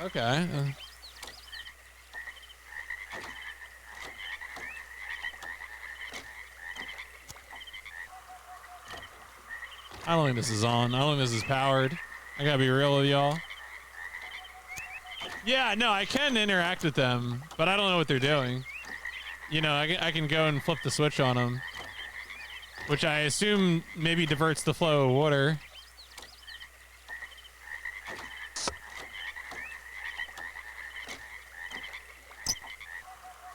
[SPEAKER 1] Okay. I don't think this is on. I don't think this is powered. I gotta be real with y'all. Yeah, no, I can interact with them, but I don't know what they're doing. You know, I can go and flip the switch on them, which I assume maybe diverts the flow of water.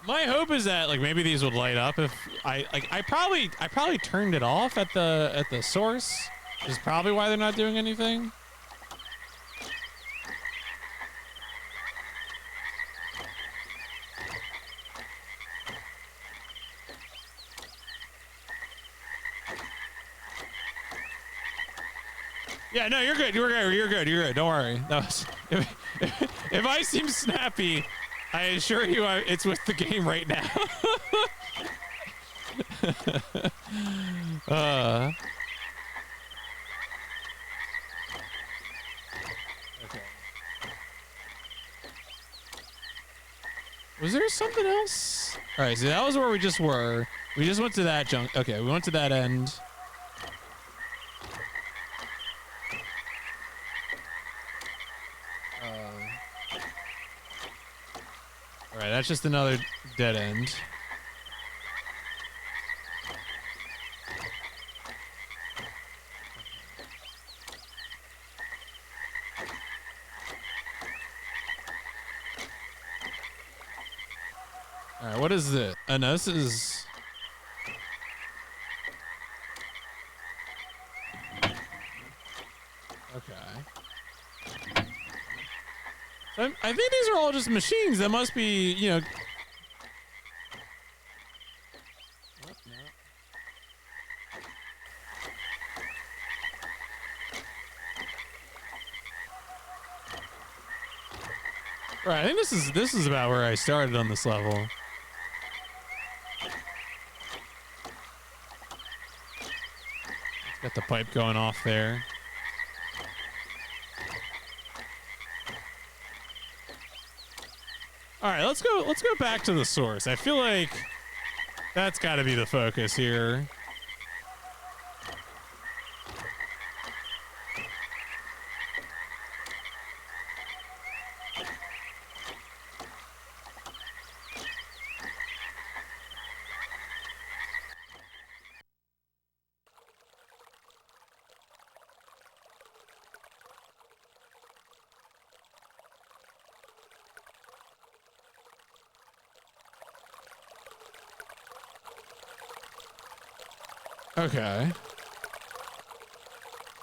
[SPEAKER 1] My hope is that like maybe these would light up if I probably turned it off at the source. Is probably why they're not doing anything. Yeah, no, you're good. You're good. You're good. You're good. Don't worry. That was, if I seem snappy, I assure you it's with the game right now. Okay. Was there something else? All right, so that was where we just were. We just went to that junk. Okay, we went to that end. All right, that's just another dead end. All right, what is it? No, this is... Okay. So I think these are all just machines that must be, you know... Oh, no. Right, I think this is about where I started on this level. It's got the pipe going off there. All right, let's go back to the source. I feel like that's got to be the focus here. Okay.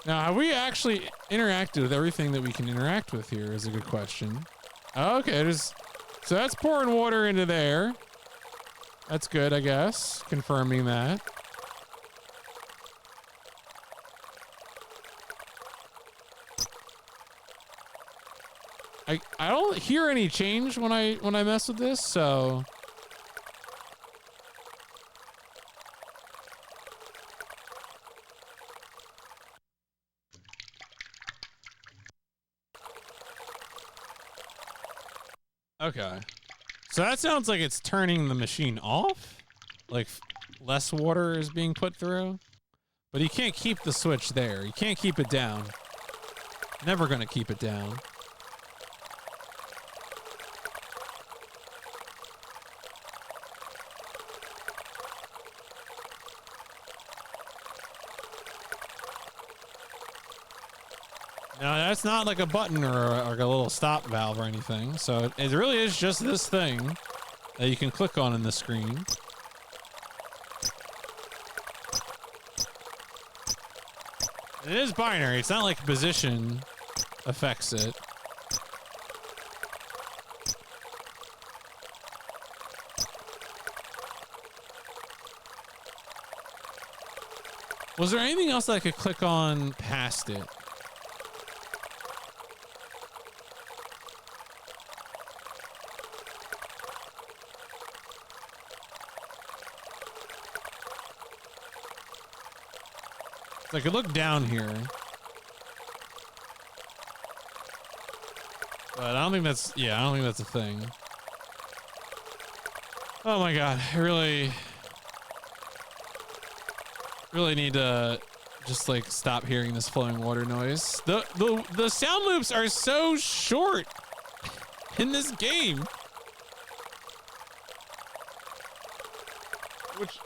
[SPEAKER 1] Now, have we actually interacted with everything that we can interact with here is a good question. Okay, so that's pouring water into there. That's good, I guess. Confirming that. I don't hear any change when I mess with this, so... Okay. So that sounds like it's turning the machine off? Like less water is being put through? But you can't keep the switch there. You can't keep it down. Never gonna keep it down. No, that's not like a button or like a little stop valve or anything. So it really is just this thing that you can click on in the screen. It is binary. It's not like position affects it. Was there anything else that I could click on past it? So I could look down here. But I don't think that's, yeah, I don't think that's a thing. Oh my god, I really need to just like stop hearing this flowing water noise. The sound loops are so short in this game. Which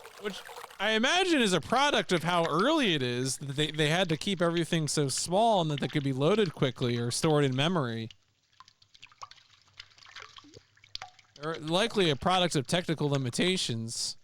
[SPEAKER 1] I imagine is a product of how early it is that they had to keep everything so small and that they could be loaded quickly or stored in memory. Or likely a product of technical limitations.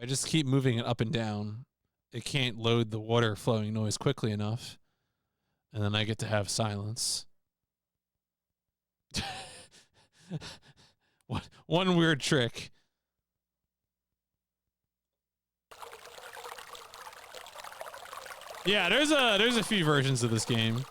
[SPEAKER 1] I just keep moving it up and down. It can't load the water flowing noise quickly enough. And then I get to have silence. One weird trick. Yeah, there's a few versions of this game.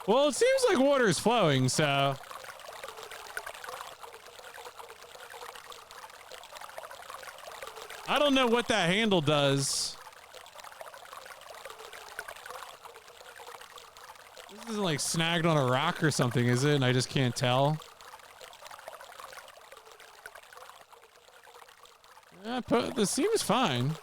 [SPEAKER 1] Well, it seems like water is flowing, so I don't know what that handle does. This isn't like snagged on a rock or something, is it? And I just can't tell. Yeah, this seems fine.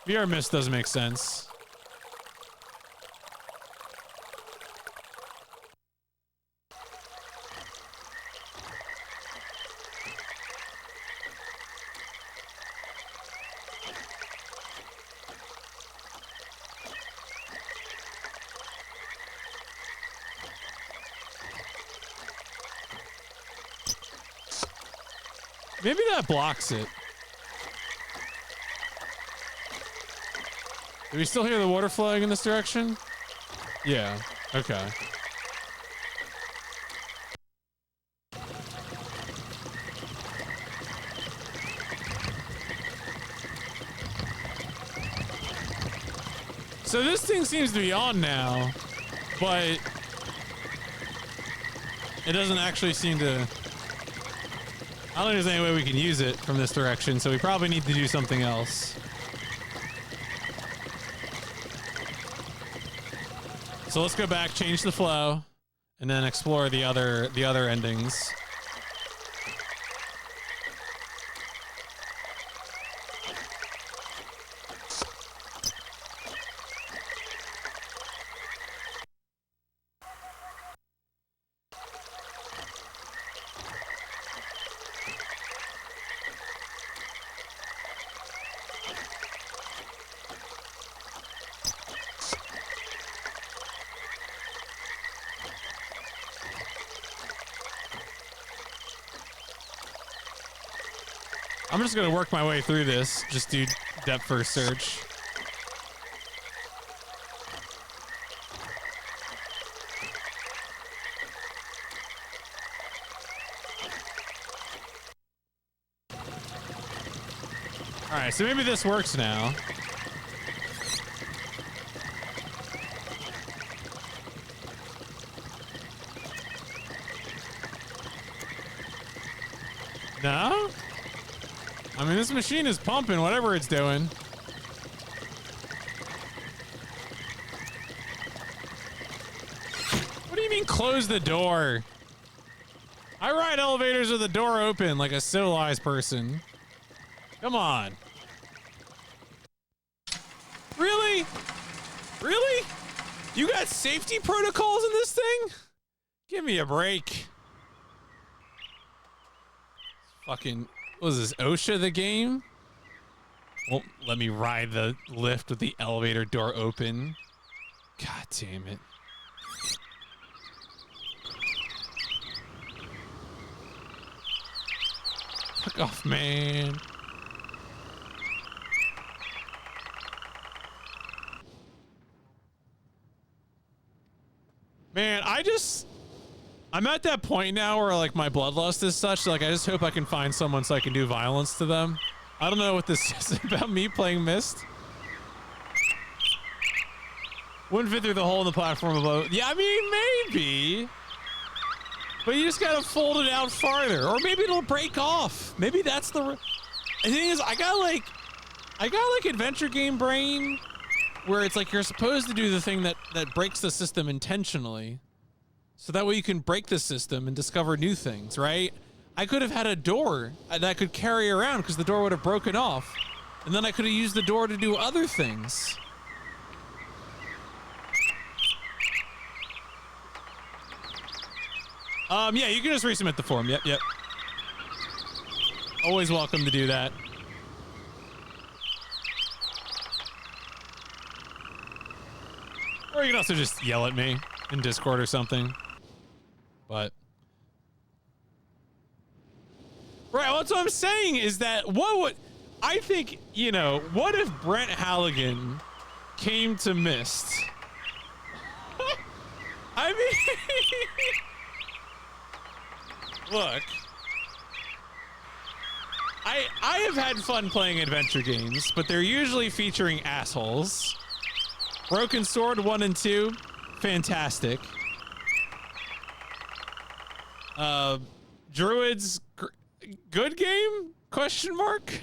[SPEAKER 1] VR Myst doesn't make sense. Maybe that blocks it. Do we still hear the water flowing in this direction? Yeah. Okay. So this thing seems to be on now, but it doesn't actually seem to... I don't think there's any way we can use it from this direction, so we probably need to do something else. So let's go back, change the flow, and then explore the other endings. I'm just gonna work my way through this. Just do depth first search. Alright, so maybe this works now. No? I mean, this machine is pumping whatever it's doing. What do you mean close the door? I ride elevators with the door open like a civilized person. Come on. Really? Really? You got safety protocols in this thing? Give me a break. Fucking... What was this, OSHA the game? Won't let me ride the lift with the elevator door open. God damn it. Fuck off, man. Man, I'm at that point now where like my bloodlust is such, like I just hope I can find someone so I can do violence to them. I don't know what this is about me playing Myst. Wouldn't fit through the hole in the platform above. Yeah, I mean, maybe. But you just gotta fold it out farther. Or maybe it'll break off. Maybe that's the thing is, I got like adventure game brain, where it's like you're supposed to do the thing that breaks the system intentionally. So that way you can break the system and discover new things, right? I could have had a door that I could carry around because the door would have broken off. And then I could have used the door to do other things. Yeah, you can just resubmit the form. Yep. Always welcome to do that. Or you can also just yell at me in Discord or something. But right, well, that's what I'm saying is that I think, you know, what if Brent Halligan came to Myst? I mean, look, I have had fun playing adventure games, but they're usually featuring assholes. Broken Sword 1 and 2, fantastic. Druids, good game? Question mark?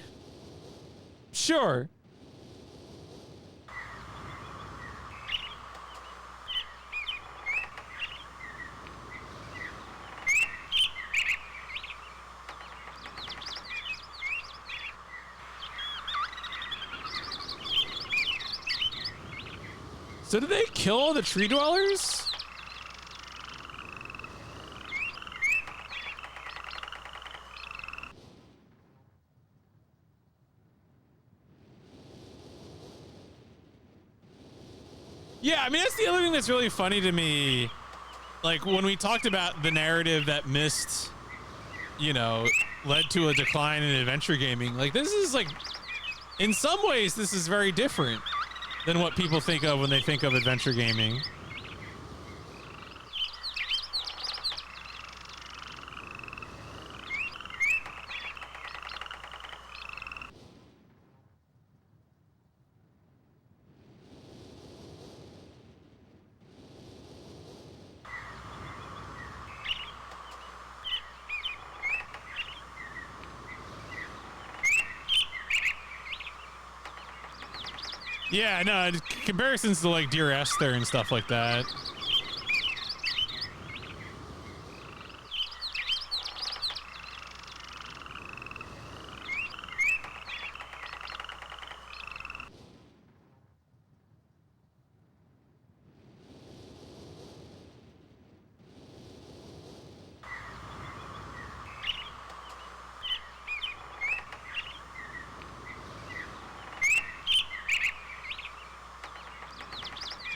[SPEAKER 1] Sure. So did they kill all the tree dwellers? Yeah, I mean, that's the other thing that's really funny to me. Like, when we talked about the narrative that Myst, you know, led to a decline in adventure gaming, like, this is, like, in some ways, this is very different than what people think of when they think of adventure gaming. Yeah, no, comparisons to like Dear Esther and stuff like that.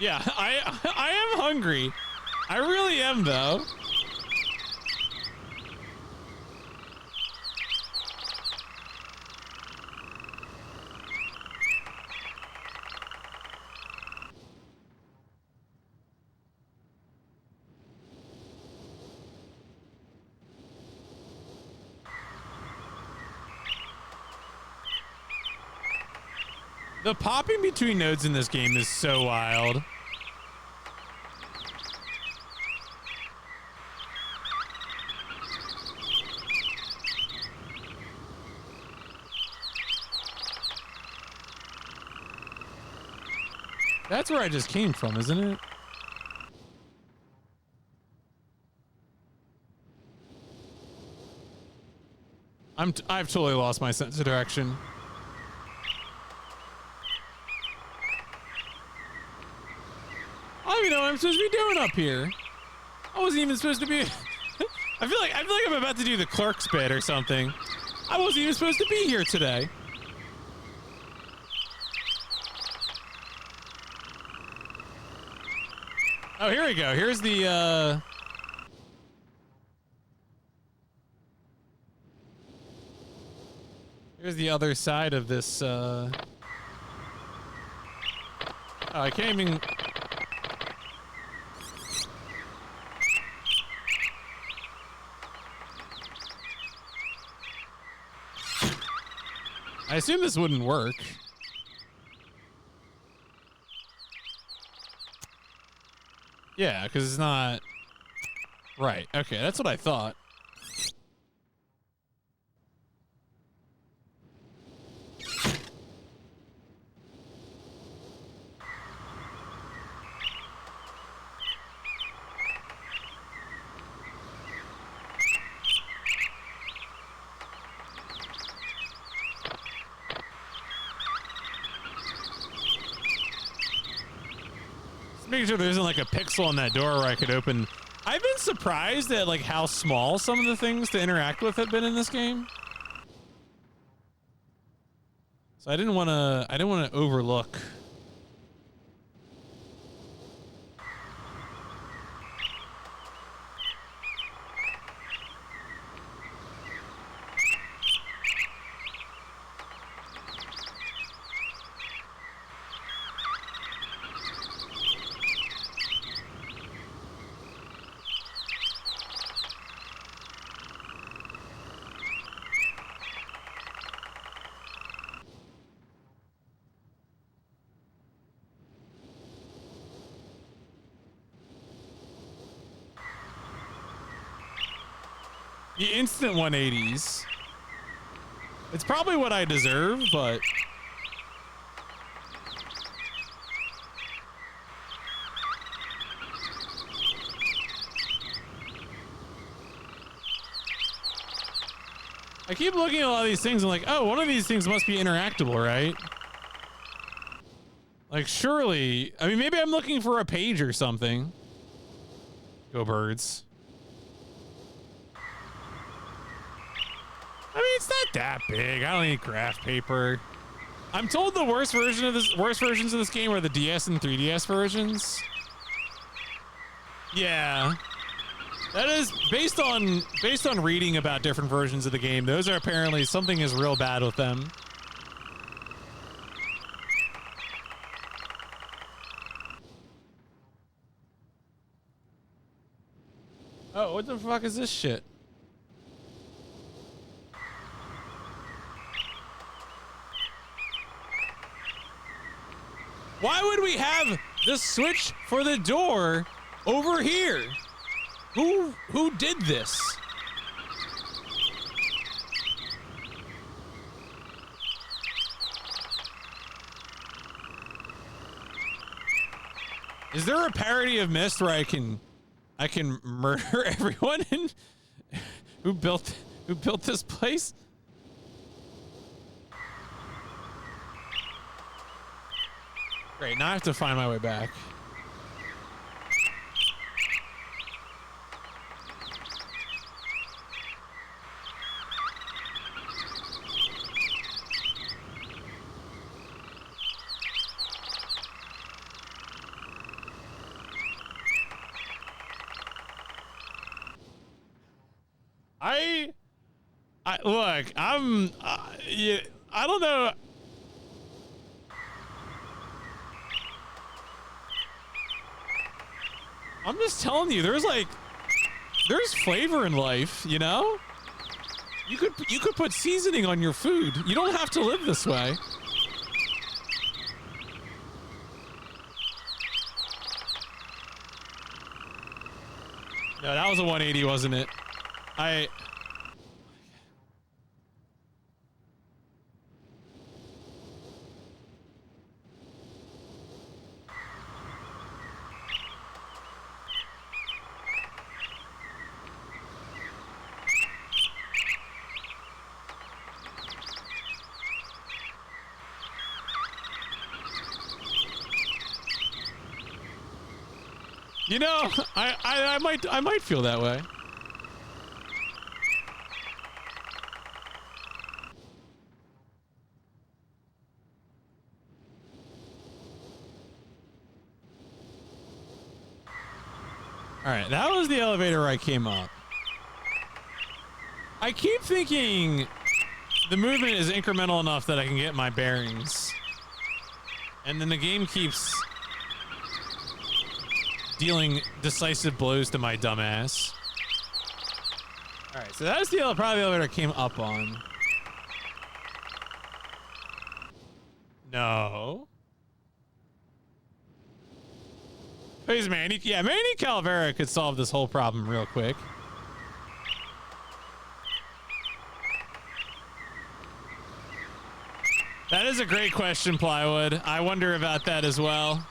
[SPEAKER 1] Yeah, I am hungry. I really am, though. The popping between nodes in this game is so wild. That's where I just came from, isn't it? I've totally lost my sense of direction. I don't even know what I'm supposed to be doing up here. I wasn't even supposed to be. I feel like I'm about to do the clerk's bit or something. I wasn't even supposed to be here today. Oh, here we go. Here's the Here's the other side of this, oh, I can't even... I assume this wouldn't work. Yeah, because it's not... Right, okay, that's what I thought. Making sure there isn't like a pixel on that door where I could open. I've been surprised at like how small some of the things to interact with have been in this game. So I didn't want to overlook. The instant 180s. It's probably what I deserve, but... I keep looking at a lot of these things and like, oh, one of these things must be interactable, right? Like, surely... I mean, maybe I'm looking for a page or something. Go birds. I mean, it's not that big. I don't need graph paper. I'm told the worst versions of this game are the DS and 3DS versions. Yeah. That is based on reading about different versions of the game. Those are apparently something is real bad with them. Oh, what the fuck is this shit? Why would we have the switch for the door over here? Who did this? Is there a parody of Myst where I can murder everyone who built this place? Great, now I have to find my way back. Look, yeah, I don't know. I'm just telling you, there's flavor in life, you know? You could put seasoning on your food. You don't have to live this way. No, that was a 180, wasn't it? You know, I might feel that way. All right, that was the elevator where I came up. I keep thinking the movement is incremental enough that I can get my bearings. And then the game keeps dealing decisive blows to my dumbass. Alright, so that's the probably the elevator I came up on. No. Please, Manny. Yeah, Manny Calavera could solve this whole problem real quick. That is a great question, Plywood. I wonder about that as well.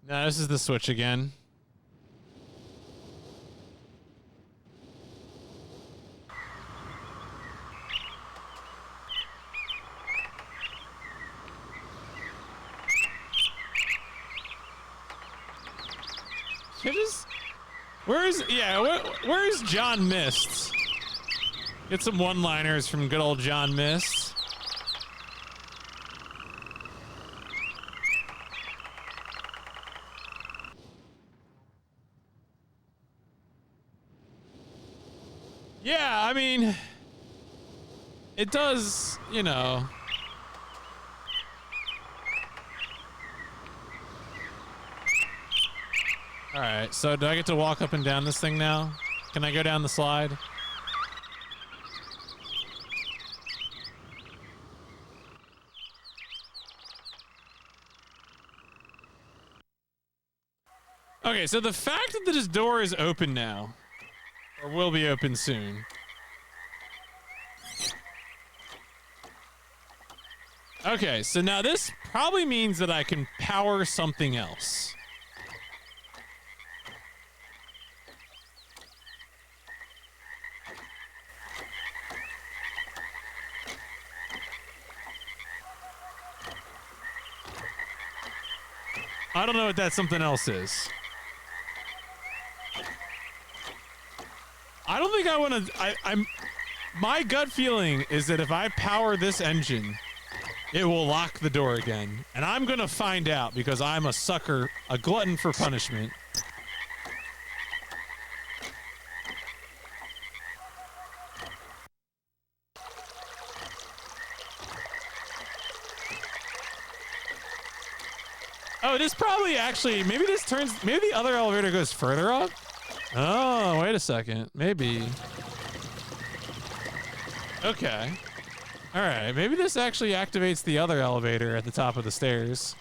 [SPEAKER 1] No, this is the switch again. Where's John Myst? Get some one-liners from good old John Myst. Yeah, I mean, it does, you know. All right, so do I get to walk up and down this thing now? Can I go down the slide? Okay, so the fact that this door is open now, or will be open soon. Okay, so now this probably means that I can power something else. I don't know what that something else is. I don't think I want to. My gut feeling is that if I power this engine, it will lock the door again. And I'm going to find out because I'm a sucker, a glutton for punishment. Oh, this probably actually, maybe this turns, maybe the other elevator goes further up? Oh, wait a second. Maybe. Okay. All right. Maybe this actually activates the other elevator at the top of the stairs.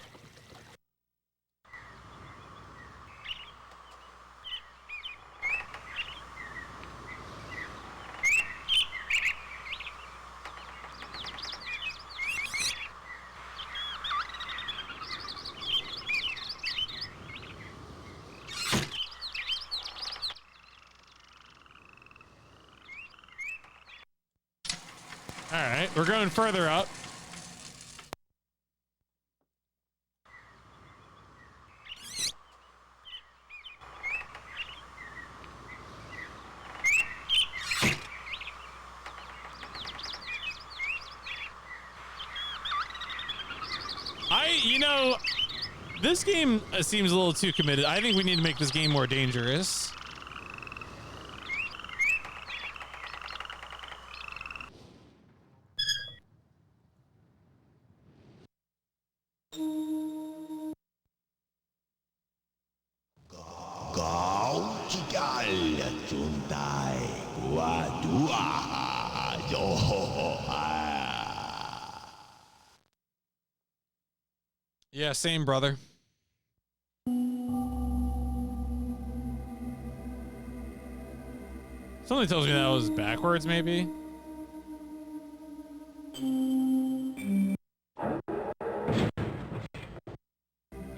[SPEAKER 1] All right, we're going further up. You know, this game seems a little too committed. I think we need to make this game more dangerous. Yeah, same, brother. Something tells me that was backwards, maybe.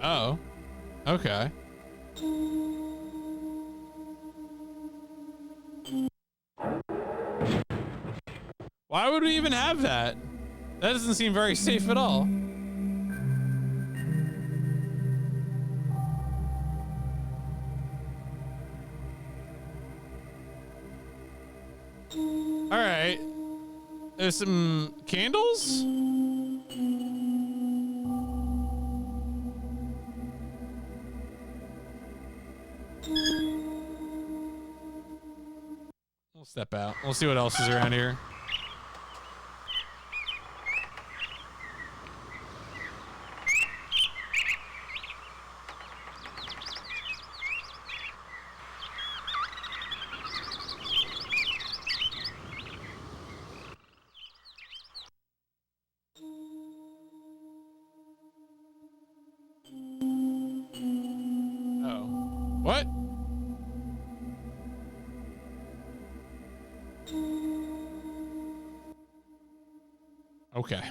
[SPEAKER 1] Oh. Okay. Why would we even have that? That doesn't seem very safe at all. All right. There's some candles? We'll step out. We'll see what else is around here. Oh. What? Okay.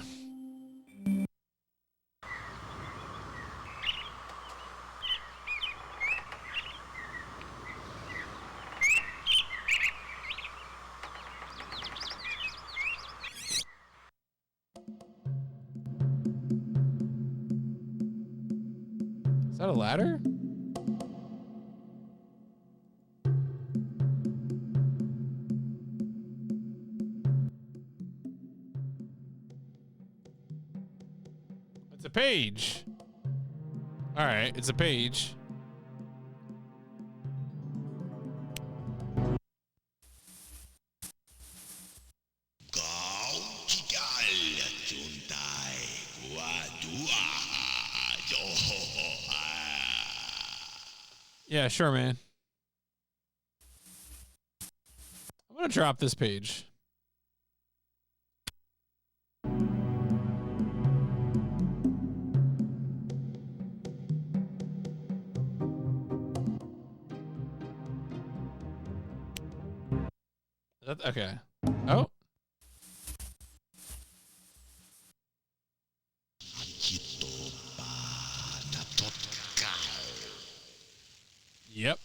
[SPEAKER 1] Is that a ladder? It's a page. All right, it's a page. Yeah, sure, man. I'm gonna drop this page. Okay. Oh. Yep.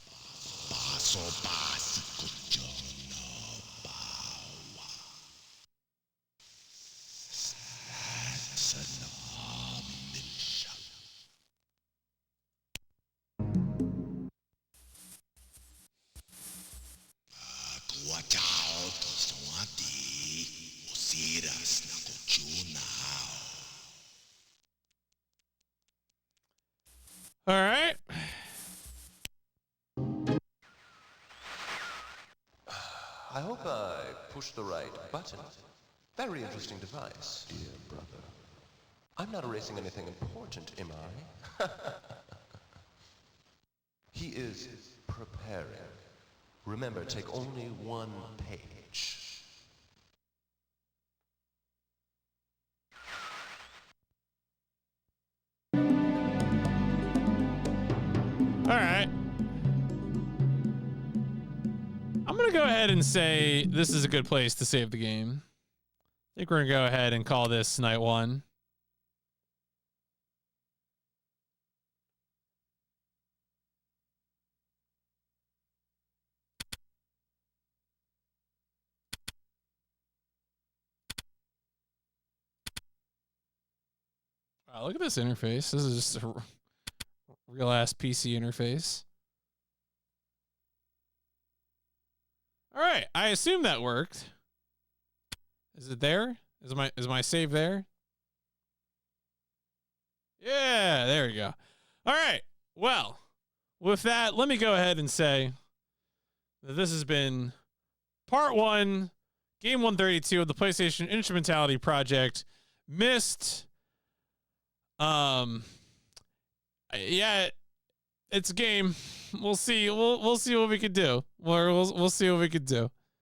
[SPEAKER 1] All right.
[SPEAKER 5] I hope I pushed the right button. Very interesting device.
[SPEAKER 2] Dear brother.
[SPEAKER 5] I'm not erasing anything important, am I? He is preparing. Remember, take only one page.
[SPEAKER 1] All right. I'm going to go ahead and say this is a good place to save the game. I think we're going to go ahead and call this night one. Wow, look at this interface. This is just a real ass PC interface. All right, I assume that worked. Is it there? Is my save there? Yeah, there we go. All right. Well, with that, let me go ahead and say that this has been part 1, game 132 of the PlayStation Instrumentality Project. Myst. Yeah, it's a game. We'll see. We'll see what we can do. We'll see what we can do.